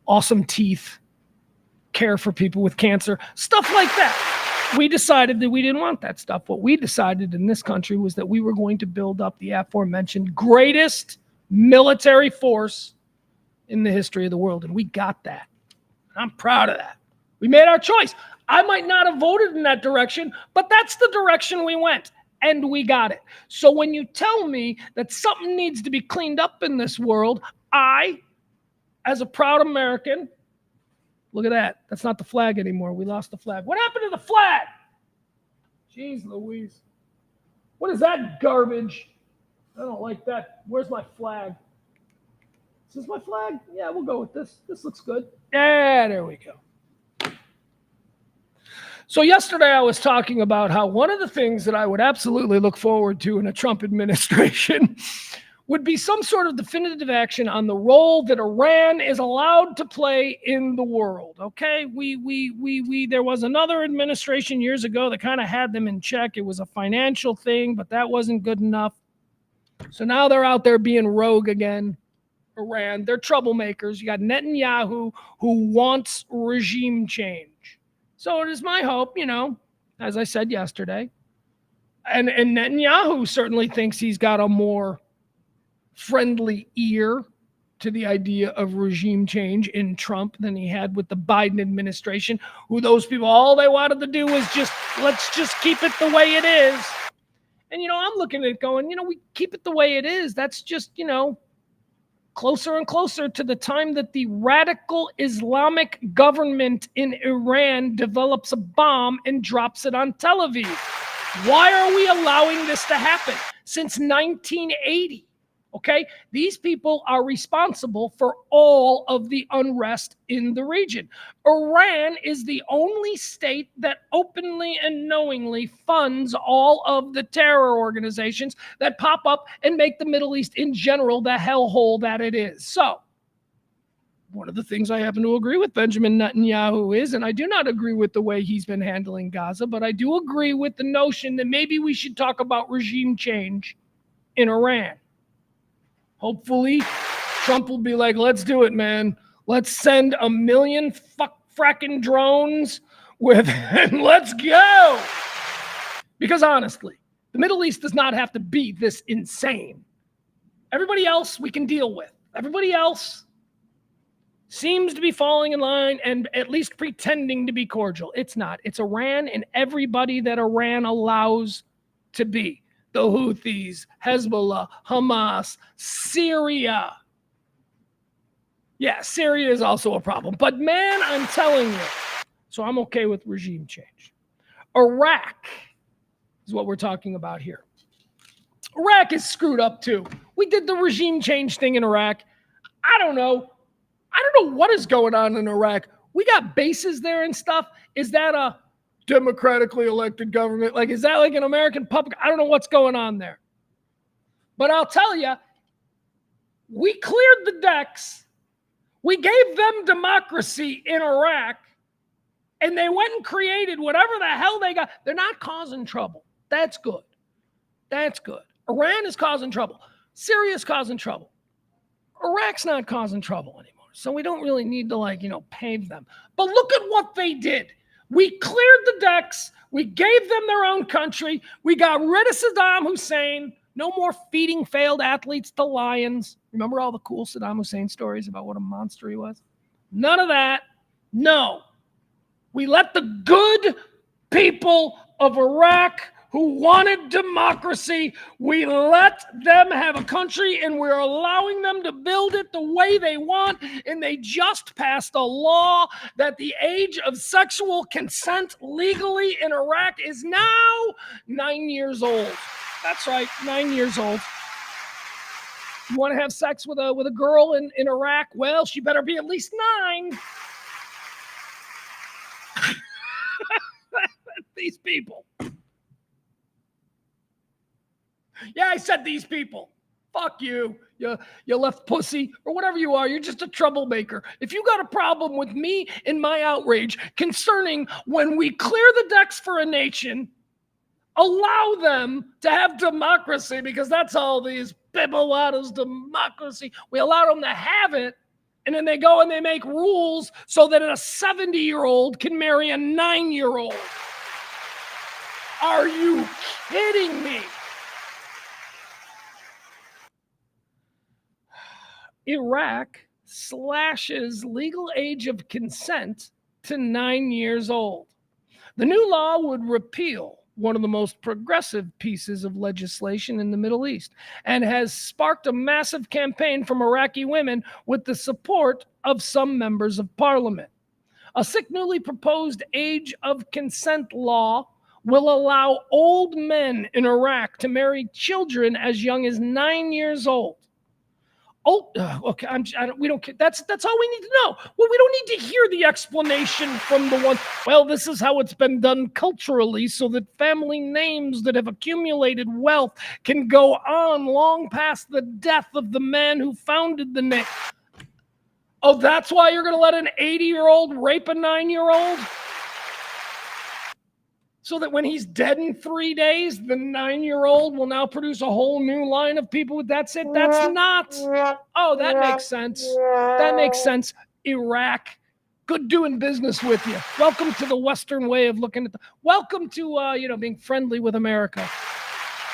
awesome teeth, care for people with cancer, stuff like that. We decided that we didn't want that stuff. What we decided in this country was that we were going to build up the aforementioned greatest military force in the history of the world, and we got that. I'm proud of that. We made our choice. I might not have voted in that direction, but that's the direction we went, and we got it. So when you tell me that something needs to be cleaned up in this world, I, as a proud American, look at that. That's not the flag anymore. We lost the flag. What happened to the flag? Jeez Louise. What is that garbage? I don't like that. Where's my flag? Is this my flag? Yeah, we'll go with this. This looks good. Yeah, there we go. So yesterday I was talking about how one of the things that I would absolutely look forward to in a Trump administration would be some sort of definitive action on the role that Iran is allowed to play in the world. Okay, there was another administration years ago that kind of had them in check. It was a financial thing, but that wasn't good enough. So now they're out there being rogue again. Iran, they're troublemakers. You got Netanyahu who wants regime change. So it is my hope, as I said yesterday, and Netanyahu certainly thinks he's got a more friendly ear to the idea of regime change in Trump than he had with the Biden administration, who those people, all they wanted to do was let's just keep it the way it is. And, I'm looking at it going, we keep it the way it is. That's just, closer and closer to the time that the radical Islamic government in Iran develops a bomb and drops it on Tel Aviv. Why are we allowing this to happen? Since 1980, okay? These people are responsible for all of the unrest in the region. Iran is the only state that openly and knowingly funds all of the terror organizations that pop up and make the Middle East in general the hellhole that it is. So, one of the things I happen to agree with Benjamin Netanyahu is, and I do not agree with the way he's been handling Gaza, but I do agree with the notion that maybe we should talk about regime change in Iran. Hopefully, Trump will be like, let's do it, man. Let's send 1 million fracking drones and let's go. Because honestly, the Middle East does not have to be this insane. Everybody else we can deal with. Everybody else seems to be falling in line and at least pretending to be cordial. It's not. It's Iran and everybody that Iran allows to be. The Houthis, Hezbollah, Hamas, Syria. Yeah, Syria is also a problem. But man, I'm telling you, so I'm okay with regime change. Iraq is what we're talking about here. Iraq is screwed up too. We did the regime change thing in Iraq. I don't know what is going on in Iraq. We got bases there and stuff. Is that a democratically elected government? Like, is that like an American public? I don't know what's going on there. But I'll tell you, we cleared the decks. We gave them democracy in Iraq, and they went and created whatever the hell they got. They're not causing trouble. That's good. That's good. Iran is causing trouble. Syria is causing trouble. Iraq's not causing trouble anymore. So we don't really need to, pave them. But look at what they did. We cleared the decks. We gave them their own country. We got rid of Saddam Hussein. No more feeding failed athletes to lions. Remember all the cool Saddam Hussein stories about what a monster he was? None of that. No. We let the good people of Iraq who wanted democracy, we let them have a country, and we're allowing them to build it the way they want. And they just passed a law that the age of sexual consent legally in Iraq is now 9 years old. That's right, 9 years old. You want to have sex with a girl in Iraq? Well, she better be at least 9. These people. Yeah, I said these people. Fuck you. You left pussy or whatever you are. You're just a troublemaker. If you got a problem with me and my outrage concerning when we clear the decks for a nation, allow them to have democracy, because that's all these Bibalada's democracy. We allow them to have it. And then they go and they make rules so that a 70-year-old can marry a 9-year-old. Are you kidding me? Iraq slashes legal age of consent to 9 years old. The new law would repeal one of the most progressive pieces of legislation in the Middle East and has sparked a massive campaign from Iraqi women with the support of some members of parliament. A sick newly proposed age of consent law will allow old men in Iraq to marry children as young as 9 years old. Oh, okay. We don't care. That's all we need to know. Well, we don't need to hear the explanation from the one. Well, this is how it's been done culturally, so that family names that have accumulated wealth can go on long past the death of the man who founded the name. Oh, that's why you're going to let an 80-year-old rape a 9-year-old? So that when he's dead in 3 days, the 9-year-old will now produce a whole new line of people with that's it. That's not. Oh, that makes sense. That makes sense. Iraq, good doing business with you. Welcome to the Western way of looking at welcome to, being friendly with America.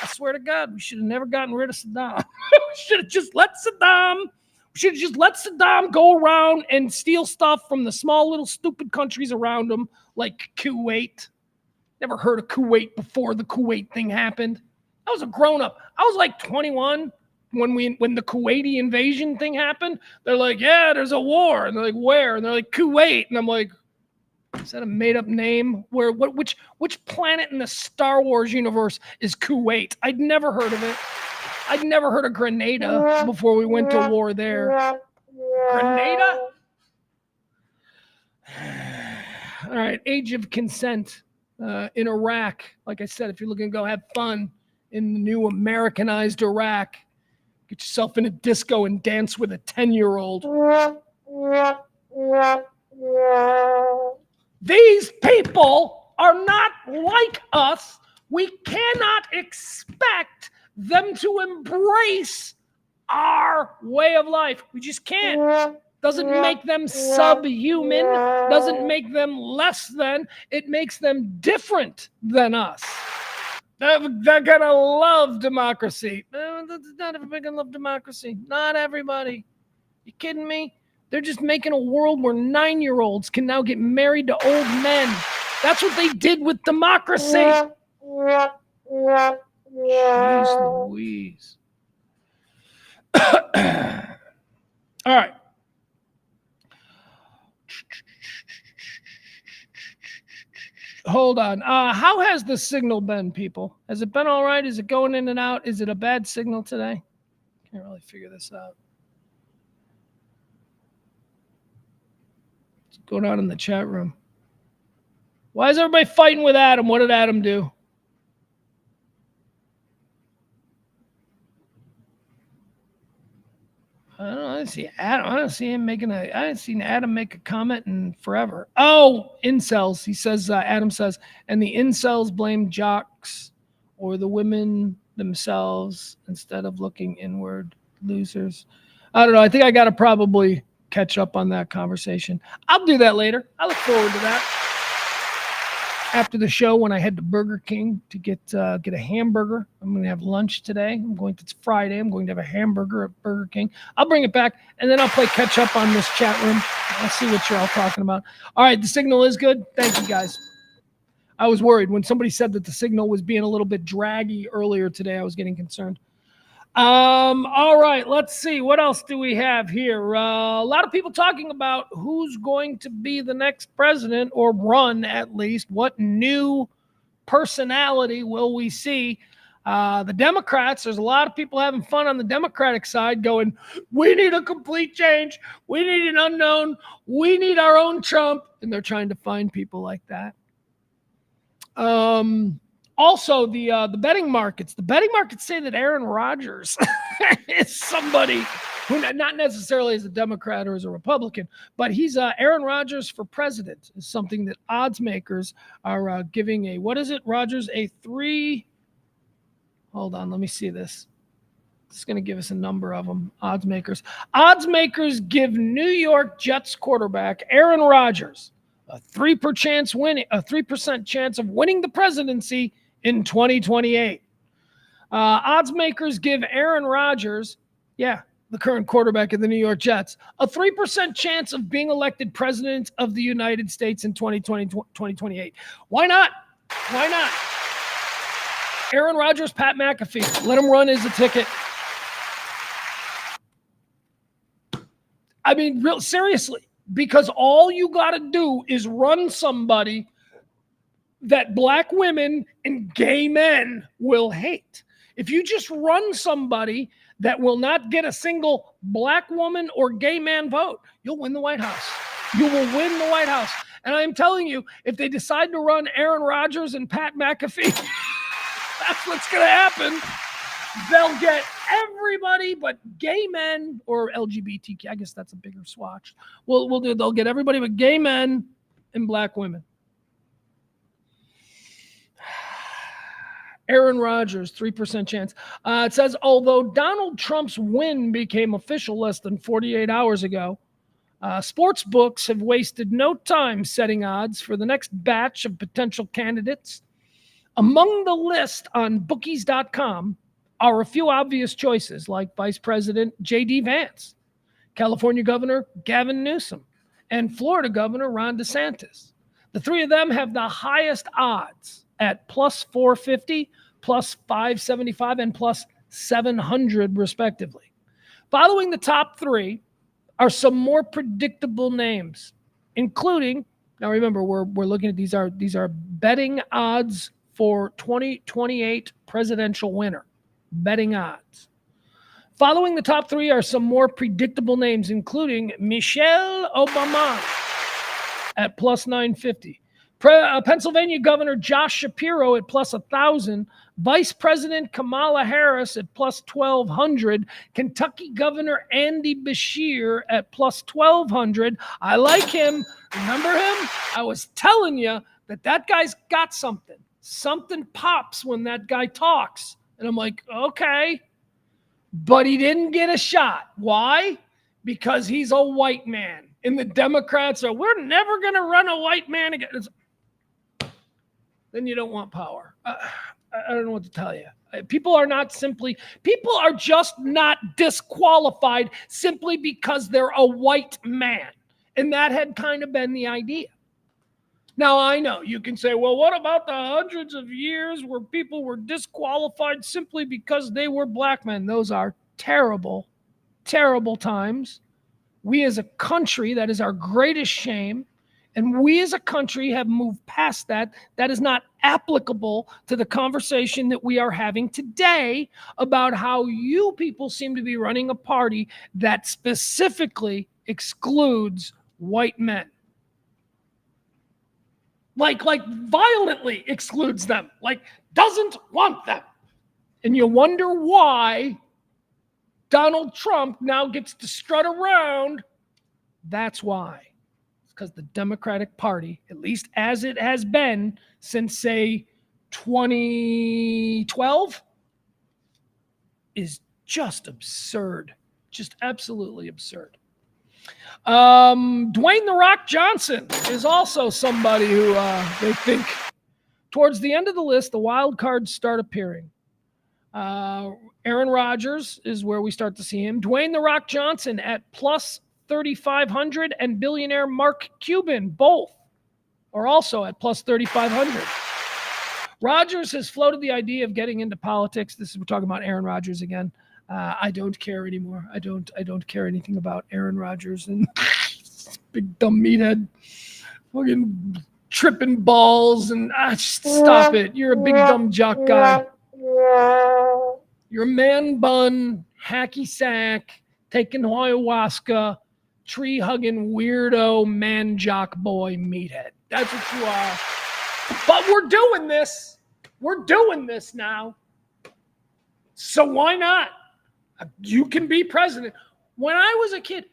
I swear to God, we should have never gotten rid of Saddam. We should have just let Saddam go around and steal stuff from the small little stupid countries around him, like Kuwait. Never heard of Kuwait before the Kuwait thing happened. I was a grown-up. I was like 21 when the Kuwaiti invasion thing happened. They're like, yeah, there's a war. And they're like, where? And they're like, Kuwait. And I'm like, is that a made-up name? Which planet in the Star Wars universe is Kuwait? I'd never heard of it. I'd never heard of Grenada before we went to war there. Grenada? All right, age of consent. In Iraq, like I said, if you're looking to go have fun in the new Americanized Iraq, get yourself in a disco and dance with a 10-year-old. These people are not like us. We cannot expect them to embrace our way of life. We just can't. Doesn't make them subhuman, doesn't make them less than, it makes them different than us. They're gonna love democracy. Not everybody gonna love democracy. Not everybody. You kidding me? They're just making a world where 9-year-olds can now get married to old men. That's what they did with democracy. Jeez Louise. All right. Hold on. How has the signal been, people? Has it been all right? Is it going in and out? Is it a bad signal today? Can't really figure this out. What's going on in the chat room? Why is everybody fighting with Adam? What did Adam do? I don't know. I didn't see Adam. I didn't see him making I didn't see Adam make a comment in forever. Oh, incels. He says, Adam says, and the incels blame jocks or the women themselves instead of looking inward. Losers. I don't know. I think I got to probably catch up on that conversation. I'll do that later. I look forward to that. After the show, when I head to Burger King to get a hamburger, I'm going to have lunch today. It's Friday. I'm going to have a hamburger at Burger King. I'll bring it back, and then I'll play catch up on this chat room. I'll see what you're all talking about. All right, the signal is good. Thank you, guys. I was worried when somebody said that the signal was being a little bit draggy earlier today. I was getting concerned. All right, let's see. What else do we have here? A lot of people talking about who's going to be the next president, or run at least. What new personality will we see? The Democrats, there's a lot of people having fun on the Democratic side going, we need a complete change. We need an unknown. We need our own Trump. And they're trying to find people like that. Also, the betting markets. The betting markets say that Aaron Rodgers is somebody who not necessarily is a Democrat or is a Republican, but he's Aaron Rodgers for president is something that odds makers are giving a, what is it, Rodgers? A 3, hold on, let me see this. It's going to give us a number of them. Odds makers. Odds makers give New York Jets quarterback Aaron Rodgers a 3% chance of winning the presidency in 2028. Odds makers give Aaron Rodgers, the current quarterback of the New York Jets, a 3% chance of being elected president of the United States in 2028. Why not? Why not? Aaron Rodgers, Pat McAfee. Let him run as a ticket. I mean, seriously, because all you got to do is run somebody that black women and gay men will hate. If you just run somebody that will not get a single black woman or gay man vote, you'll win the White House. You will win the White House. And I'm telling you, if they decide to run Aaron Rodgers and Pat McAfee, that's what's going to happen. They'll get everybody but gay men or LGBTQ. I guess that's a bigger swatch. They'll get everybody but gay men and black women. Aaron Rodgers, 3% chance. It says, although Donald Trump's win became official less than 48 hours ago, sports books have wasted no time setting odds for the next batch of potential candidates. Among the list on bookies.com are a few obvious choices like Vice President J.D. Vance, California Governor Gavin Newsom, and Florida Governor Ron DeSantis. The three of them have the highest odds at plus 450, plus 575, and plus 700, respectively. Following the top three are some more predictable names, including, now remember, we're looking at these are betting odds for 2028 presidential winner. Betting odds. Following the top three are some more predictable names, including Michelle Obama at plus 950. Pennsylvania Governor Josh Shapiro at plus 1,000. Vice President Kamala Harris at plus 1,200. Kentucky Governor Andy Beshear at plus 1,200. I like him. Remember him? I was telling you that guy's got something. Something pops when that guy talks. And I'm like, okay. But he didn't get a shot. Why? Because he's a white man. And the Democrats are, we're never going to run a white man again. Then you don't want power. I don't know what to tell you. People are just not disqualified simply because they're a white man. And that had kind of been the idea. Now, I know you can say, well, what about the hundreds of years where people were disqualified simply because they were black men? Those are terrible, terrible times. We as a country, that is our greatest shame. And we as a country have moved past that. That is not applicable to the conversation that we are having today about how you people seem to be running a party that specifically excludes white men. Like violently excludes them, like doesn't want them. And you wonder why Donald Trump now gets to strut around. That's why. It's because the Democratic Party, at least as it has been since, say, 2012, is just absurd. Just absolutely absurd. Dwayne "The Rock" Johnson is also somebody who they think towards the end of the list, the wild cards start appearing. Aaron Rodgers is where we start to see him. Dwayne "The Rock" Johnson at plus 3,500 and billionaire Mark Cuban, both are also at plus 3,500. Rodgers has floated the idea of getting into politics. We're talking about Aaron Rodgers again. I don't care anymore. I don't care anything about Aaron Rodgers and big dumb meathead fucking tripping balls and just stop it. You're a big dumb jock guy. You're a man bun, hacky sack, taking ayahuasca, tree hugging weirdo man jock boy meathead. That's what you are. But we're doing this. We're doing this now. So why not? You can be president. When I was a kid,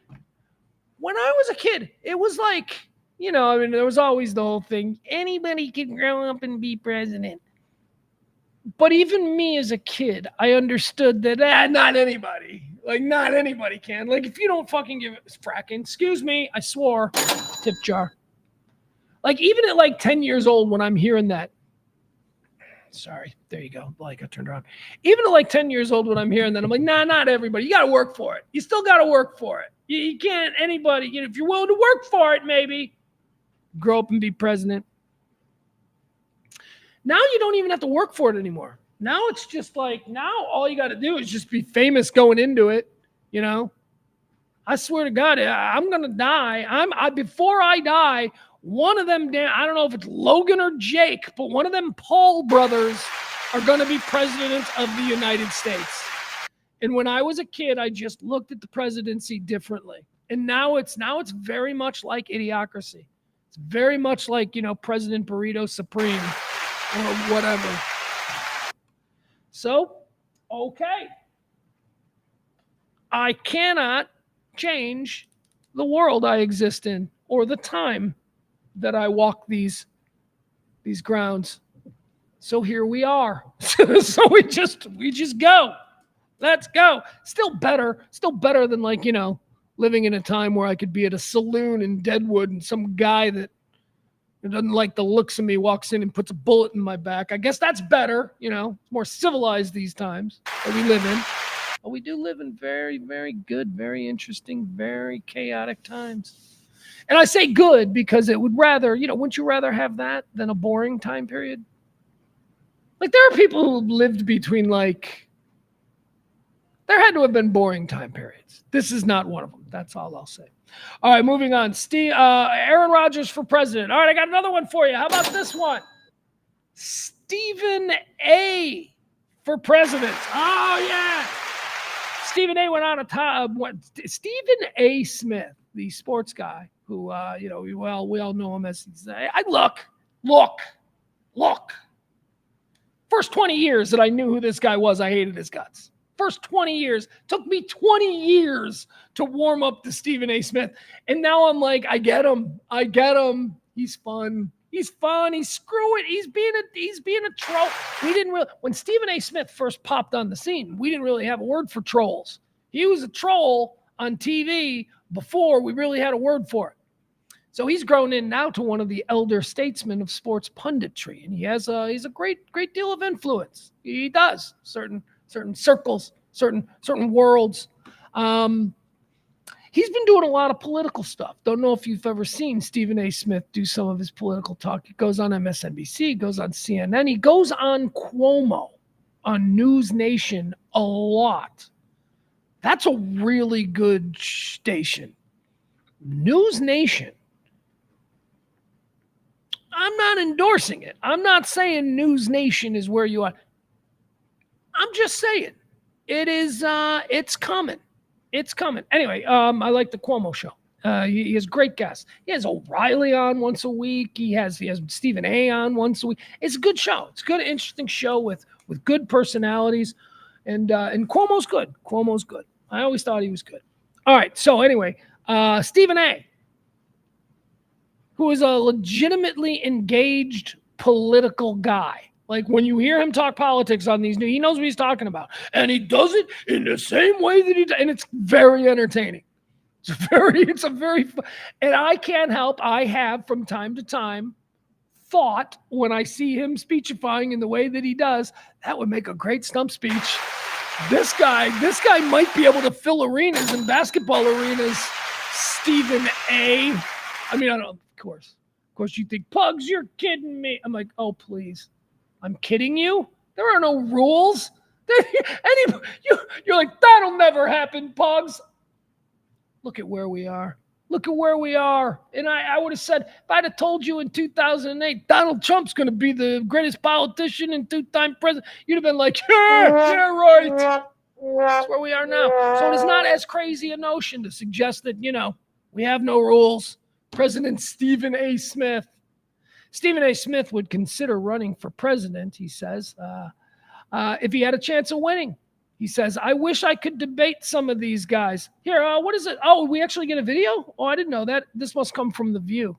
it was like, there was always the whole thing. Anybody can grow up and be president. But even me as a kid, I understood that not anybody. Like, not anybody can. Like, if you don't fucking give it fracking, excuse me, I swore, tip jar. Like, even at like 10 years old when I'm hearing that, sorry, there you go. Like, I turned around. Even at like 10 years old when I'm hearing that, I'm like, nah, not everybody. You got to work for it. You still got to work for it. You can't, anybody, you know, if you're willing to work for it, maybe grow up and be president. Now you don't even have to work for it anymore. Now it's just like, now all you got to do is just be famous going into it, you know? I swear to God, I'm going to die. Before I die, one of them, I don't know if it's Logan or Jake, but one of them Paul brothers are going to be president of the United States. And when I was a kid, I just looked at the presidency differently. And now it's very much like Idiocracy. It's very much like, you know, President Burrito Supreme or whatever. So, okay. I cannot change the world I exist in or the time that I walk these grounds. So here we are. So we just go. Let's go. Still better than, like, you know, living in a time where I could be at a saloon in Deadwood and some guy that doesn't like the looks of me walks in and puts a bullet in my back. I guess that's better, you know. It's more civilized these times that we live in. But we do live in very, very good, very interesting, very chaotic times. And I say good because it would rather, you know, wouldn't you rather have that than a boring time period? Like, there are people who lived between, like, there had to have been boring time periods. This is not one of them. That's all I'll say. All right, moving on. Aaron Rodgers for president. All right, I got another one for you. How about this one? Stephen A. for president. Oh, yeah. Stephen A. went on a top. Stephen A. Smith, the sports guy, who, you know, we all know him as, look. First 20 years that I knew who this guy was, I hated his guts. First 20 years. Took me 20 years to warm up to Stephen A. Smith. And now I'm like, I get him. He's fun. He's screwing. He's being a troll. When Stephen A. Smith first popped on the scene, we didn't really have a word for trolls. He was a troll on TV before we really had a word for it. So he's grown in now to one of the elder statesmen of sports punditry, and he's a great deal of influence. He does certain circles, certain worlds. He's been doing a lot of political stuff. Don't know if you've ever seen Stephen A. Smith do some of his political talk. He goes on MSNBC, goes on CNN. He goes on Cuomo, on News Nation a lot. That's a really good station. News Nation. I'm not endorsing it. I'm not saying News Nation is where you are. I'm just saying it is. It's coming. It's coming. Anyway, I like the Cuomo show. He has great guests. He has O'Reilly on once a week. He has Stephen A. on once a week. It's a good show. It's a good, interesting show with good personalities, and Cuomo's good. Cuomo's good. I always thought he was good. All right. So anyway, Stephen A., who is a legitimately engaged political guy. Like, when you hear him talk politics on these news, he knows what he's talking about. And he does it in the same way that he does. And it's very entertaining. And I can't help, I have from time to time thought, when I see him speechifying in the way that he does, that would make a great stump speech. This guy might be able to fill arenas and basketball arenas. Stephen A. I mean, I don't, of course you think, Pugs, you're kidding me. I'm like, oh, please. I'm kidding you? There are no rules. You're like, that'll never happen, Pugs. Look at where we are. And I would have said, if I'd have told you in 2008, Donald Trump's going to be the greatest politician and two-time president, you'd have been like, yeah, right. That's where we are now. So it is not as crazy a notion to suggest that, you know, we have no rules. President Stephen A. Smith. Stephen A. Smith would consider running for president, he says, if he had a chance of winning. He says, I wish I could debate some of these guys. Here, what is it? Oh, we actually get a video? Oh, I didn't know that. This must come from The View.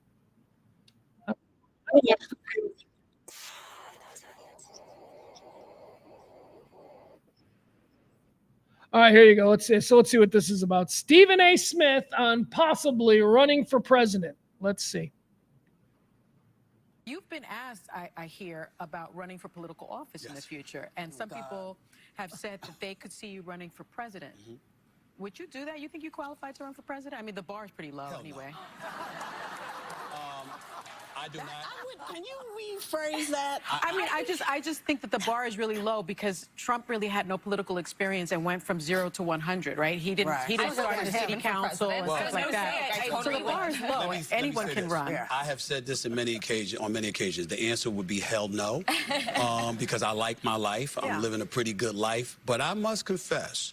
All right, here you go. Let's see what this is about. Stephen A. Smith on possibly running for president. Let's see. You've been asked, I hear, about running for political office in the future, and some people have said that they could see you running for president. Would you do that? You think you qualified to run for president? I mean, the bar is pretty low anyway. I do not. Can you rephrase that? I mean, I just think that the bar is really low because Trump really had no political experience and went from 0 to 100, right? He didn't start in the city council and stuff like that. So the bar is low. Anyone can run. I have said this on many occasions. The answer would be hell no, because I like my life. I'm living a pretty good life. But I must confess,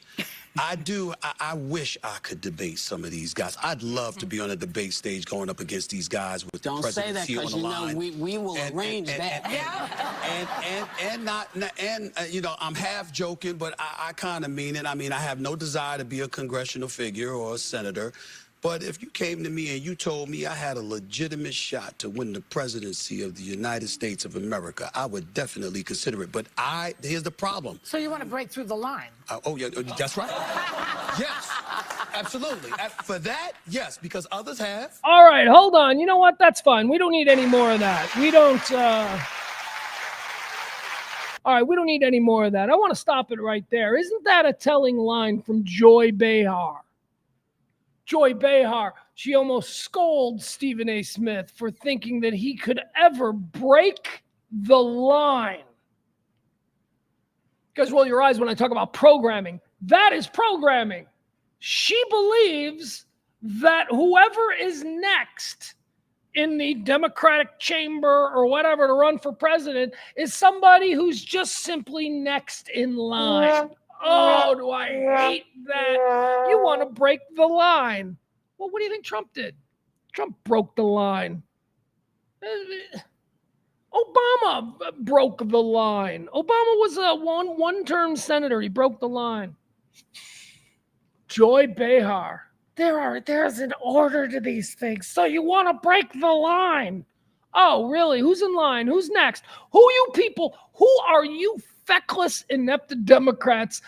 I wish I could debate some of these guys. I'd love to be on a debate stage going up against these guys with the presidency on the line. We will arrange that. I'm half joking, but I kind of mean it. I mean, I have no desire to be a congressional figure or a senator. But if you came to me and you told me I had a legitimate shot to win the presidency of the United States of America, I would definitely consider it. But here's the problem. So you want to break through the line? Yeah, that's right. Yes, absolutely. For that, yes, because others have. All right, hold on. You know what? That's fine. We don't need any more of that. We don't. All right, we don't need any more of that. I want to stop it right there. Isn't that a telling line from Joy Behar? Joy Behar, she almost scolds Stephen A. Smith for thinking that he could ever break the line. Guys, roll your eyes when I talk about programming. That is programming. She believes that whoever is next in the Democratic chamber or whatever to run for president is somebody who's just simply next in line. Oh, do I hate that? You want to break the line. Well, what do you think Trump did? Trump broke the line. Obama broke the line. Obama was a one-term senator. He broke the line. Joy Behar. There's an order to these things. So you want to break the line. Oh, really? Who's in line? Who's next? Who you people? Who are you feckless, inept Democrats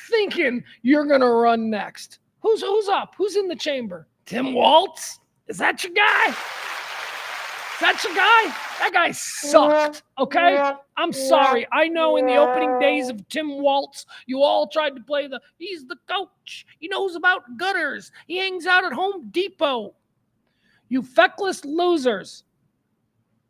thinking you're going to run next? Who's up? Who's in the chamber? Tim Walz? Is that your guy? Is that your guy? That guy sucked, okay? I'm sorry. I know in the opening days of Tim Walz, you all tried to play he's the coach. He knows about gutters. He hangs out at Home Depot. You feckless losers.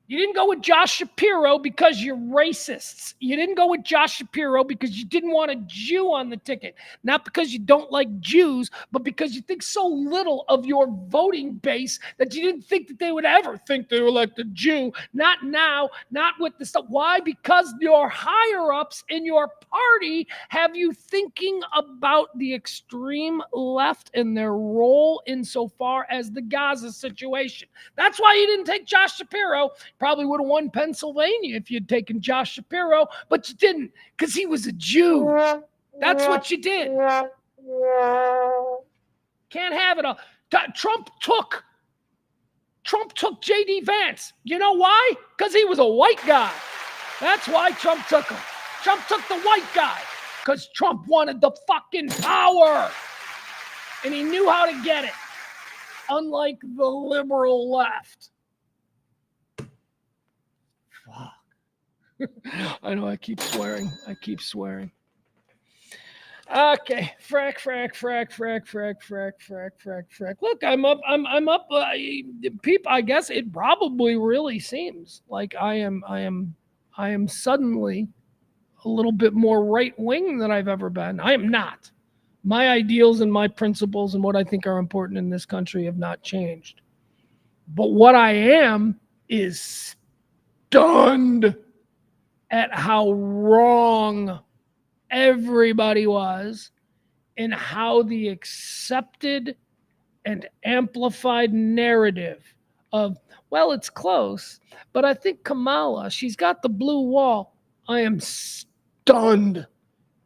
You didn't go with Josh Shapiro because you're racists. You didn't go with Josh Shapiro because you didn't want a Jew on the ticket. Not because you don't like Jews, but because you think so little of your voting base that you didn't think that they would ever think they were like the Jew. Not now, not with the stuff. Why? Because your higher-ups in your party have you thinking about the extreme left and their role insofar as the Gaza situation. That's why you didn't take Josh Shapiro. Probably would have won Pennsylvania if you'd taken Josh Shapiro, but you didn't because he was a Jew. That's what you did. Can't have it all. Trump took J.D. Vance. You know why? Because he was a white guy. That's why Trump took him. Trump took the white guy because Trump wanted the fucking power. And he knew how to get it. Unlike the liberal left. I know I keep swearing. Okay, frack. Look, I'm up. People, I guess it probably really seems like I am suddenly a little bit more right wing than I've ever been. I am not. My ideals and my principles and what I think are important in this country have not changed. But what I am is stunned at how wrong everybody was and how the accepted and amplified narrative of, well, it's close, but I think Kamala, she's got the blue wall. I am stunned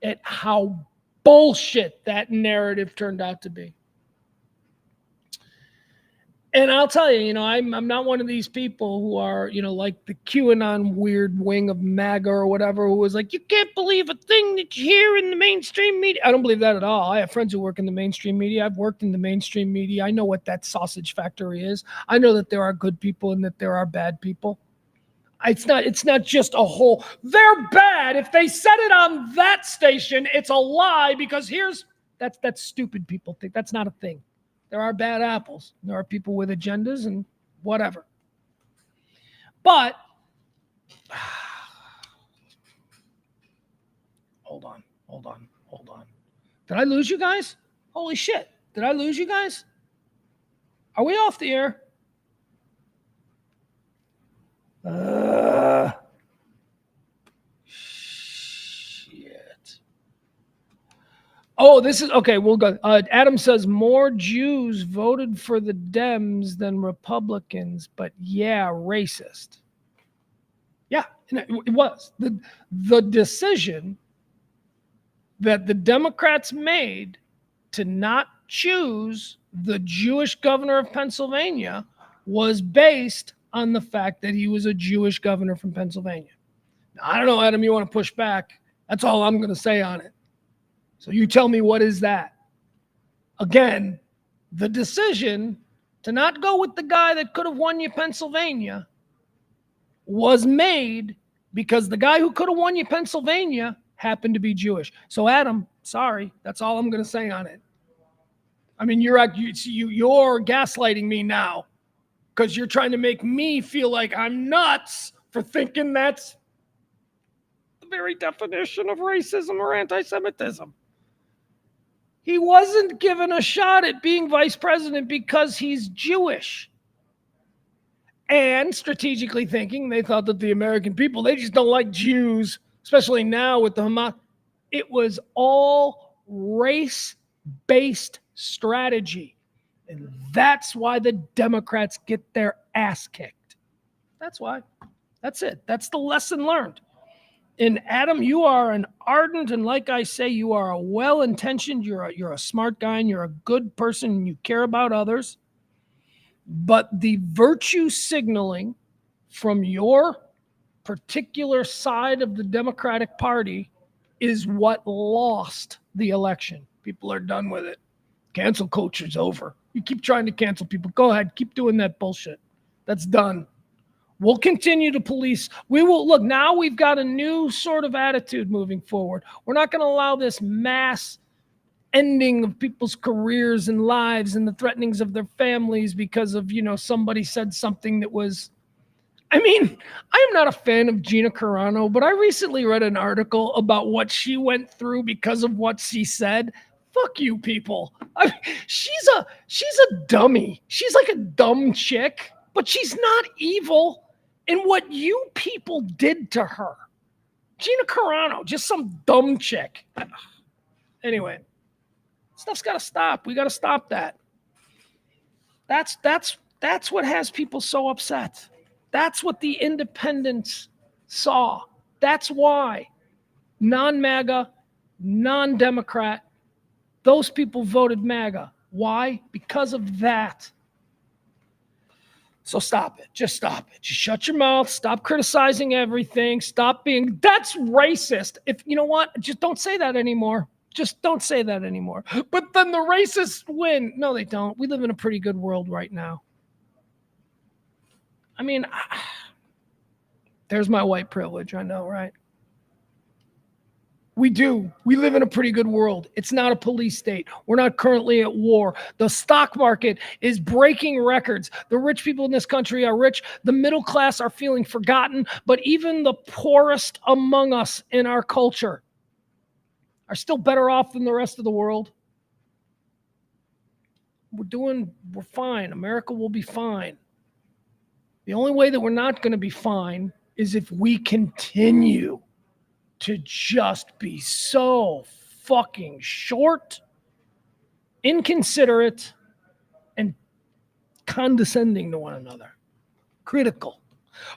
at how bullshit that narrative turned out to be. And I'll tell you, I'm not one of these people who are, like the QAnon weird wing of MAGA or whatever, who was like, you can't believe a thing that you hear in the mainstream media. I don't believe that at all. I have friends who work in the mainstream media. I've worked in the mainstream media. I know what that sausage factory is. I know that there are good people and that there are bad people. It's not just a whole, they're bad. If they said it on that station, it's a lie because that's stupid people think. That's not a thing. There are bad apples. There are people with agendas and whatever. But hold on. Did I lose you guys? Holy shit. Did I lose you guys? Are we off the air? Shit. Oh, this is okay. We'll go. Adam says more Jews voted for the Dems than Republicans, but yeah, racist. Yeah, it was the decision that the Democrats made to not choose the Jewish governor of Pennsylvania was based on the fact that he was a Jewish governor from Pennsylvania. Now, I don't know, Adam, you want to push back. That's all I'm going to say on it. So you tell me, what is that? Again, the decision to not go with the guy that could have won you Pennsylvania was made because the guy who could have won you Pennsylvania happened to be Jewish. So Adam, sorry, that's all I'm going to say on it. I mean, you're gaslighting me now because you're trying to make me feel like I'm nuts for thinking that's the very definition of racism or anti-Semitism. He wasn't given a shot at being vice president because he's Jewish. And strategically thinking, they thought that the American people, they just don't like Jews, especially now with the Hamas. It was all race-based strategy. And that's why the Democrats get their ass kicked. That's why. That's it. That's the lesson learned. And Adam, you are an ardent, and like I say, you are a well-intentioned, you're a smart guy, and you're a good person, and you care about others. But the virtue signaling from your particular side of the Democratic Party is what lost the election. People are done with it. Cancel culture's over. You keep trying to cancel people. Go ahead. Keep doing that bullshit. That's done. We'll continue to police. We will look. Now we've got a new sort of attitude moving forward. We're not going to allow this mass ending of people's careers and lives and the threatenings of their families because of, somebody said something that was, I mean, I am not a fan of Gina Carano, but I recently read an article about what she went through because of what she said. Fuck you people. She's a dummy. She's like a dumb chick, but she's not evil. And what you people did to her, Gina Carano, just some dumb chick. Anyway, stuff's got to stop. We got to stop that. That's what has people so upset. That's what the independents saw. That's why non-MAGA, non-Democrat, those people voted MAGA. Why? Because of that. So stop it. Just stop it. Just shut your mouth. Stop criticizing everything. Stop being, that's racist. If you know what, just don't say that anymore. Just don't say that anymore. But then the racists win. No, they don't. We live in a pretty good world right now. I mean, there's my white privilege. I know, right? We do. We live in a pretty good world. It's not a police state. We're not currently at war. The stock market is breaking records. The rich people in this country are rich. The middle class are feeling forgotten. But even the poorest among us in our culture are still better off than the rest of the world. We're fine. America will be fine. The only way that we're not going to be fine is if we continue to just be so fucking short, inconsiderate, and condescending to one another. Critical.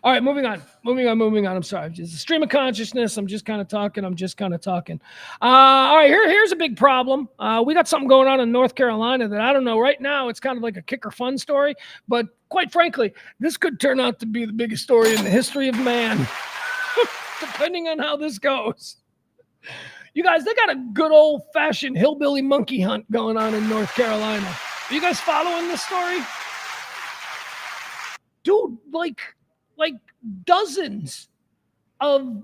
All right, moving on. I'm sorry. Just a stream of consciousness. I'm just kind of talking. All right, here's a big problem. We got something going on in North Carolina that I don't know. Right now, it's kind of like a kicker fun story. But quite frankly, this could turn out to be the biggest story in the history of man, depending on how this goes. You guys, they got a good old-fashioned hillbilly monkey hunt going on in North Carolina. Are you guys following this story? Dude, like dozens of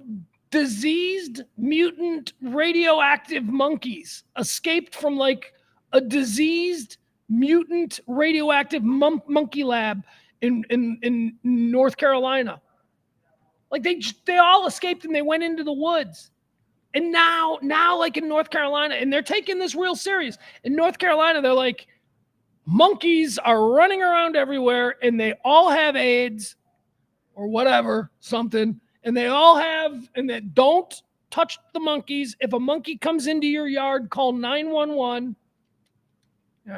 diseased, mutant, radioactive monkeys escaped from like a diseased, mutant, radioactive monkey lab in North Carolina. Like they all escaped and they went into the woods. And now like in North Carolina, and they're taking this real serious. In North Carolina, they're like, monkeys are running around everywhere and they all have AIDS or whatever, something. And they all have, and they don't touch the monkeys. If a monkey comes into your yard, call 911.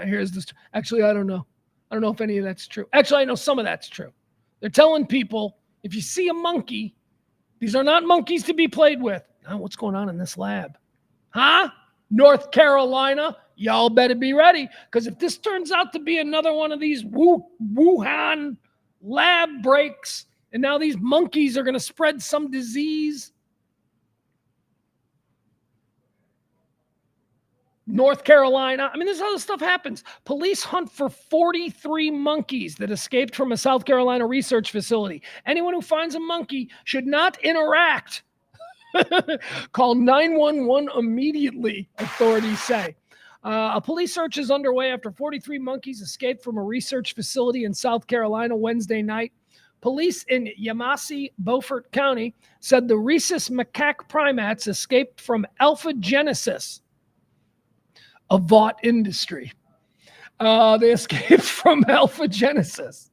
Here's this. Actually, I don't know. I don't know if any of that's true. Actually, I know some of that's true. They're telling people, if you see a monkey, these are not monkeys to be played with. Now, what's going on in this lab? Huh? North Carolina, y'all better be ready. Because if this turns out to be another one of these Wuhan lab breaks, and now these monkeys are going to spread some disease. North Carolina. I mean, this other stuff happens. Police hunt for 43 monkeys that escaped from a South Carolina research facility. Anyone who finds a monkey should not interact. Call 911 immediately, authorities say. A police search is underway after 43 monkeys escaped from a research facility in South Carolina Wednesday night. Police in Yamasee, Beaufort County, said the rhesus macaque primates escaped from Alpha Genesis, a Vought industry. They escaped from Alpha Genesis,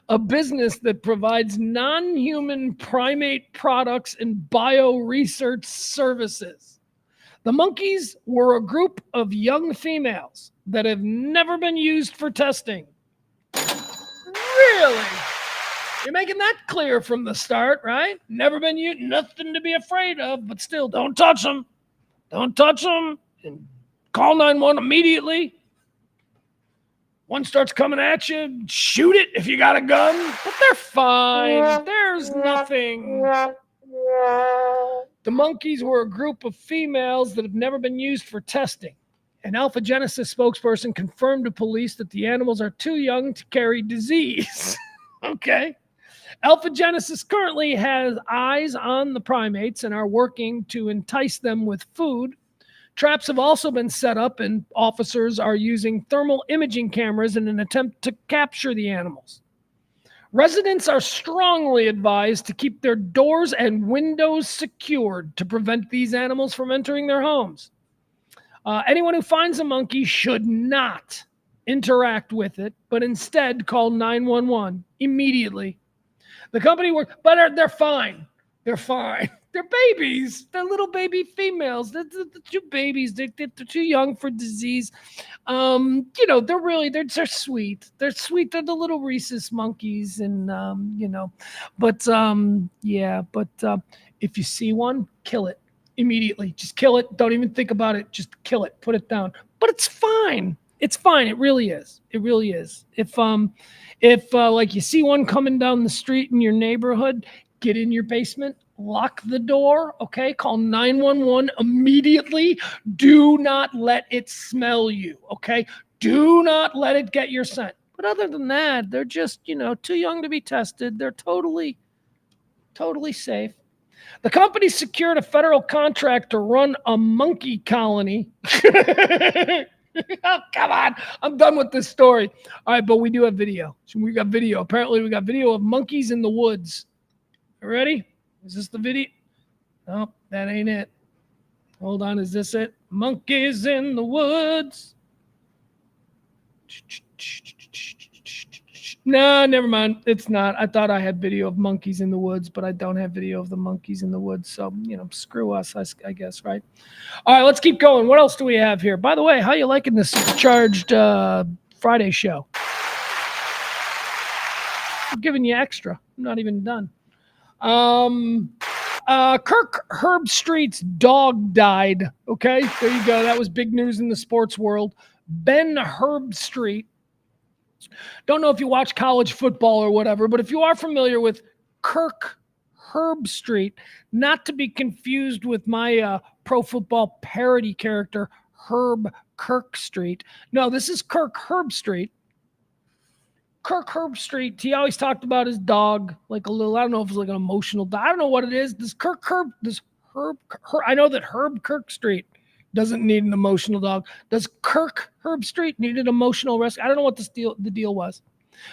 a business that provides non-human primate products and bio-research services. The monkeys were a group of young females that have never been used for testing. Really? You're making that clear from the start, right? Never been used, nothing to be afraid of, but still, don't touch them. Don't touch them. And call 911 immediately. One starts coming at you, shoot it if you got a gun. But they're fine. There's nothing. The monkeys were a group of females that have never been used for testing. An Alpha Genesis spokesperson confirmed to police that the animals are too young to carry disease. Okay. Alpha Genesis currently has eyes on the primates and are working to entice them with food. Traps have also been set up, and officers are using thermal imaging cameras in an attempt to capture the animals. Residents are strongly advised to keep their doors and windows secured to prevent these animals from entering their homes. Anyone who finds a monkey should not interact with it, but instead call 911 immediately. The company but they're fine. They're fine. They're babies. They're little baby females. They're two babies. They're too young for disease. They're sweet. They're sweet. They're the little rhesus monkeys, and But if you see one, kill it immediately. Just kill it. Don't even think about it. Just kill it. Put it down. But it's fine. It's fine. It really is. It really is. If you see one coming down the street in your neighborhood, get in your basement, lock the door, okay? Call 911 immediately. Do not let it smell you, okay? Do not let it get your scent. But other than that, they're just, too young to be tested. They're totally safe. The company secured a federal contract to run a monkey colony. Oh, come on. I'm done with this story. All right, but we do have video. We got video. Apparently, we got video of monkeys in the woods. You ready? Is this the video? Nope, that ain't it. Hold on, is this it? Monkeys in the woods. No, never mind. It's not. I thought I had video of monkeys in the woods, but I don't have video of the monkeys in the woods. So, screw us, I guess, right? All right, let's keep going. What else do we have here? By the way, how you liking this Supercharged Friday show? I'm giving you extra. I'm not even done. Kirk Herbstreit's dog died. Okay, there you go. That was big news in the sports world. Ben Herbstreit. Don't know if you watch college football or whatever, but if you are familiar with Kirk Herbstreit, not to be confused with my pro football parody character, Herb Kirkstreet. No, this is Kirk Herbstreit. Kirk Herbstreit, he always talked about his dog, like a little, I don't know if it's like an emotional dog. I don't know what it is. I know that Herb Kirkstreet doesn't need an emotional dog. Does Kirk Herbstreit need an emotional rescue? I don't know what the deal was.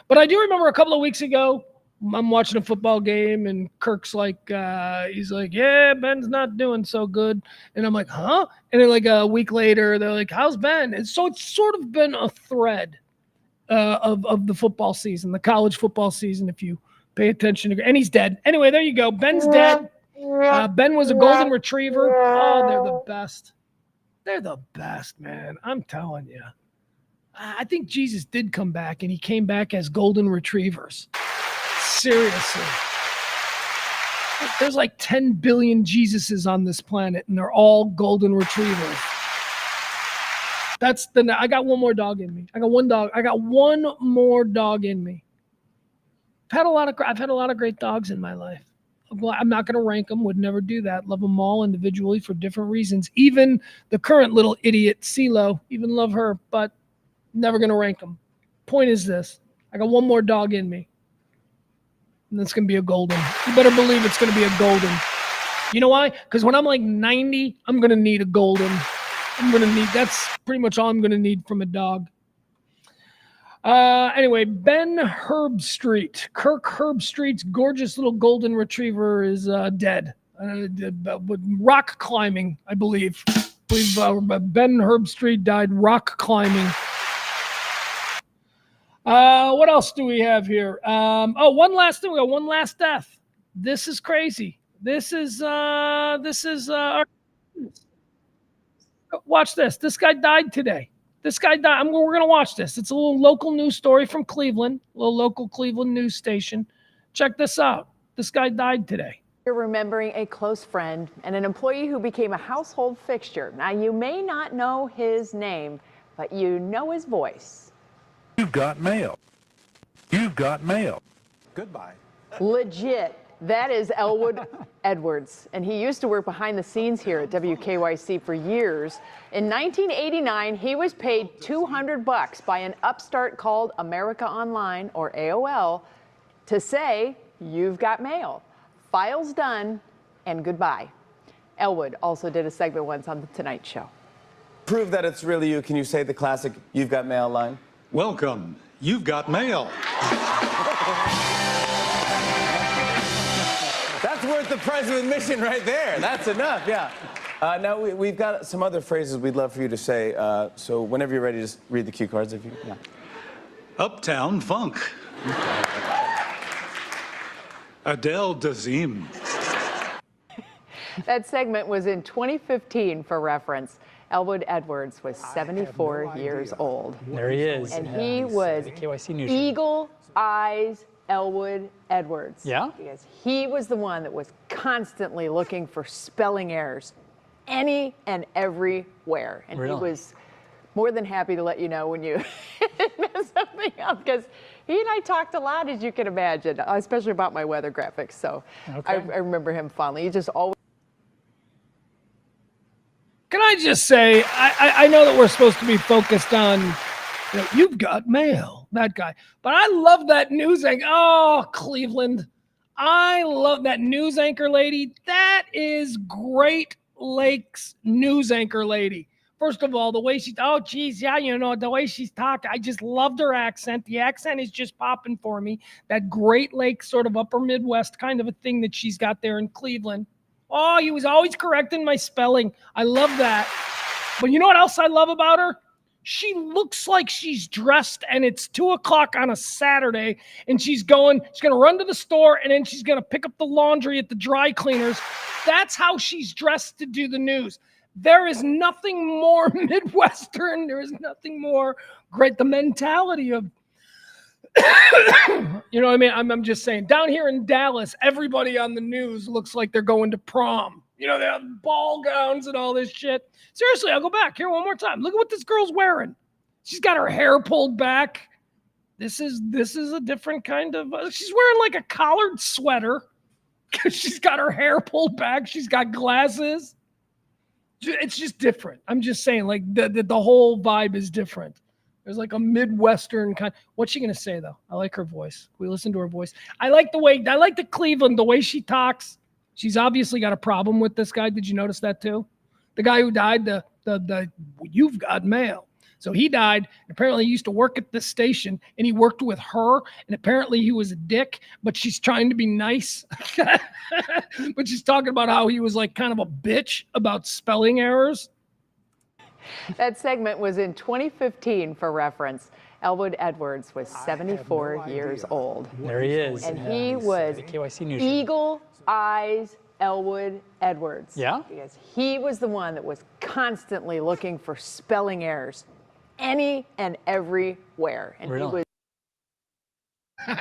But I do remember a couple of weeks ago, I'm watching a football game and Kirk's like, he's like, yeah, Ben's not doing so good. And I'm like, huh? And then like a week later, they're like, how's Ben? And so it's sort of been a thread of the football season, the college football season, if you pay attention. And he's dead. Anyway, there you go. Ben's dead. Ben was a golden retriever. Oh, they're the best. They're the best, man. I'm telling you. I think Jesus did come back, and he came back as golden retrievers. Seriously. There's like 10 billion Jesuses on this planet, and they're all golden retrievers. I got one more dog in me. I got one more dog in me. I've had a lot of great dogs in my life. I'm not going to rank them. Would never do that. Love them all individually for different reasons. Even the current little idiot, CeeLo, even love her, but never going to rank them. Point is this. I got one more dog in me. And it's going to be a golden. You better believe it's going to be a golden. You know why? Because when I'm like 90, I'm going to need a golden. That's pretty much all I'm going to need from a dog. Anyway, Ben Herbstreit. Kirk Herbstreit's gorgeous little golden retriever is dead. Rock climbing, I believe. Ben Herbstreit died rock climbing. What else do we have here? One last thing. We got one last death. This is crazy. This is watch this. This guy died today. We're going to watch this. It's a little local news story from Cleveland, a little local Cleveland news station. Check this out. This guy died today. You're remembering a close friend and an employee who became a household fixture. Now, you may not know his name, but you know his voice. You've got mail. You've got mail. Goodbye. Legit. That is Elwood Edwards, and he used to work behind the scenes here at WKYC for years. In 1989, he was paid $200 by an upstart called America Online, or AOL, to say, "You've got mail. Files done, and goodbye." Elwood also did a segment once on The Tonight Show. Prove that it's really you. Can you say the classic "You've got mail" line? Welcome. You've got mail. That's worth the price of admission right there. That's enough, yeah. Now, we've got some other phrases we'd love for you to say. So whenever you're ready, just read the cue cards. If you, yeah. Uptown Funk. Adele Dazeem. That segment was in 2015 for reference. Elwood Edwards was 74 years old. There he is. And he was Eagle Eyes Elwood Edwards. Yeah? Because he was the one that was constantly looking for spelling errors any and everywhere. And really? He was more than happy to let you know when you mess something up, because he and I talked a lot, as you can imagine, especially about my weather graphics. So I remember him fondly. He just always. Can I just say, I know that we're supposed to be focused on, you've got mail, that guy. But I love that news anchor. Oh, Cleveland. I love that news anchor lady. That is Great Lakes news anchor lady. First of all, the way the way she's talking, I just loved her accent. The accent is just popping for me. That Great Lakes sort of upper Midwest kind of a thing that she's got there in Cleveland. Oh, he was always correcting my spelling. I love that. But you know what else I love about her? She looks like she's dressed and it's 2:00 on a Saturday and she's going to run to the store and then she's going to pick up the laundry at the dry cleaners. That's how she's dressed to do the news. There is nothing more Midwestern. There is nothing more great. The mentality of You know what I mean? I'm just saying, down here in Dallas, everybody on the news looks like they're going to prom. You know, they have ball gowns and all this shit. Seriously, I'll go back here one more time. Look at what this girl's wearing. She's got her hair pulled back. This is a different kind of. She's wearing like a collared sweater. She's got her hair pulled back. She's got glasses. It's just different. I'm just saying, like the whole vibe is different. There's like a Midwestern kind. What's she gonna say though? I like her voice. We listen to her voice. I like the Cleveland, the way she talks. She's obviously got a problem with this guy. Did you notice that too? The guy who died, the You've Got Mail. So he died. Apparently he used to work at this station and he worked with her. And apparently he was a dick, but she's trying to be nice. But she's talking about how he was like kind of a bitch about spelling errors. That segment was in 2015 for reference. Elwood Edwards was 74 years old. There he is. And he was Eagle Eyes Elwood Edwards. Yeah? Because he was the one that was constantly looking for spelling errors any and everywhere. And really? He was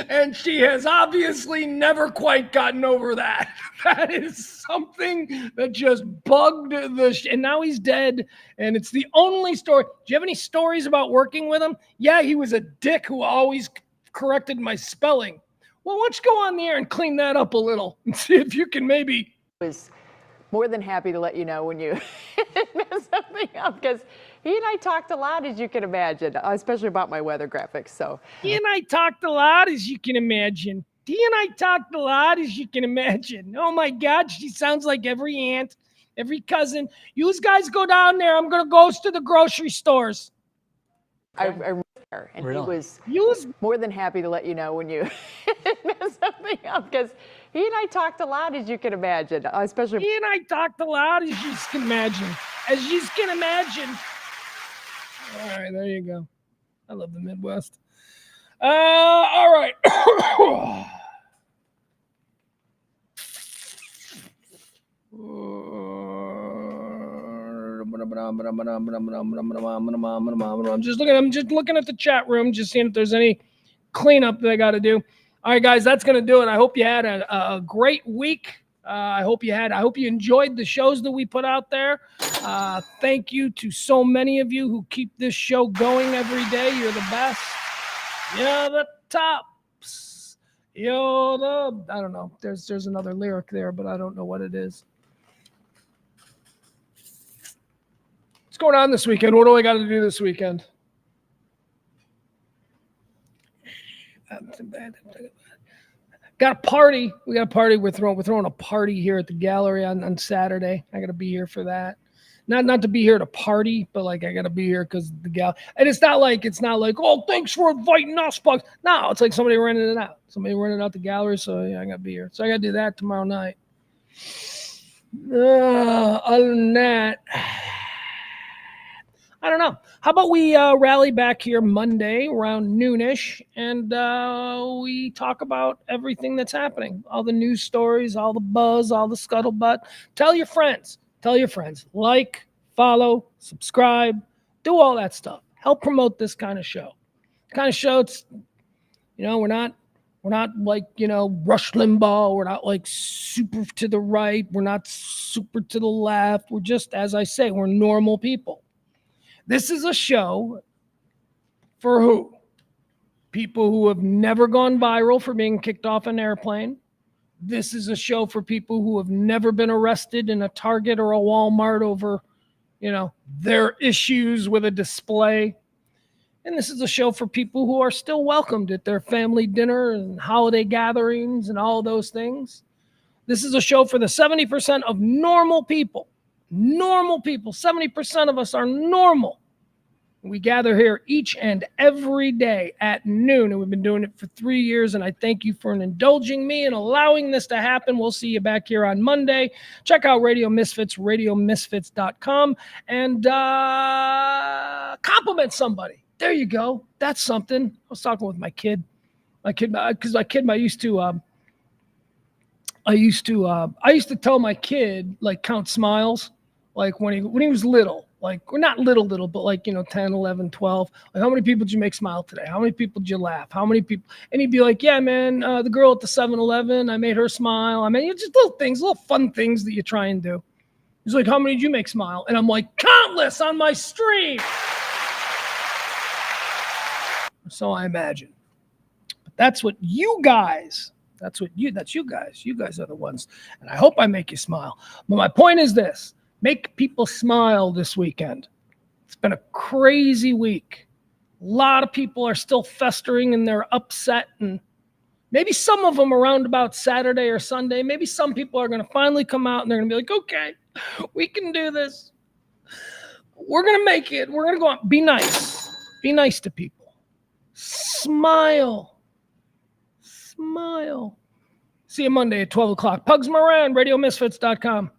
and she has obviously never quite gotten over that. That is something that just bugged and now he's dead. And it's the only story. Do you have any stories about working with him? Yeah, he was a dick who always corrected my spelling. Well, why don't you go on the air and clean that up a little and see if you can maybe. Was more than happy to let you know when you mess something up, because he and I talked a lot, as you can imagine, especially about my weather graphics. So he and I talked a lot, as you can imagine. He and I talked a lot, as you can imagine. Oh my God, she sounds like every aunt, every cousin. You guys go down there. I'm gonna go to the grocery stores. I remember her, and really? he was more than happy to let you know when you mess something up, because he and I talked a lot, as you can imagine, especially. He and I talked a lot, as you can imagine. As you can imagine. All right, there you go. I love the Midwest. All right. I'm just looking at the chat room, just seeing if there's any cleanup that I got to do. All right, guys, that's going to do it. I hope you had a great week. I hope you enjoyed the shows that we put out there. Thank you to so many of you who keep this show going every day. You're the best. You're the tops. You're the, I don't know. There's another lyric there, but I don't know what it is. What's going on this weekend? What do I got to do this weekend? Got a party. We got a party. We're throwing a party here at the gallery on Saturday. I got to be here for that. Not to be here to party, but like I got to be here because the gal. And it's not like oh, thanks for inviting us, Pugs. No, it's like somebody rented it out. Somebody rented out the gallery, so yeah, I got to be here. So I got to do that tomorrow night. Other than that, I don't know. How about we rally back here Monday around noonish and we talk about everything that's happening, all the news stories, all the buzz, all the scuttlebutt. Tell your friends. Like, follow, subscribe, do all that stuff. Help promote this kind of show. It's, we're not like, Rush Limbaugh. We're not like super to the right. We're not super to the left. We're just, as I say, we're normal people. This is a show for who? People who have never gone viral for being kicked off an airplane. This is a show for people who have never been arrested in a Target or a Walmart over, their issues with a display. And this is a show for people who are still welcomed at their family dinner and holiday gatherings and all those things. This is a show for the 70% of normal people. Normal people. 70% of us are normal. We gather here each and every day at noon, and we've been doing it for 3 years, and I thank you for indulging me and allowing this to happen. We'll see you back here on Monday. Check out Radio Misfits, radiomisfits.com, and compliment somebody. There you go. That's something. I was talking with my kid. I used to tell my kid, like, count smiles, like when he was little. Like, we're not little, but like, 10, 11, 12. Like, how many people did you make smile today? How many people did you laugh? How many people? And he'd be like, yeah, man, the girl at the 7-Eleven, I made her smile. I mean, it's just little things, little fun things that you try and do. He's like, how many did you make smile? And I'm like, countless on my stream. So I imagine. But that's you guys are the ones. And I hope I make you smile. But my point is this. Make people smile this weekend. It's been a crazy week. A lot of people are still festering and they're upset. And maybe some of them around about Saturday or Sunday, maybe some people are going to finally come out and they're going to be like, okay, we can do this. We're going to make it. We're going to go out. Be nice. Be nice to people. Smile. Smile. See you Monday at 12 o'clock. Pugs Moran, RadioMisfits.com.